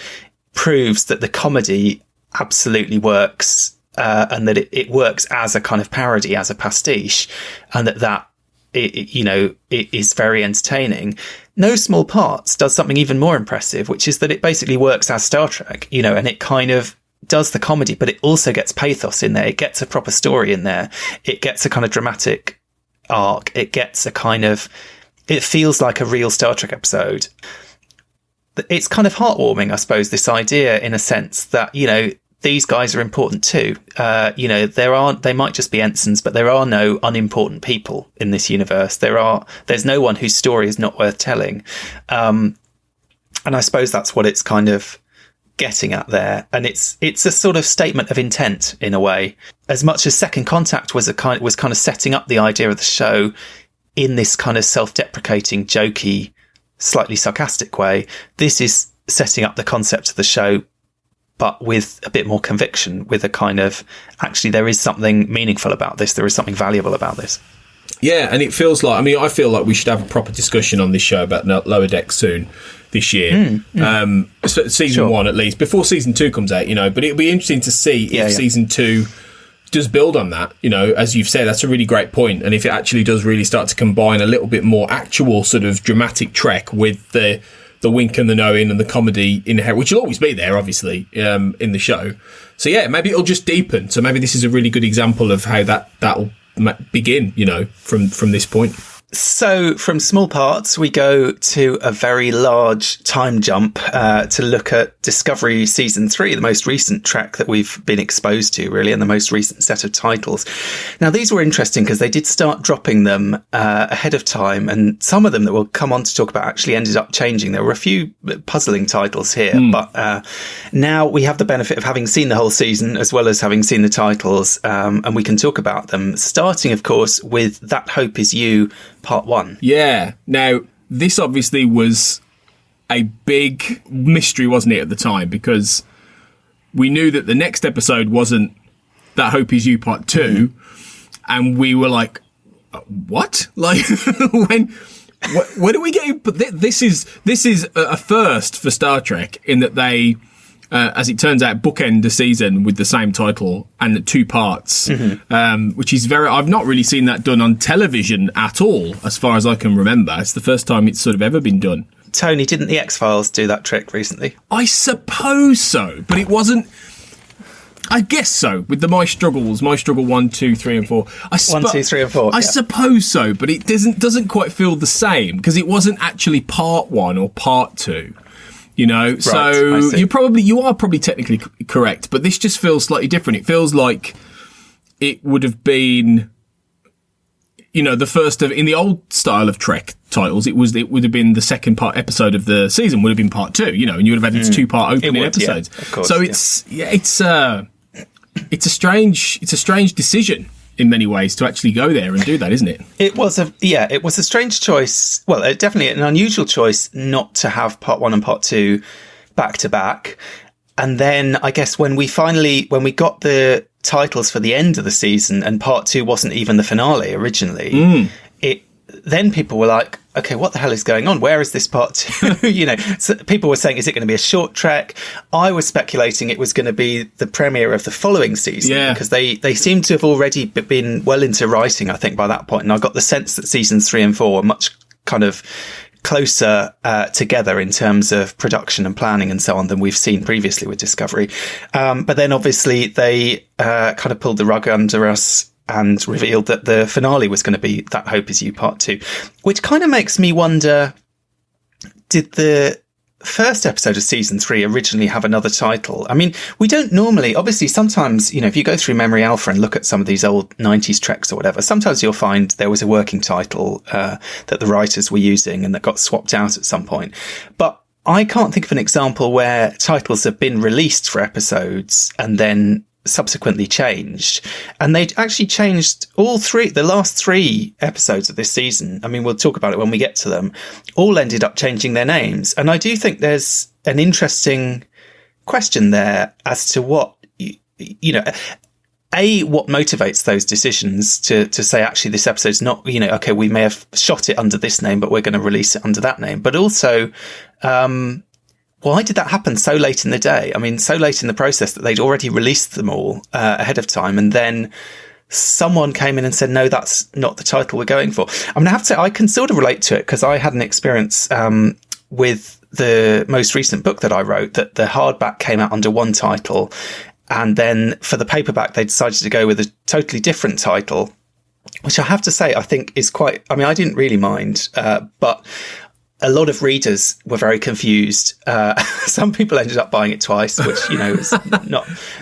proves that the comedy absolutely works. And that it works as a kind of parody, as a pastiche, and that it is very entertaining. No Small Parts does something even more impressive, which is that it basically works as Star Trek, and it kind of does the comedy, but it also gets pathos in there. It gets a proper story in there. It gets a kind of dramatic arc. It gets it feels like a real Star Trek episode. it's kind of heartwarming, I suppose, this idea in a sense that, you know, these guys are important too. You know, they might just be ensigns, but there are no unimportant people in this universe. There's no one whose story is not worth telling. And I suppose that's what it's kind of getting at there. And it's a sort of statement of intent in a way, as much as Second Contact was kind of setting up the idea of the show in this kind of self-deprecating, jokey, slightly sarcastic way. This is setting up the concept of the show, but with a bit more conviction, with a kind of, actually, there is something meaningful about this. There is something valuable about this. Yeah, and it feels like, I mean, I feel like we should have a proper discussion on this show about Lower Decks soon this year. Season 1 at least, before season 2 comes out, you know, but it'll be interesting to see if season 2 does build on that. You know, as you've said, that's a really great point. And if it actually does really start to combine a little bit more actual sort of dramatic Trek with the wink and the knowing and the comedy inherent, which will always be there, obviously, in the show. So yeah, maybe it'll just deepen. So maybe this is a really good example of how that'll begin, you know, from this point. So from small parts, we go to a very large time jump to look at Discovery Season 3, the most recent Trek that we've been exposed to, really, and the most recent set of titles. Now, these were interesting because they did start dropping them ahead of time, and some of them that we'll come on to talk about actually ended up changing. There were a few puzzling titles here, but now we have the benefit of having seen the whole season as well as having seen the titles, and we can talk about them, starting, of course, with That Hope Is You, Part 1. Yeah. Now, this obviously was a big mystery, wasn't it, at the time? Because we knew that the next episode wasn't That Hope Is You Part 2. And we were like, what? Like, when are we getting... But this is a first for Star Trek in that they... as it turns out, bookend the season with the same title and the 2 parts, which is I've not really seen that done on television at all, as far as I can remember. It's the first time it's sort of ever been done. Tony, didn't the X-Files do that trick recently? I suppose so, but it wasn't... I guess so, with the My Struggle 1, 2, 3 and 4. 1, 2, 3 and 4. I suppose so, but it doesn't quite feel the same, because it wasn't actually Part 1 or Part 2. You know, right, so you are probably technically correct, but this just feels slightly different. It feels like it would have been, you know, the first of, in the old style of Trek titles, it would have been the second episode of the season would have been Part 2, you know, and you would have had its 2-part opening episodes. Yeah, of course, so it's a strange decision in many ways to actually go there and do that, isn't it? It was a strange choice. Well, definitely an unusual choice not to have Part 1 and Part 2 back to back. And then I guess when we got the titles for the end of the season and Part 2 wasn't even the finale originally, then people were like, okay, what the hell is going on? Where is this Part 2? You know, so people were saying, is it going to be a short Trek? I was speculating it was going to be the premiere of the following season because they seem to have already been well into writing, I think, by that point. And I got the sense that seasons 3 and 4 were much kind of closer together in terms of production and planning and so on than we've seen previously with Discovery. But then obviously they kind of pulled the rug under us and revealed that the finale was going to be That Hope Is You Part 2, which kind of makes me wonder, did the first episode of season 3 originally have another title? I mean, we don't normally, obviously sometimes, you know, if you go through Memory Alpha and look at some of these old 90s Treks or whatever, sometimes you'll find there was a working title that the writers were using and that got swapped out at some point. But I can't think of an example where titles have been released for episodes and then subsequently changed, and they'd actually changed the last 3 episodes of this season. I mean, we'll talk about it when we get to them, all ended up changing their names. And I do think there's an interesting question there as to what, you know, what motivates those decisions to say, actually, this episode's not, you know, okay, we may have shot it under this name, but we're going to release it under that name. But also, why did that happen so late in the day? I mean, so late in the process that they'd already released them all ahead of time. And then someone came in and said, no, that's not the title we're going for. I'm going to have to say, I can sort of relate to it because I had an experience with the most recent book that I wrote, that the hardback came out under one title. And then for the paperback, they decided to go with a totally different title, which I have to say, I think is quite, I mean, I didn't really mind, but a lot of readers were very confused. Some people ended up buying it twice, which, is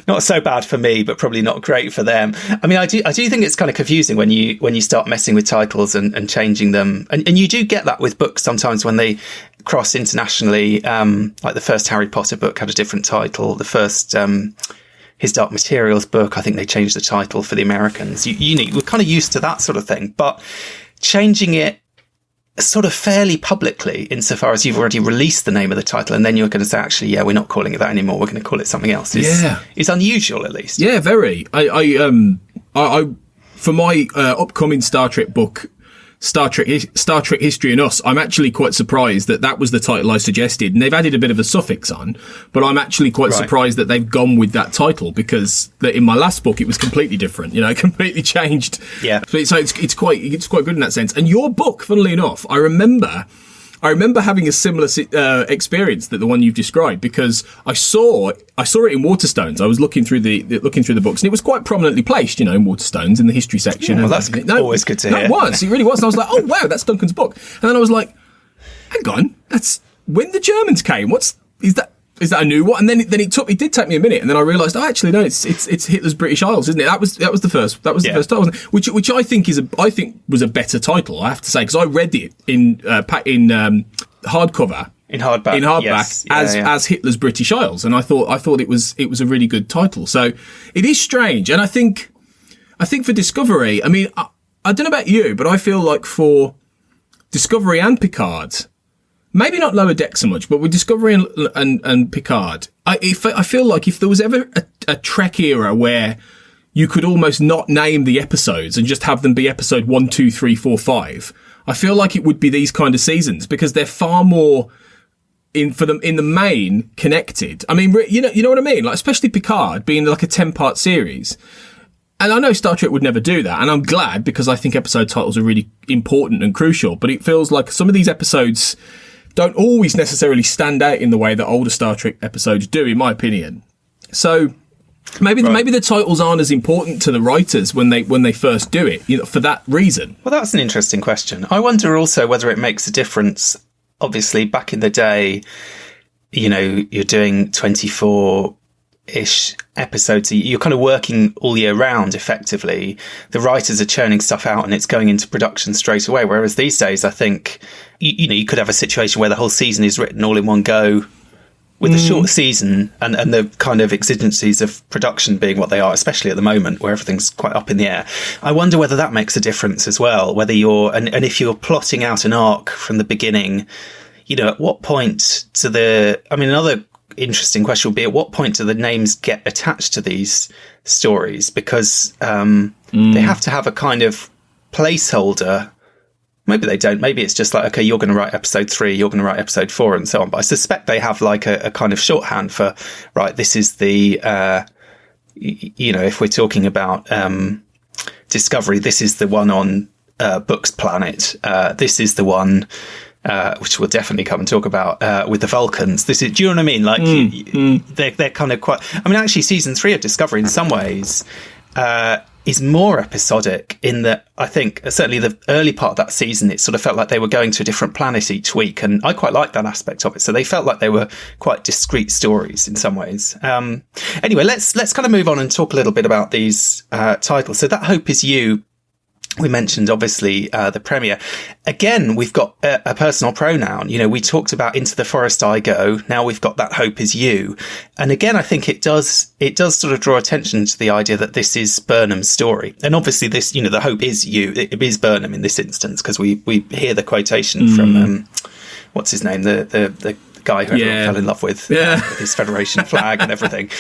not so bad for me, but probably not great for them. I mean, I do think it's kind of confusing when you start messing with titles and changing them. And you do get that with books sometimes when they cross internationally. Like the first Harry Potter book had a different title. The first His Dark Materials book, I think they changed the title for the Americans. We're kind of used to that sort of thing, but changing it sort of fairly publicly, insofar as you've already released the name of the title, and then you're going to say, actually, yeah, we're not calling it that anymore, we're going to call it something else. It's unusual, at least. Yeah, very. I for my upcoming Star Trek book, Star Trek History and Us, I'm actually quite surprised that was the title I suggested, and they've added a bit of a suffix on, but I'm actually quite surprised that they've gone with that title, because in my last book it was completely different, completely changed. Yeah. So it's quite good in that sense. And your book, funnily enough, I remember having a similar experience that the one you've described, because I saw it in Waterstones. I was looking through the books, and it was quite prominently placed, in Waterstones in the history section. Well, that's always good to hear. It really was. And I was like, oh wow, that's Duncan's book. And then I was like, hang on, that's when the Germans came. Is that a new one? And then it did take me a minute, and then I realised, oh, actually, no, it's Hitler's British Isles, isn't it? That was the first title, wasn't it? Which I think was a better title, I have to say, because I read it in hardcover. In hardback, yes. as Hitler's British Isles, and I thought it was a really good title. So it is strange, and I think for Discovery, I mean, I don't know about you, but I feel like for Discovery and Picard, maybe not Lower Deck so much, but with Discovery and Picard, I feel like if there was ever a Trek era where you could almost not name the episodes and just have them be episode 1, 2, 3, 4, 5, I feel like it would be these kind of seasons, because they're far more in the main connected. I mean, you know what I mean? Like, especially Picard being like a 10-part series. And I know Star Trek would never do that, and I'm glad, because I think episode titles are really important and crucial, but it feels like some of these episodes don't always necessarily stand out in the way that older Star Trek episodes do, in my opinion. So maybe the titles aren't as important to the writers when they first do it, for that reason. Well, that's an interesting question. I wonder also whether it makes a difference. Obviously, back in the day, you're doing 24-ish episodes. You're kind of working all year round, effectively. The writers are churning stuff out and it's going into production straight away. Whereas these days, I think, you could have a situation where the whole season is written all in one go, with a short season and the kind of exigencies of production being what they are, especially at the moment where everything's quite up in the air. I wonder whether that makes a difference as well, whether and if you're plotting out an arc from the beginning, at what point another interesting question would be, at what point do the names get attached to these stories? Because they have to have a kind of placeholder. Maybe they don't. Maybe it's just like, okay, you're going to write episode 3, you're going to write episode 4, and so on. But I suspect they have like a kind of shorthand for, right, this is the, if we're talking about Discovery, this is the one on Book's planet. This is the one, which we'll definitely come and talk about with the Vulcans. Do you know what I mean? Like, they're kind of quite. I mean, actually, season 3 of Discovery, in some ways, is more episodic in that I think certainly the early part of that season, it sort of felt like they were going to a different planet each week. And I quite like that aspect of it. So they felt like they were quite discrete stories in some ways. Anyway, let's kind of move on and talk a little bit about these titles. So That Hope Is You, we mentioned, obviously, the premiere. Again, we've got a personal pronoun. We talked about Into the Forest I Go. Now we've got That Hope Is You. And again, I think it does sort of draw attention to the idea that this is Burnham's story. And obviously this, the hope is you. It is Burnham in this instance, because we hear the quotation from, what's his name? The guy who everyone fell in love with, his Federation flag and everything.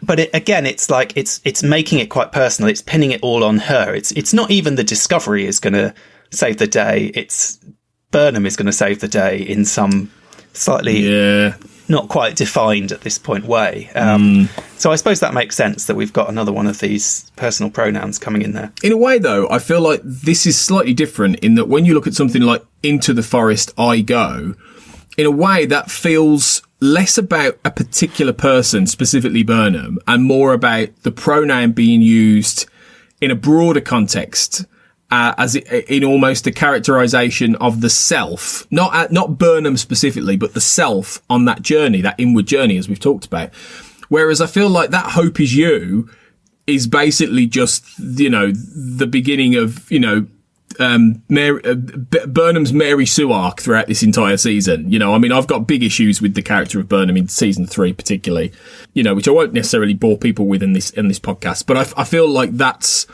But it's like it's making it quite personal. It's pinning it all on her. It's not even the Discovery is going to save the day. It's Burnham is going to save the day in some slightly not quite defined at this point way. So I suppose that makes sense that we've got another one of these personal pronouns coming in there. In a way, though, I feel like this is slightly different in that when you look at something like Into the Forest I Go, in a way, that feels less about a particular person, specifically Burnham, and more about the pronoun being used in a broader context as in almost a characterization of the self, not Burnham specifically, but the self on that journey, that inward journey, as we've talked about. Whereas I feel like that Hope Is You is basically just, the beginning of, Burnham's Mary Sue arc throughout this entire season. I've got big issues with the character of Burnham in season 3 particularly, which I won't necessarily bore people with in this podcast, but I feel like that's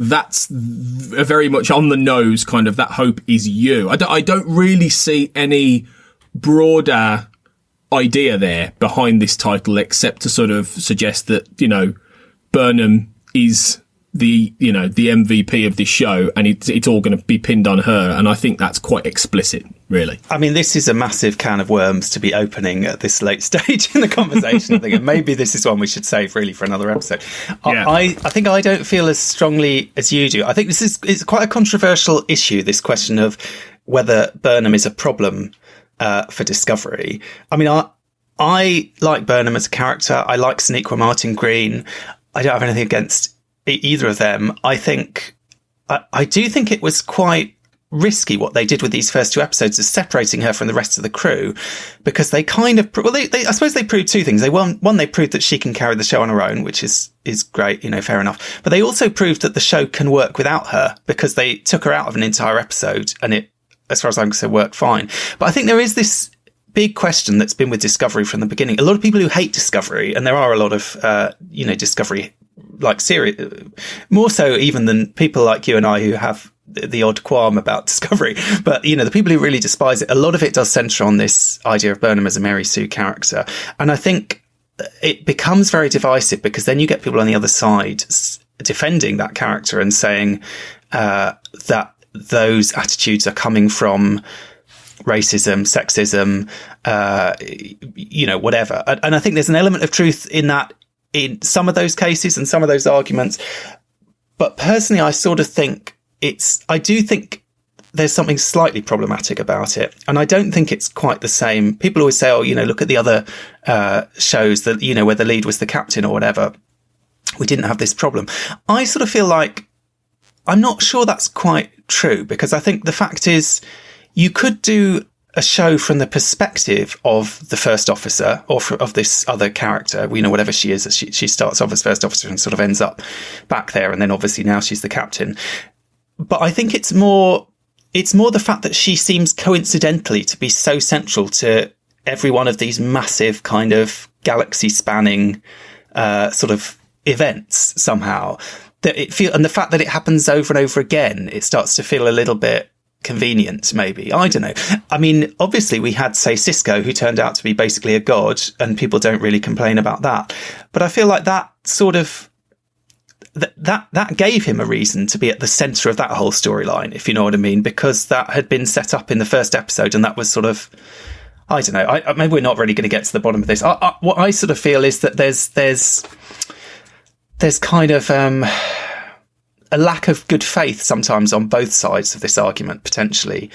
a very much on the nose kind of that Hope Is You. I don't really see any broader idea there behind this title, except to sort of suggest that, Burnham is the MVP of this show, and it's all going to be pinned on her. And I think that's quite explicit, really. I mean, this is a massive can of worms to be opening at this late stage in the conversation. I think, and maybe this is one we should save really for another episode. Yeah. I think I don't feel as strongly as you do. I think it's quite a controversial issue, this question of whether Burnham is a problem for Discovery. I mean, I like Burnham as a character. I like Sonequa Martin Green. I don't have anything against either of them. I do think it was quite risky what they did with these first 2 episodes, of separating her from the rest of the crew, because they kind of, I suppose they proved 2 things. One, they proved that she can carry the show on her own, which is great, fair enough. But they also proved that the show can work without her, because they took her out of an entire episode, and it, as far as I'm concerned, worked fine. But I think there is this big question that's been with Discovery from the beginning. A lot of people who hate Discovery, and there are a lot of, Discovery like series, more so even than people like you and I who have the odd qualm about Discovery. But, the people who really despise it, a lot of it does centre on this idea of Burnham as a Mary Sue character. And I think it becomes very divisive, because then you get people on the other side defending that character and saying that those attitudes are coming from racism, sexism, whatever. And I think there's an element of truth in that, in some of those cases and some of those arguments. But personally, I sort of think I do think there's something slightly problematic about it. And I don't think it's quite the same. People always say, look at the other shows that, where the lead was the captain or whatever. We didn't have this problem. I sort of feel like I'm not sure that's quite true, because I think the fact is you could do a show from the perspective of the first officer, or of this other character, whatever she is. She starts off as first officer and sort of ends up back there, and then obviously now she's the captain. But I think it's more the fact that she seems coincidentally to be so central to every one of these massive kind of galaxy spanning sort of events somehow, that and the fact that it happens over and over again, it starts to feel a little bit convenient, maybe. I don't know. I mean, obviously we had, say, Sisko, who turned out to be basically a god, and people don't really complain about that. But I feel like that sort of that gave him a reason to be at the centre of that whole storyline, if you know what I mean, because that had been set up in the first episode, and that was sort of, I don't know. Maybe we're not really going to get to the bottom of this. What I sort of feel is that there's kind of a lack of good faith sometimes on both sides of this argument, potentially.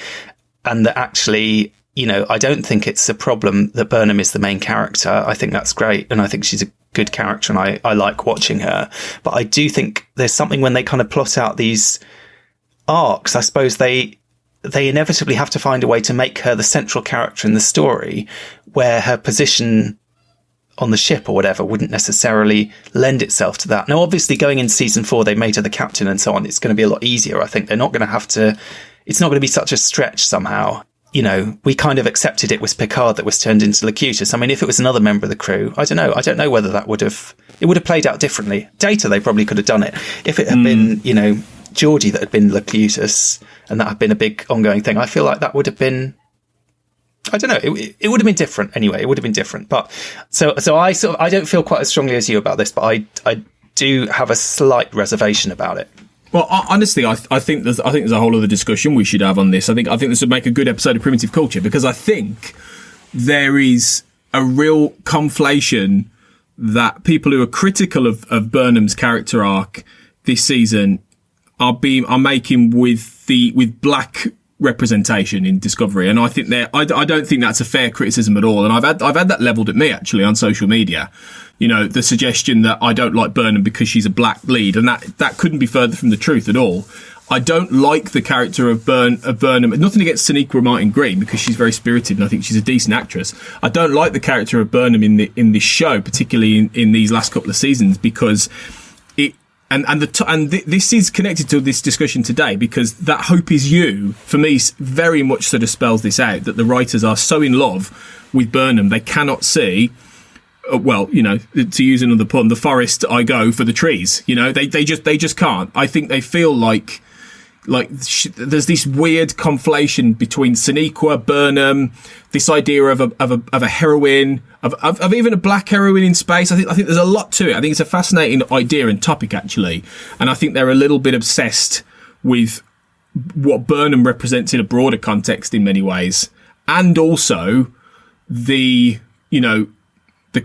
And that actually, I don't think it's a problem that Burnham is the main character. I think that's great. And I think she's a good character, and I like watching her. But I do think there's something when they kind of plot out these arcs, I suppose they inevitably have to find a way to make her the central character in the story, where her position on the ship or whatever wouldn't necessarily lend itself to that. Now, obviously, going into season 4, they made her the captain and so on. It's going to be a lot easier. I think they're not going to have to, it's not going to be such a stretch somehow. We kind of accepted it was Picard that was turned into Locutus. I mean, if it was another member of the crew, I don't know. I don't know whether it would have played out differently. Data, they probably could have done it. If it had been, Geordi that had been Locutus, and that had been a big ongoing thing, I feel like that would have been, I don't know. It would have been different anyway. It would have been different. But so I don't feel quite as strongly as you about this, but I do have a slight reservation about it. Well, honestly, I think there's a whole other discussion we should have on this. I think this would make a good episode of Primitive Culture, because I think there is a real conflation that people who are critical of Burnham's character arc this season are making with black representation in Discovery, and I think I don't think that's a fair criticism at all. And I've had that levelled at me actually on social media. The suggestion that I don't like Burnham because she's a black lead, and that couldn't be further from the truth at all. I don't like the character of Burnham. Nothing against Sonequa Martin Green, because she's very spirited and I think she's a decent actress. I don't like the character of Burnham in this show, particularly in these last couple of seasons, because it this is connected to this discussion today, because that Hope Is You, for me, very much sort of spells this out, that the writers are so in love with Burnham they cannot see. Well, to use another pun, the forest I go for the trees. They just can't. I think they feel like there's this weird conflation between Sonequa, Burnham, this idea of a heroine, of even a black heroine in space. I think there's a lot to it. I think it's a fascinating idea and topic, actually, and I think they're a little bit obsessed with what Burnham represents in a broader context in many ways, and also the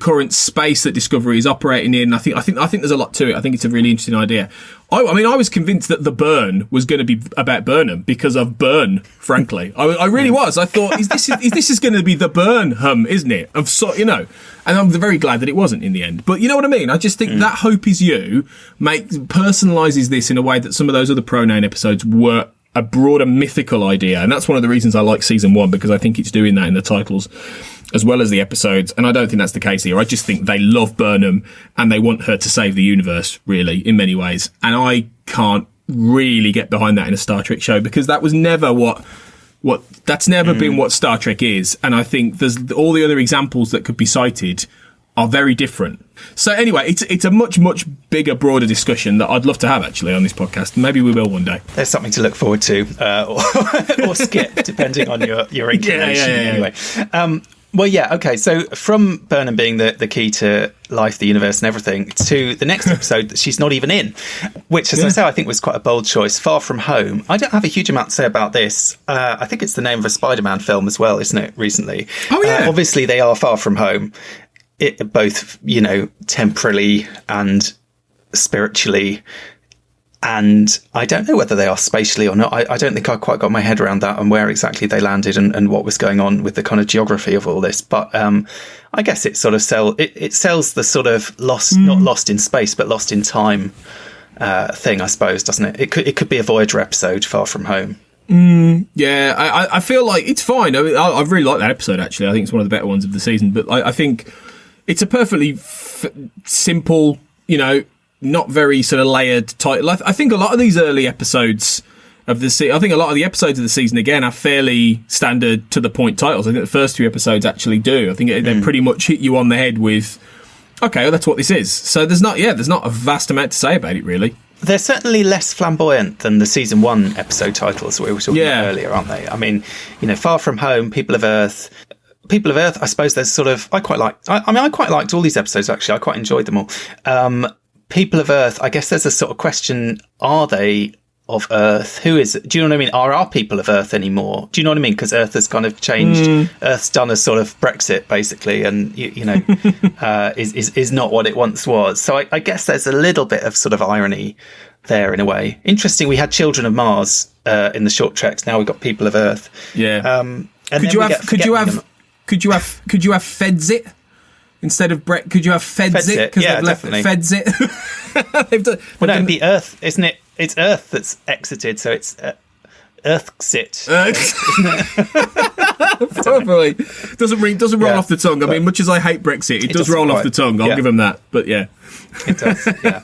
current space that Discovery is operating in. I think there's a lot to it. I think it's a really interesting idea. I was convinced that the Burn was going to be about Burnham because of Burn. Frankly, I really was. I thought, is this going to be the Burnham, isn't it? And I'm very glad that it wasn't in the end. But you know what I mean. I just think that Hope Is You personalises this in a way that some of those other pronoun episodes were a broader mythical idea, and that's one of the reasons I like season 1, because I think it's doing that in the titles as well as the episodes, and I don't think that's the case here. I just think they love Burnham and they want her to save the universe, really, in many ways, and I can't really get behind that in a Star Trek show, because that was never that's never been what Star Trek is, and I think there's all the other examples that could be cited are very different. So anyway, it's a much, much bigger, broader discussion that I'd love to have, actually, on this podcast. Maybe we will one day. There's something to look forward to, or skip, depending on your inclination. Anyway. Well, yeah, okay. So from Burnham being the key to life, the universe and everything, to the next episode that she's not even in, which, as I say, I think was quite a bold choice, Far From Home. I don't have a huge amount to say about this. I think it's the name of a Spider-Man film as well, isn't it, recently? Oh, yeah. Obviously, they are far from home, both, temporally and spiritually. And I don't know whether they are spatially or not. I don't think I quite got my head around that and where exactly they landed and what was going on with the kind of geography of all this. But I guess it sort of sells the sort of not lost in space, but lost in time thing, I suppose, doesn't it? It could be a Voyager episode, Far From Home. Yeah, I feel like it's fine. I really like that episode, actually. I think it's one of the better ones of the season. But I think it's a perfectly simple, not very sort of layered title. I think a lot of these early episodes of the season, I think a lot of the episodes of the season, again, are fairly standard to the point titles. I think the first 2 episodes actually do. I think they pretty much hit you on the head with, okay, well, that's what this is. So there's not a vast amount to say about it, really. They're certainly less flamboyant than the season 1 episode titles we were talking about earlier, aren't they? I mean, Far From Home, People of Earth, I suppose there's sort of, I quite liked all these episodes, actually. I quite enjoyed them all. People of Earth, I guess there's a sort of question, are they of Earth? Who is it? Do you know what I mean? Are our people of Earth anymore? Do you know what I mean? Because Earth has kind of changed. Earth's done a sort of Brexit, basically, and, is not what it once was. So I guess there's a little bit of sort of irony there in a way. Interesting, we had Children of Mars in the short treks. Now we've got People of Earth. Yeah. Could you have Fedzit? Instead of Brett, could you have Fedzit? Because they've left Fedzit. It'd be Earth, isn't it? It's Earth that's exited, so it's Earthxit. Probably doesn't roll off the tongue. I mean, much as I hate Brexit, it does roll off the tongue. I'll give them that. But yeah, it does. Yeah.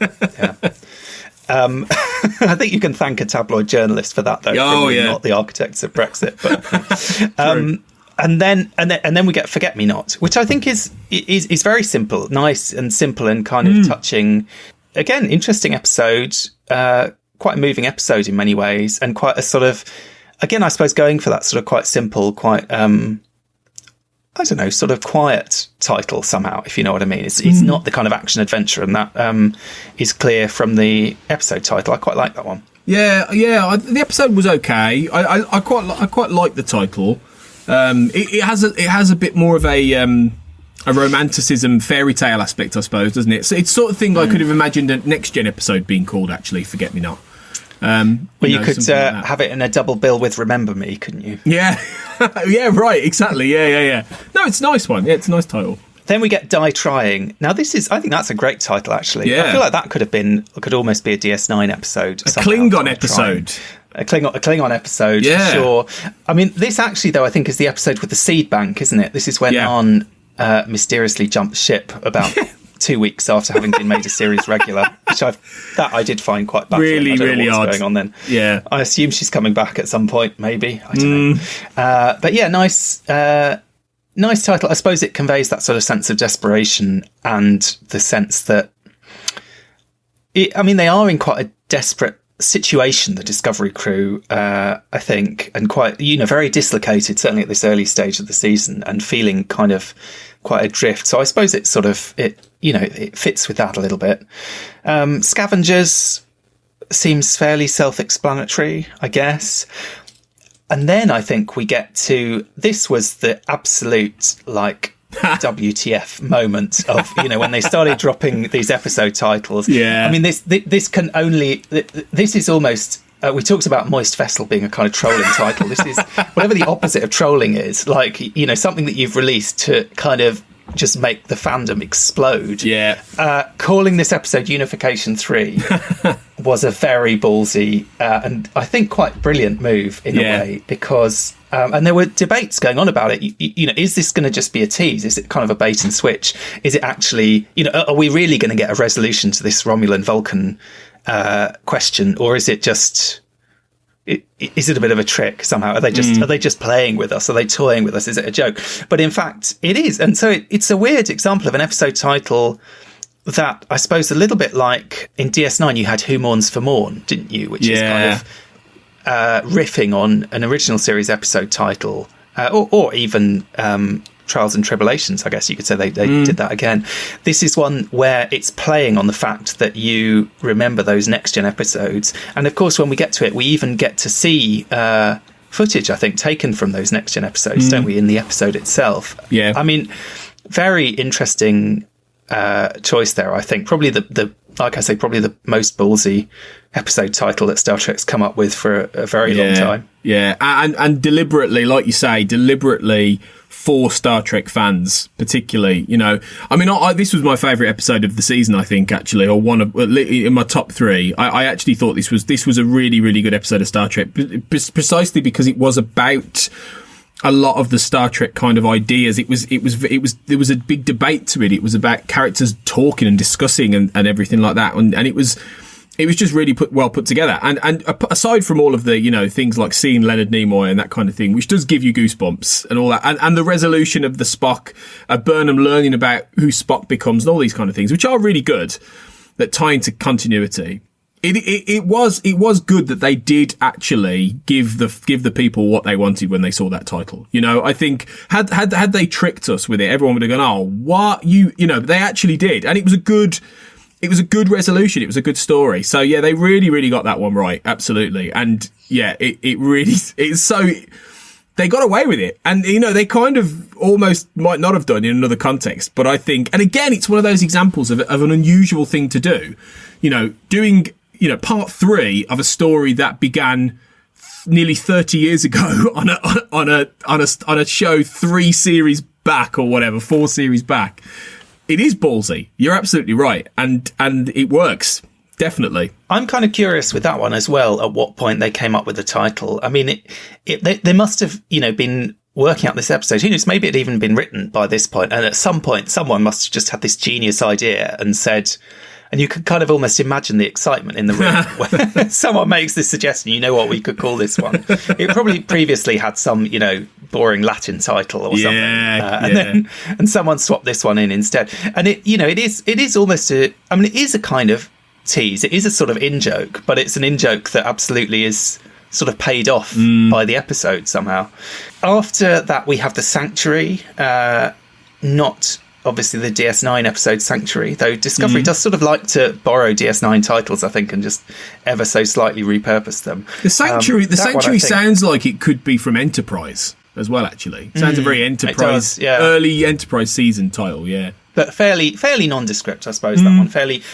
I think you can thank a tabloid journalist for that, though. Not the architects of Brexit, but. And then we get Forget Me Not, which I think is very simple, nice and simple and kind of touching. Again, interesting episode, quite a moving episode in many ways, and quite a sort of, again, I suppose going for that sort of quite simple, quite sort of quiet title somehow, if you know what I mean. It's not the kind of action adventure, and that is clear from the episode title. I quite like that one. Yeah. The episode was okay. I quite like the title. It has a bit more of a romanticism fairy tale aspect, I suppose, doesn't it? So it's sort of thing I could have imagined a next gen episode being called, actually, Forget Me Not. You could have it in a double bill with Remember Me, couldn't you? Yeah. Yeah, right, exactly. Yeah. No, it's a nice one. Yeah, it's a nice title. Then we get Die Trying. Now, I think that's a great title, actually. Yeah. I feel like that could almost be a DS9 episode. A Klingon episode. A Klingon episode, yeah. Sure. I mean, this actually, though, I think is the episode with the seed bank, isn't it? This is when Arn mysteriously jumped ship about 2 weeks after having been made a series regular, which I did find quite baffling. Really, really odd. What's going on then? Yeah. I assume she's coming back at some point, maybe. I don't know. But yeah, nice title. I suppose it conveys that sort of sense of desperation and the sense that, they are in quite a desperate situation, the Discovery crew, I think, and quite, very dislocated, certainly at this early stage of the season, and feeling kind of quite adrift. So I suppose it sort of, it fits with that a little bit. Scavengers seems fairly self-explanatory, I guess. And then I think we get to, this was the absolute, WTF moment of, when they started dropping these episode titles. Yeah. This can only, this is almost, we talked about Moist Vessel being a kind of trolling title. This is whatever the opposite of trolling is, something that you've released to kind of just make the fandom explode. Yeah. Calling this episode Unification 3 was a very ballsy and I think quite brilliant move in a way, because and there were debates going on about it. Is this going to just be a tease? Is it kind of a bait and switch? Is it actually, are we really going to get a resolution to this Romulan Vulcan question, or is it just? Is it a bit of a trick somehow? Are they just playing with us? Are they toying with us? Is it a joke? But in fact, it is. And so it's a weird example of an episode title that I suppose a little bit like in DS9 you had Who Mourns for Morn, didn't you? Which is kind of riffing on an original series episode title, or even Trials and Tribulations, I guess you could say they did that again. This is one where it's playing on the fact that you remember those next-gen episodes. And of course, when we get to it, we even get to see footage, I think, taken from those next-gen episodes, don't we, in the episode itself? Yeah. Very interesting choice there, I think. Probably probably the most ballsy episode title that Star Trek's come up with for a very long time. Yeah, and deliberately, like you say, for Star Trek fans, particularly, this was my favourite episode of the season, I think, actually, or one of in my top 3. I actually thought this was a really, really good episode of Star Trek, precisely because it was about a lot of the Star Trek kind of ideas. There was a big debate to it. It was about characters talking and discussing and everything like that, and it was just really well put together. And aside from all of the, things like seeing Leonard Nimoy and that kind of thing, which does give you goosebumps and all that, and the resolution of the Spock, Burnham learning about who Spock becomes and all these kind of things, which are really good, that tie into continuity. It was good that they did actually give the people what they wanted when they saw that title. I think had they tricked us with it, everyone would have gone, "Oh, what they actually did," and it was a good resolution. It was a good story. So yeah, they really, really got that one right. Absolutely. And yeah, it's so, they got away with it. And, they kind of almost might not have done in another context. But I think, and again, it's one of those examples of an unusual thing to do, doing, part 3 of a story that began nearly 30 years ago on a show 3 series back or whatever, 4 series back. It is ballsy. You're absolutely right. And it works. Definitely. I'm kind of curious with that one as well, at what point they came up with the title. They must have, been working out this episode. Who knows, maybe it had even been written by this point. And at some point, someone must have just had this genius idea and said, and you could kind of almost imagine the excitement in the room when someone makes this suggestion, you know what we could call this one. It probably previously had some, boring Latin title or something. And someone swapped this one in instead. And it is almost it is a kind of tease. It is a sort of in-joke, but it's an in-joke that absolutely is sort of paid off by the episode somehow. After that, we have the Sanctuary, not obviously the DS9 episode Sanctuary, though Discovery does sort of like to borrow DS9 titles, I think, and just ever so slightly repurpose them. The Sanctuary sounds like it could be from Enterprise as well, actually. It sounds a very Enterprise, early Enterprise season title, yeah. But fairly nondescript, I suppose, that one.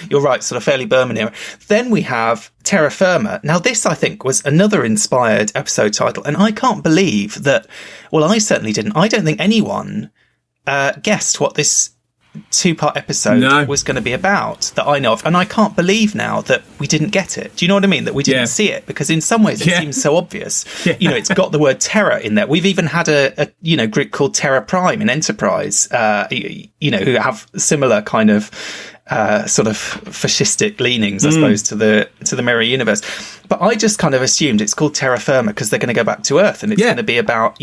You're right, sort of fairly Berman era. Then we have Terra Firma. Now, this, I think, was another inspired episode title, and I can't believe that, well, I certainly didn't. I don't think anyone guessed what this 2-part episode was going to be about that I know of, and I can't believe now that we didn't get it. Do you know what I mean? That we didn't see it, because in some ways it seems so obvious. It's got the word terror in there. We've even had a group called Terror Prime in Enterprise, who have similar kind of sort of fascistic leanings, I suppose, to the mirror universe. But I just kind of assumed it's called Terra Firma because they're going to go back to Earth, and it's going to be about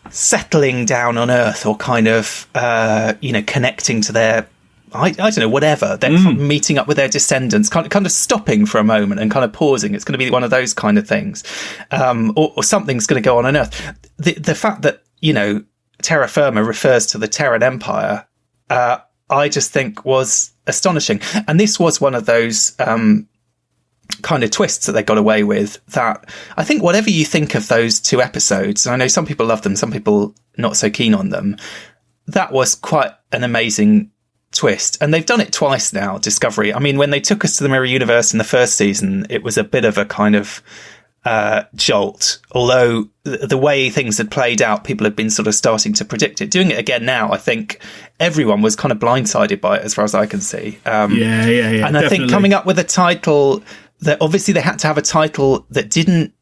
settling down on Earth, or kind of connecting to their I don't know, whatever. They're meeting up with their descendants, kind of stopping for a moment and kind of pausing. It's going to be one of those kind of things, or something's going to go on Earth. The fact that Terra Firma refers to the Terran Empire, I just think was astonishing. And this was one of those kind of twists that they got away with, that I think whatever you think of those 2 episodes, and I know some people love them, some people not so keen on them, that was quite an amazing twist. And they've done it twice now, Discovery. I mean, when they took us to the Mirror Universe in the first season, it was a bit of a kind of jolt, although the way things had played out, people had been sort of starting to predict it. Doing it again now, I think everyone was kind of blindsided by it, as far as I can see. And I think coming up with a title that, obviously they had to have a title that didn't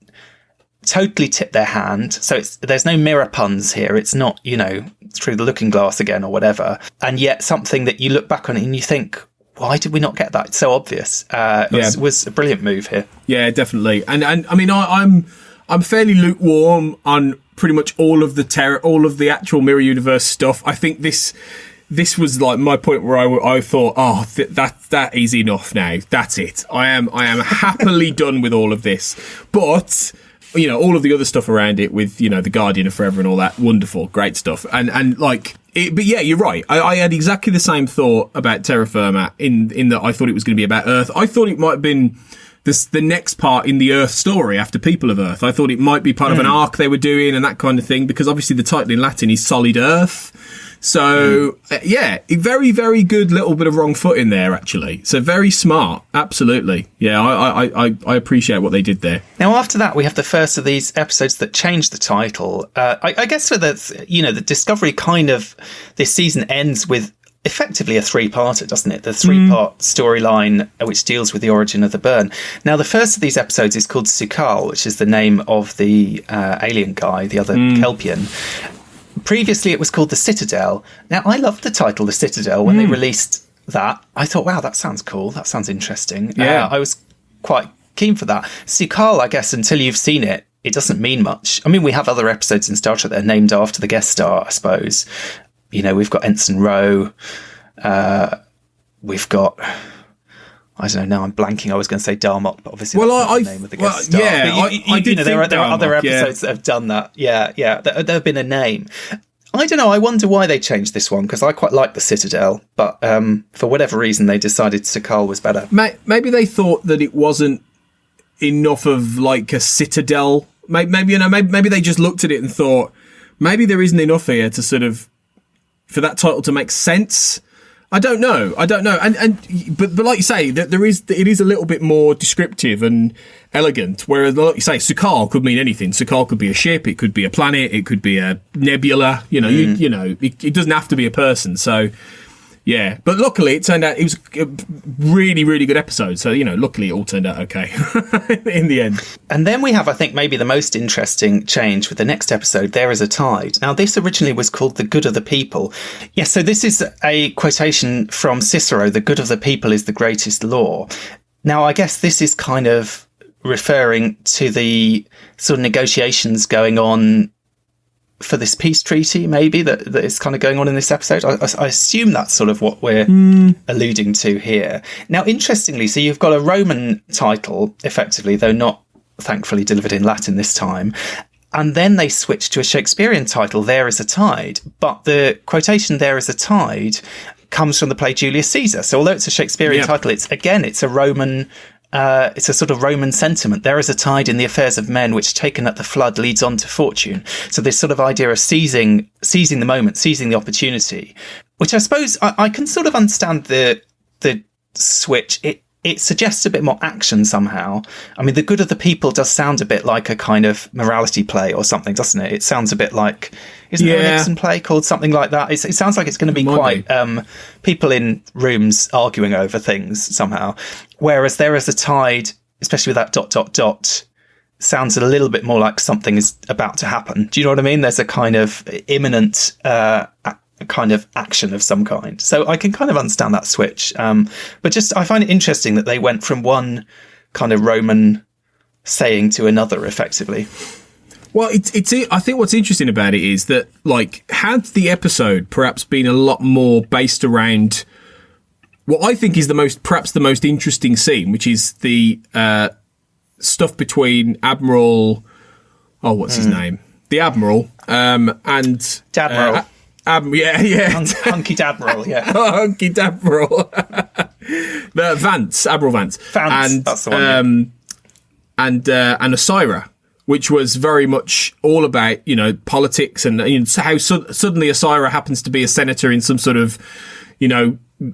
totally tip their hand, so there's no mirror puns here. It's not through the looking glass again or whatever, and yet something that you look back on and you think, why did we not get that? It's so obvious. It was a brilliant move here. Yeah, definitely. And I mean, I'm fairly lukewarm on pretty much all of the actual Mirror Universe stuff. I think this was like my point where I thought, that is enough now. That's it. I am happily done with all of this. But all of the other stuff around it with the Guardian of Forever and all that, wonderful, great stuff. And like. But yeah, you're right. I had exactly the same thought about Terra Firma in that I thought it was going to be about Earth. I thought it might have been the next part in the Earth story after People of Earth. I thought it might be part of an arc they were doing and that kind of thing, because obviously the title in Latin is Solid Earth. So, a very, very good little bit of wrong foot in there, actually. So very smart. Absolutely. Yeah, I appreciate what they did there. Now, after that, we have the first of these episodes that changed the title. I guess for the Discovery kind of this season ends with effectively a 3-parter, doesn't it? The 3-part storyline which deals with the origin of the burn. Now, the first of these episodes is called Sukal, which is the name of the alien guy, the other Kelpian. Previously, it was called The Citadel. Now, I loved the title, The Citadel, when they released that. I thought, wow, that sounds cool. That sounds interesting. Yeah. I was quite keen for that. Sukal, I guess, until you've seen it, it doesn't mean much. I mean, we have other episodes in Star Trek that are named after the guest star, I suppose. We've got Ensign Rowe. We've got... I don't know. Now I'm blanking. I was going to say Darmok, but obviously that's not the name of the guest star. Yeah, there are other episodes that have done that. Yeah. There have been a name. I don't know. I wonder why they changed this one, because I quite like the Citadel, but for whatever reason they decided Sukal was better. Maybe they thought that it wasn't enough of like a Citadel. Maybe they just looked at it and thought maybe there isn't enough here to sort of for that title to make sense. I don't know. But like you say, that it is a little bit more descriptive and elegant. Whereas, like you say, Sukal could mean anything. Sukal could be a ship, it could be a planet, it could be a nebula. It doesn't have to be a person. So, yeah. But luckily, it turned out it was a really, really good episode. So, luckily, it all turned out okay in the end. And then we have, I think, maybe the most interesting change with the next episode, There Is a Tide. Now, this originally was called The Good of the People. Yes, so this is a quotation from Cicero, the good of the people is the greatest law. Now, I guess this is kind of referring to the sort of negotiations going on for this peace treaty, maybe, that is kind of going on in this episode. I assume that's sort of what we're alluding to here. Now, interestingly, so you've got a Roman title, effectively, though not, thankfully, delivered in Latin this time. And then they switched to a Shakespearean title, There Is a Tide. But the quotation, There Is a Tide, comes from the play Julius Caesar. So although it's a Shakespearean title, it's a Roman... it's a sort of Roman sentiment. There is a tide in the affairs of men which, taken at the flood, leads on to fortune. So this sort of idea of seizing the moment, seizing the opportunity, which I suppose I can sort of understand the switch. it suggests a bit more action somehow. I mean, The Good of the People does sound a bit like a kind of morality play or something, doesn't it? It sounds a bit like, isn't there an Ibsen play called something like that? It sounds like it's going to be quite people in rooms arguing over things somehow. Whereas There Is a Tide, especially with that ... sounds a little bit more like something is about to happen. Do you know what I mean? There's a kind of imminent kind of action of some kind. So I can kind of understand that switch. But just, I find it interesting that they went from one kind of Roman saying to another, effectively. Well, I think what's interesting about it is that, like, had the episode perhaps been a lot more based around what I think is perhaps the most interesting scene, which is the stuff between Admiral, what's his name? The Admiral, and Dadmiral. Hunky Dadmiral, yeah. Hunky Dadmiral. Admiral Vance. And that's the one. And Osira, which was very much all about, politics and how suddenly Osira happens to be a senator in some sort of,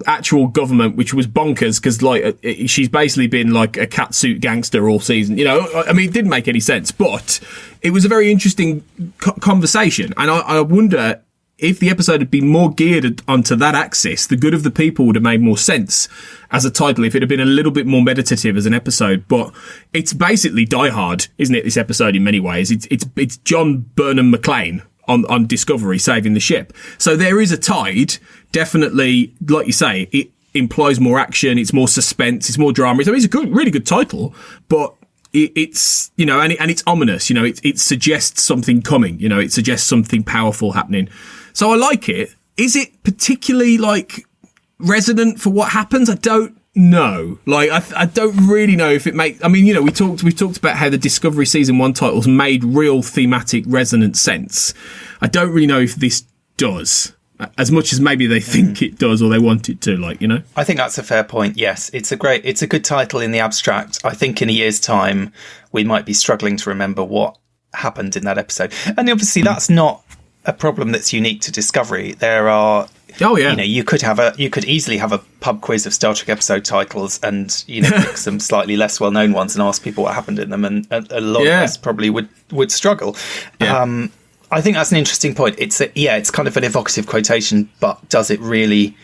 actual government, which was bonkers because she's basically been like a catsuit gangster all season. I mean, it didn't make any sense, but it was a very interesting conversation. And I wonder if the episode had been more geared onto that axis, The Good of the People would have made more sense as a title if it had been a little bit more meditative as an episode. But it's basically Die Hard, isn't it? This episode in many ways, it's John Burnham McClane on Discovery saving the ship. So There Is a Tide, definitely, like you say, it implies more action, it's more suspense, it's more drama. I mean, it's a really good title, but it's, and it's ominous, it suggests something coming, it suggests something powerful happening. So I like it. Is it particularly, resonant for what happens? I don't know. I don't really know if it makes... I mean, we've talked about how the Discovery Season 1 titles made real thematic resonant sense. I don't really know if this does, as much as maybe they think it does or they want it to, I think that's a fair point, yes. It's a good title in the abstract. I think in a year's time, we might be struggling to remember what happened in that episode. And obviously that's not a problem that's unique to Discovery. There are... Oh yeah, you could easily have a pub quiz of Star Trek episode titles, and pick some slightly less well known ones and ask people what happened in them, and a lot of us probably would struggle. Yeah. I think that's an interesting point. It's kind of an evocative quotation, but does it really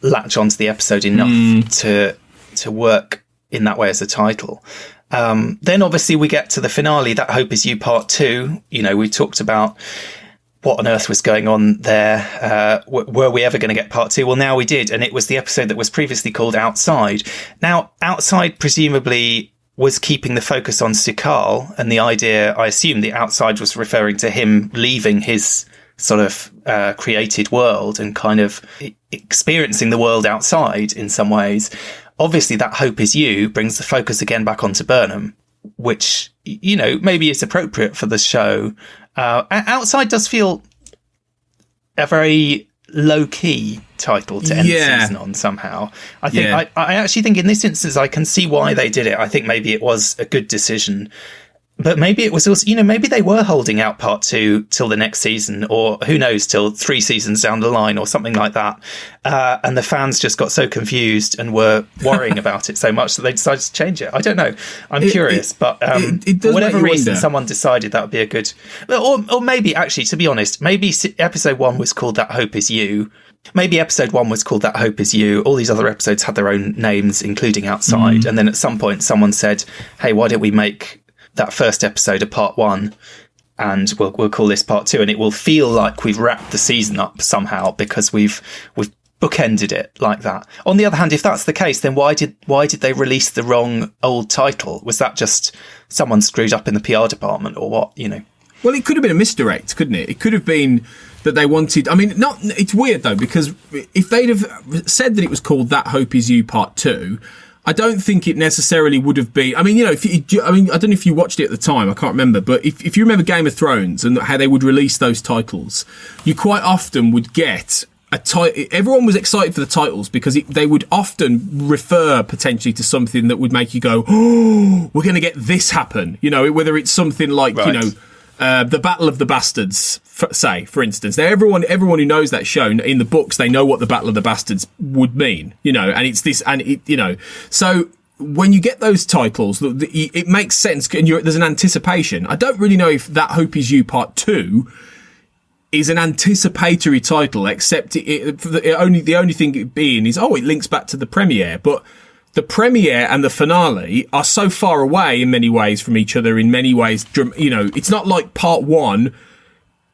latch onto the episode enough to work in that way as a title? Then obviously we get to the finale, That Hope Is You Part 2. We talked about what on earth was going on there? Were we ever going to get part 2? Well, now we did, and it was the episode that was previously called Outside. Now, Outside presumably was keeping the focus on Sukal, and the idea, I assume the Outside was referring to him leaving his sort of created world and kind of experiencing the world outside in some ways. Obviously, That Hope Is You brings the focus again back onto Burnham, which, maybe is appropriate for the show. Outside does feel a very low-key title to end the season on somehow. I think I actually think in this instance I can see why they did it. I think maybe it was a good decision. But maybe it was also, maybe they were holding out part 2 till the next season, or who knows, till 3 seasons down the line or something like that. And the fans just got so confused and were worrying about it so much that they decided to change it. I don't know. I'm curious, but for whatever reason, someone decided that would be a good... Or maybe, actually, to be honest, maybe episode 1 was called That Hope Is You. Maybe episode 1 was called That Hope Is You. All these other episodes had their own names, including Outside. And then at some point, someone said, hey, why don't we make that first episode of part 1 and we'll call this part 2, and it will feel like we've wrapped the season up somehow because we've bookended it like that. On the other hand, if that's the case, then why did they release the wrong old title? Was that just someone screwed up in the PR department or what, Well, it could have been a misdirect, couldn't it? It could have been that they wanted... I mean, it's weird, though, because if they'd have said that it was called That Hope Is You Part 2... I don't think it necessarily would have been... I mean, I don't know if you watched it at the time, I can't remember, but if you remember Game of Thrones and how they would release those titles, you quite often would get a title... Everyone was excited for the titles because they would often refer potentially to something that would make you go, oh, we're going to get this happen. Whether it's something like, the Battle of the Bastards, for instance. Now, everyone who knows that show in the books, they know what the Battle of the Bastards would mean, and it's this, and it, so when you get those titles, it makes sense, and there's an anticipation. I don't really know if That Hope Is You Part 2 is an anticipatory title, except the only thing being is, it links back to the premiere, but the premiere and the finale are so far away in many ways from each other. In many ways, it's not like part 1.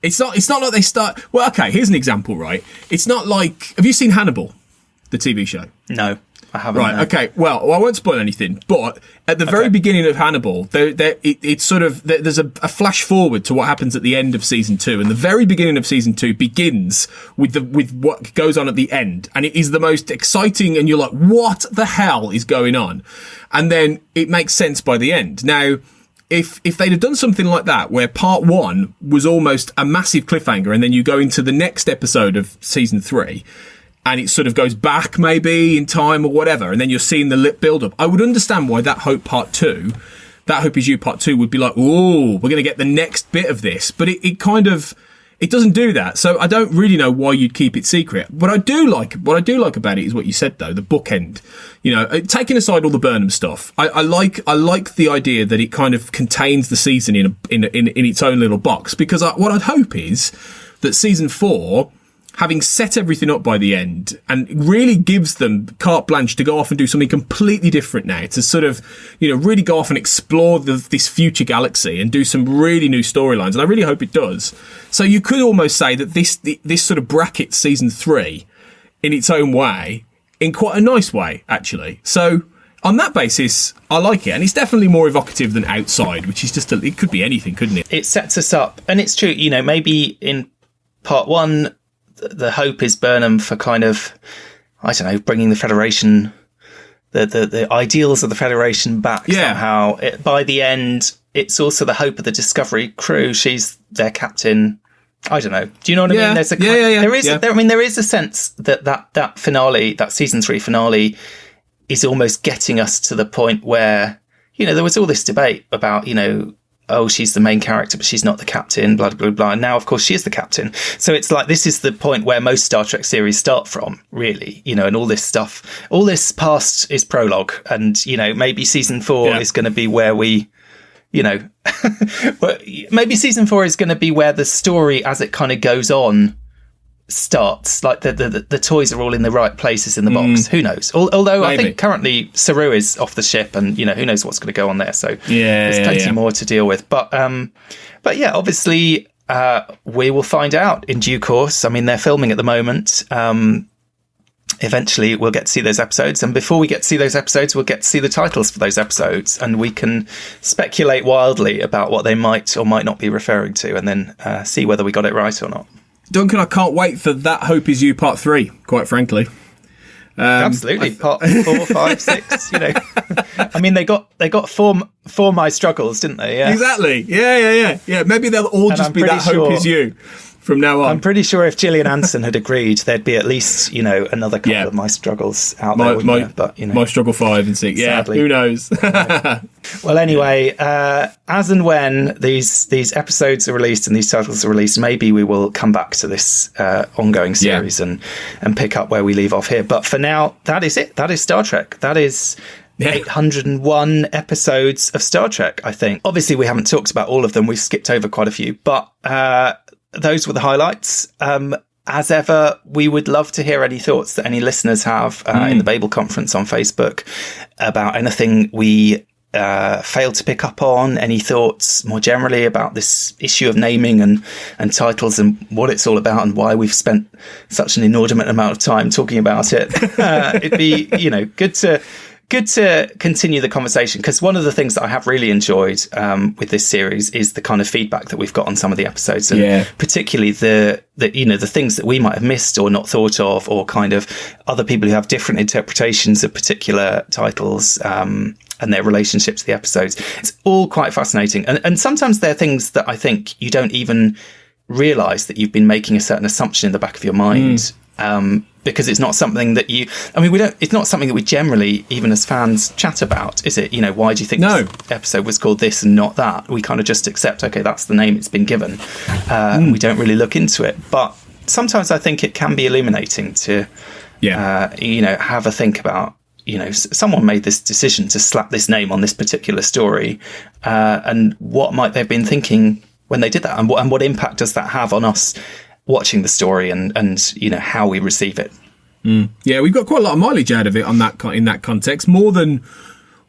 It's not like they start. Well, okay, here's an example, right? It's not like. Have you seen Hannibal, the TV show? No, I haven't. Right. No. Okay. Well, I won't spoil anything, but at the very beginning of Hannibal, it's sort of there's a flash forward to what happens at the end of season 2, and the very beginning of season 2 begins with what goes on at the end, and it is the most exciting. And you're like, what the hell is going on? And then it makes sense by the end. Now, if they'd have done something like that, where part 1 was almost a massive cliffhanger, and then you go into the next episode of season 3. And it sort of goes back maybe in time or whatever, and then you're seeing the build up. I would understand why That Hope Part 2, That Hope Is You Part 2 would be like, oh, we're going to get the next bit of this. But it doesn't do that. So I don't really know why you'd keep it secret. What I do like about it is what you said though, the bookend. Taking aside all the Burnham stuff, I like the idea that it kind of contains the season in its own little box, because what I'd hope is that season 4, having set everything up by the end, and really gives them carte blanche to go off and do something completely different now, to sort of, really go off and explore this future galaxy and do some really new storylines. And I really hope it does. So you could almost say that this sort of brackets season 3 in its own way, in quite a nice way, actually. So on that basis, I like it. And it's definitely more evocative than Outside, which is just, it could be anything, couldn't it? It sets us up. And it's true, maybe in part 1, the hope is Burnham for kind of, I don't know, bringing the Federation, the ideals of the Federation back somehow. By the end, it's also the hope of the Discovery crew. She's their captain. I don't know. Do you know what I mean? There's there is a sense that finale, that season 3 finale, is almost getting us to the point where, there was all this debate about, she's the main character, but she's not the captain, blah, blah, blah. And now, of course, she is the captain. So it's like, this is the point where most Star Trek series start from, really, and all this stuff, all this past is prologue. And, maybe season 4 is going to be where we, maybe season 4 is going to be where the story, as it kind of goes on, starts. Like the toys are all in the right places in the box. Who knows? Although maybe. I think currently Saru is off the ship, and who knows what's going to go on there. So there's plenty more to deal with. But yeah, obviously we will find out in due course. I mean, they're filming at the moment. Eventually we'll get to see those episodes, and before we get to see those episodes, we'll get to see the titles for those episodes, and we can speculate wildly about what they might or might not be referring to, and then see whether we got it right or not. Duncan, I can't wait for That Hope Is You Part 3, quite frankly. Absolutely. Part 4, 5, 6, I mean, they got four My Struggles, didn't they? Yeah. Exactly. Yeah. Maybe they'll all just be That Hope Is You from now on. I'm pretty sure if Gillian Anderson had agreed, there'd be at least, another couple of My Struggles out there. But, My Struggle 5 and 6. Yeah, sadly. Who knows? Well, anyway, as and when these episodes are released and these titles are released, maybe we will come back to this ongoing series and pick up where we leave off here. But for now, that is it. That is Star Trek. That is 801 episodes of Star Trek, I think. Obviously, we haven't talked about all of them. We've skipped over quite a few, but those were the highlights. As ever, we would love to hear any thoughts that any listeners have in the Babel Conference on Facebook about anything we failed to pick up on, any thoughts more generally about this issue of naming and titles and what it's all about and why we've spent such an inordinate amount of time talking about it. It'd be, good to continue the conversation, because one of the things that I have really enjoyed with this series is the kind of feedback that we've got on some of the episodes, and particularly the things that we might have missed or not thought of, or kind of other people who have different interpretations of particular titles and their relationship to the episodes. It's all quite fascinating, and sometimes they're things that I think you don't even realise that you've been making a certain assumption in the back of your mind. because it's not something that it's not something that we generally, even as fans, chat about, is it? Why do you think this episode was called this and not that? We kind of just accept, okay, that's the name it's been given. And we don't really look into it. But sometimes I think it can be illuminating to, have a think about, someone made this decision to slap this name on this particular story, and what might they have been thinking when they did that, and what impact does that have on us watching the story and how we receive it. Yeah, we've got quite a lot of mileage out of it in that context, more than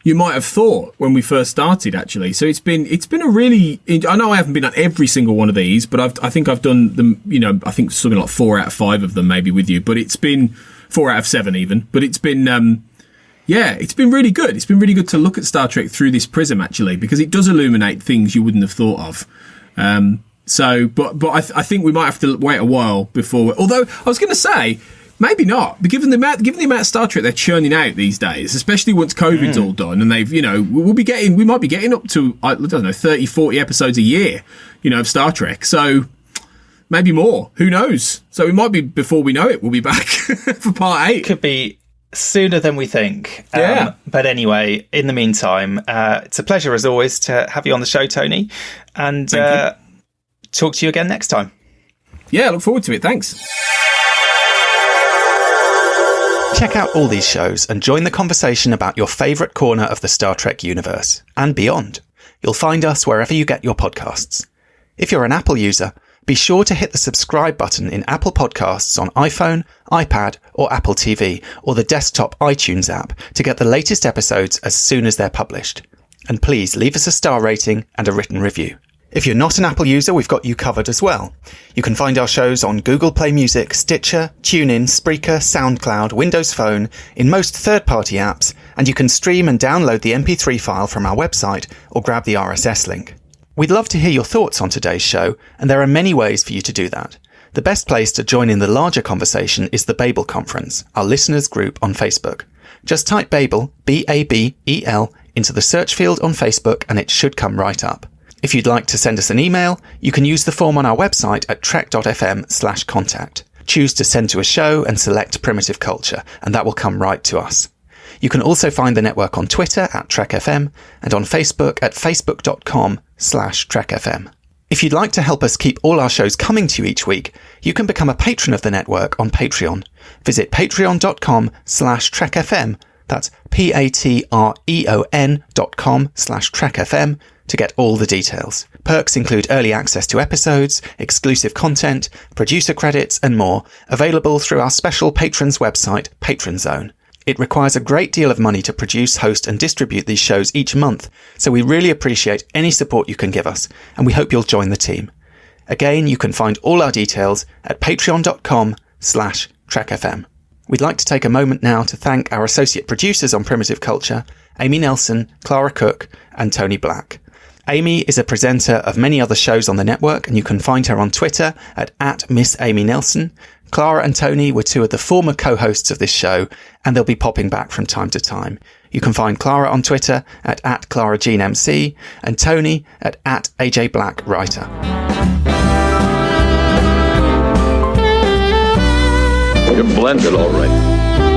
you might have thought when we first started, actually. So it's been a really, I know I haven't been on every single one of these, but I think I've done them, I think something like 4 out of 5 of them maybe with you, but it's been 4 out of 7 even, but it's been it's been really good. It's been really good to look at Star Trek through this prism, actually, because it does illuminate things you wouldn't have thought of. But I think we might have to wait a while before. Although I was going to say maybe not, but given the amount of Star Trek they're churning out these days, especially once COVID's all done, and they've we might be getting up to 30, 40 episodes a year, of Star Trek. So maybe more. Who knows? So it might be before we know it, we'll be back for part 8. Could be sooner than we think. But anyway, in the meantime, it's a pleasure as always to have you on the show, Tony, and talk to you again next time. Yeah, look forward to it. Thanks. Check out all these shows and join the conversation about your favourite corner of the Star Trek universe and beyond. You'll find us wherever you get your podcasts. If you're an Apple user, be sure to hit the subscribe button in Apple Podcasts on iPhone, iPad, or Apple TV, or the desktop iTunes app to get the latest episodes as soon as they're published. And please leave us a star rating and a written review. If you're not an Apple user, we've got you covered as well. You can find our shows on Google Play Music, Stitcher, TuneIn, Spreaker, SoundCloud, Windows Phone, in most third-party apps, and you can stream and download the MP3 file from our website or grab the RSS link. We'd love to hear your thoughts on today's show, and there are many ways for you to do that. The best place to join in the larger conversation is the Babel Conference, our listeners group on Facebook. Just type Babel, B-A-B-E-L, into the search field on Facebook and it should come right up. If you'd like to send us an email, you can use the form on our website at trek.fm/contact. Choose to send to a show and select Primitive Culture, and that will come right to us. You can also find the network on Twitter at TrekFM and on Facebook at facebook.com/TrekFM. If you'd like to help us keep all our shows coming to you each week, you can become a patron of the network on Patreon. Visit patreon.com/TrekFM. That's patreon.com/TrekFM to get all the details. Perks include early access to episodes, exclusive content, producer credits, and more, available through our special patrons website, Patron Zone. It requires a great deal of money to produce, host, and distribute these shows each month, so we really appreciate any support you can give us, and we hope you'll join the team. Again, you can find all our details at patreon.com/TrekFM. We'd like to take a moment now to thank our associate producers on Primitive Culture, Amy Nelson, Clara Cook, and Tony Black. Amy is a presenter of many other shows on the network, and you can find her on Twitter at Miss Amy Nelson. Clara and Tony were 2 of the former co-hosts of this show, and they'll be popping back from time to time. You can find Clara on Twitter at ClaraJeanMC, and Tony at AJ Black Writer. You're blended all right.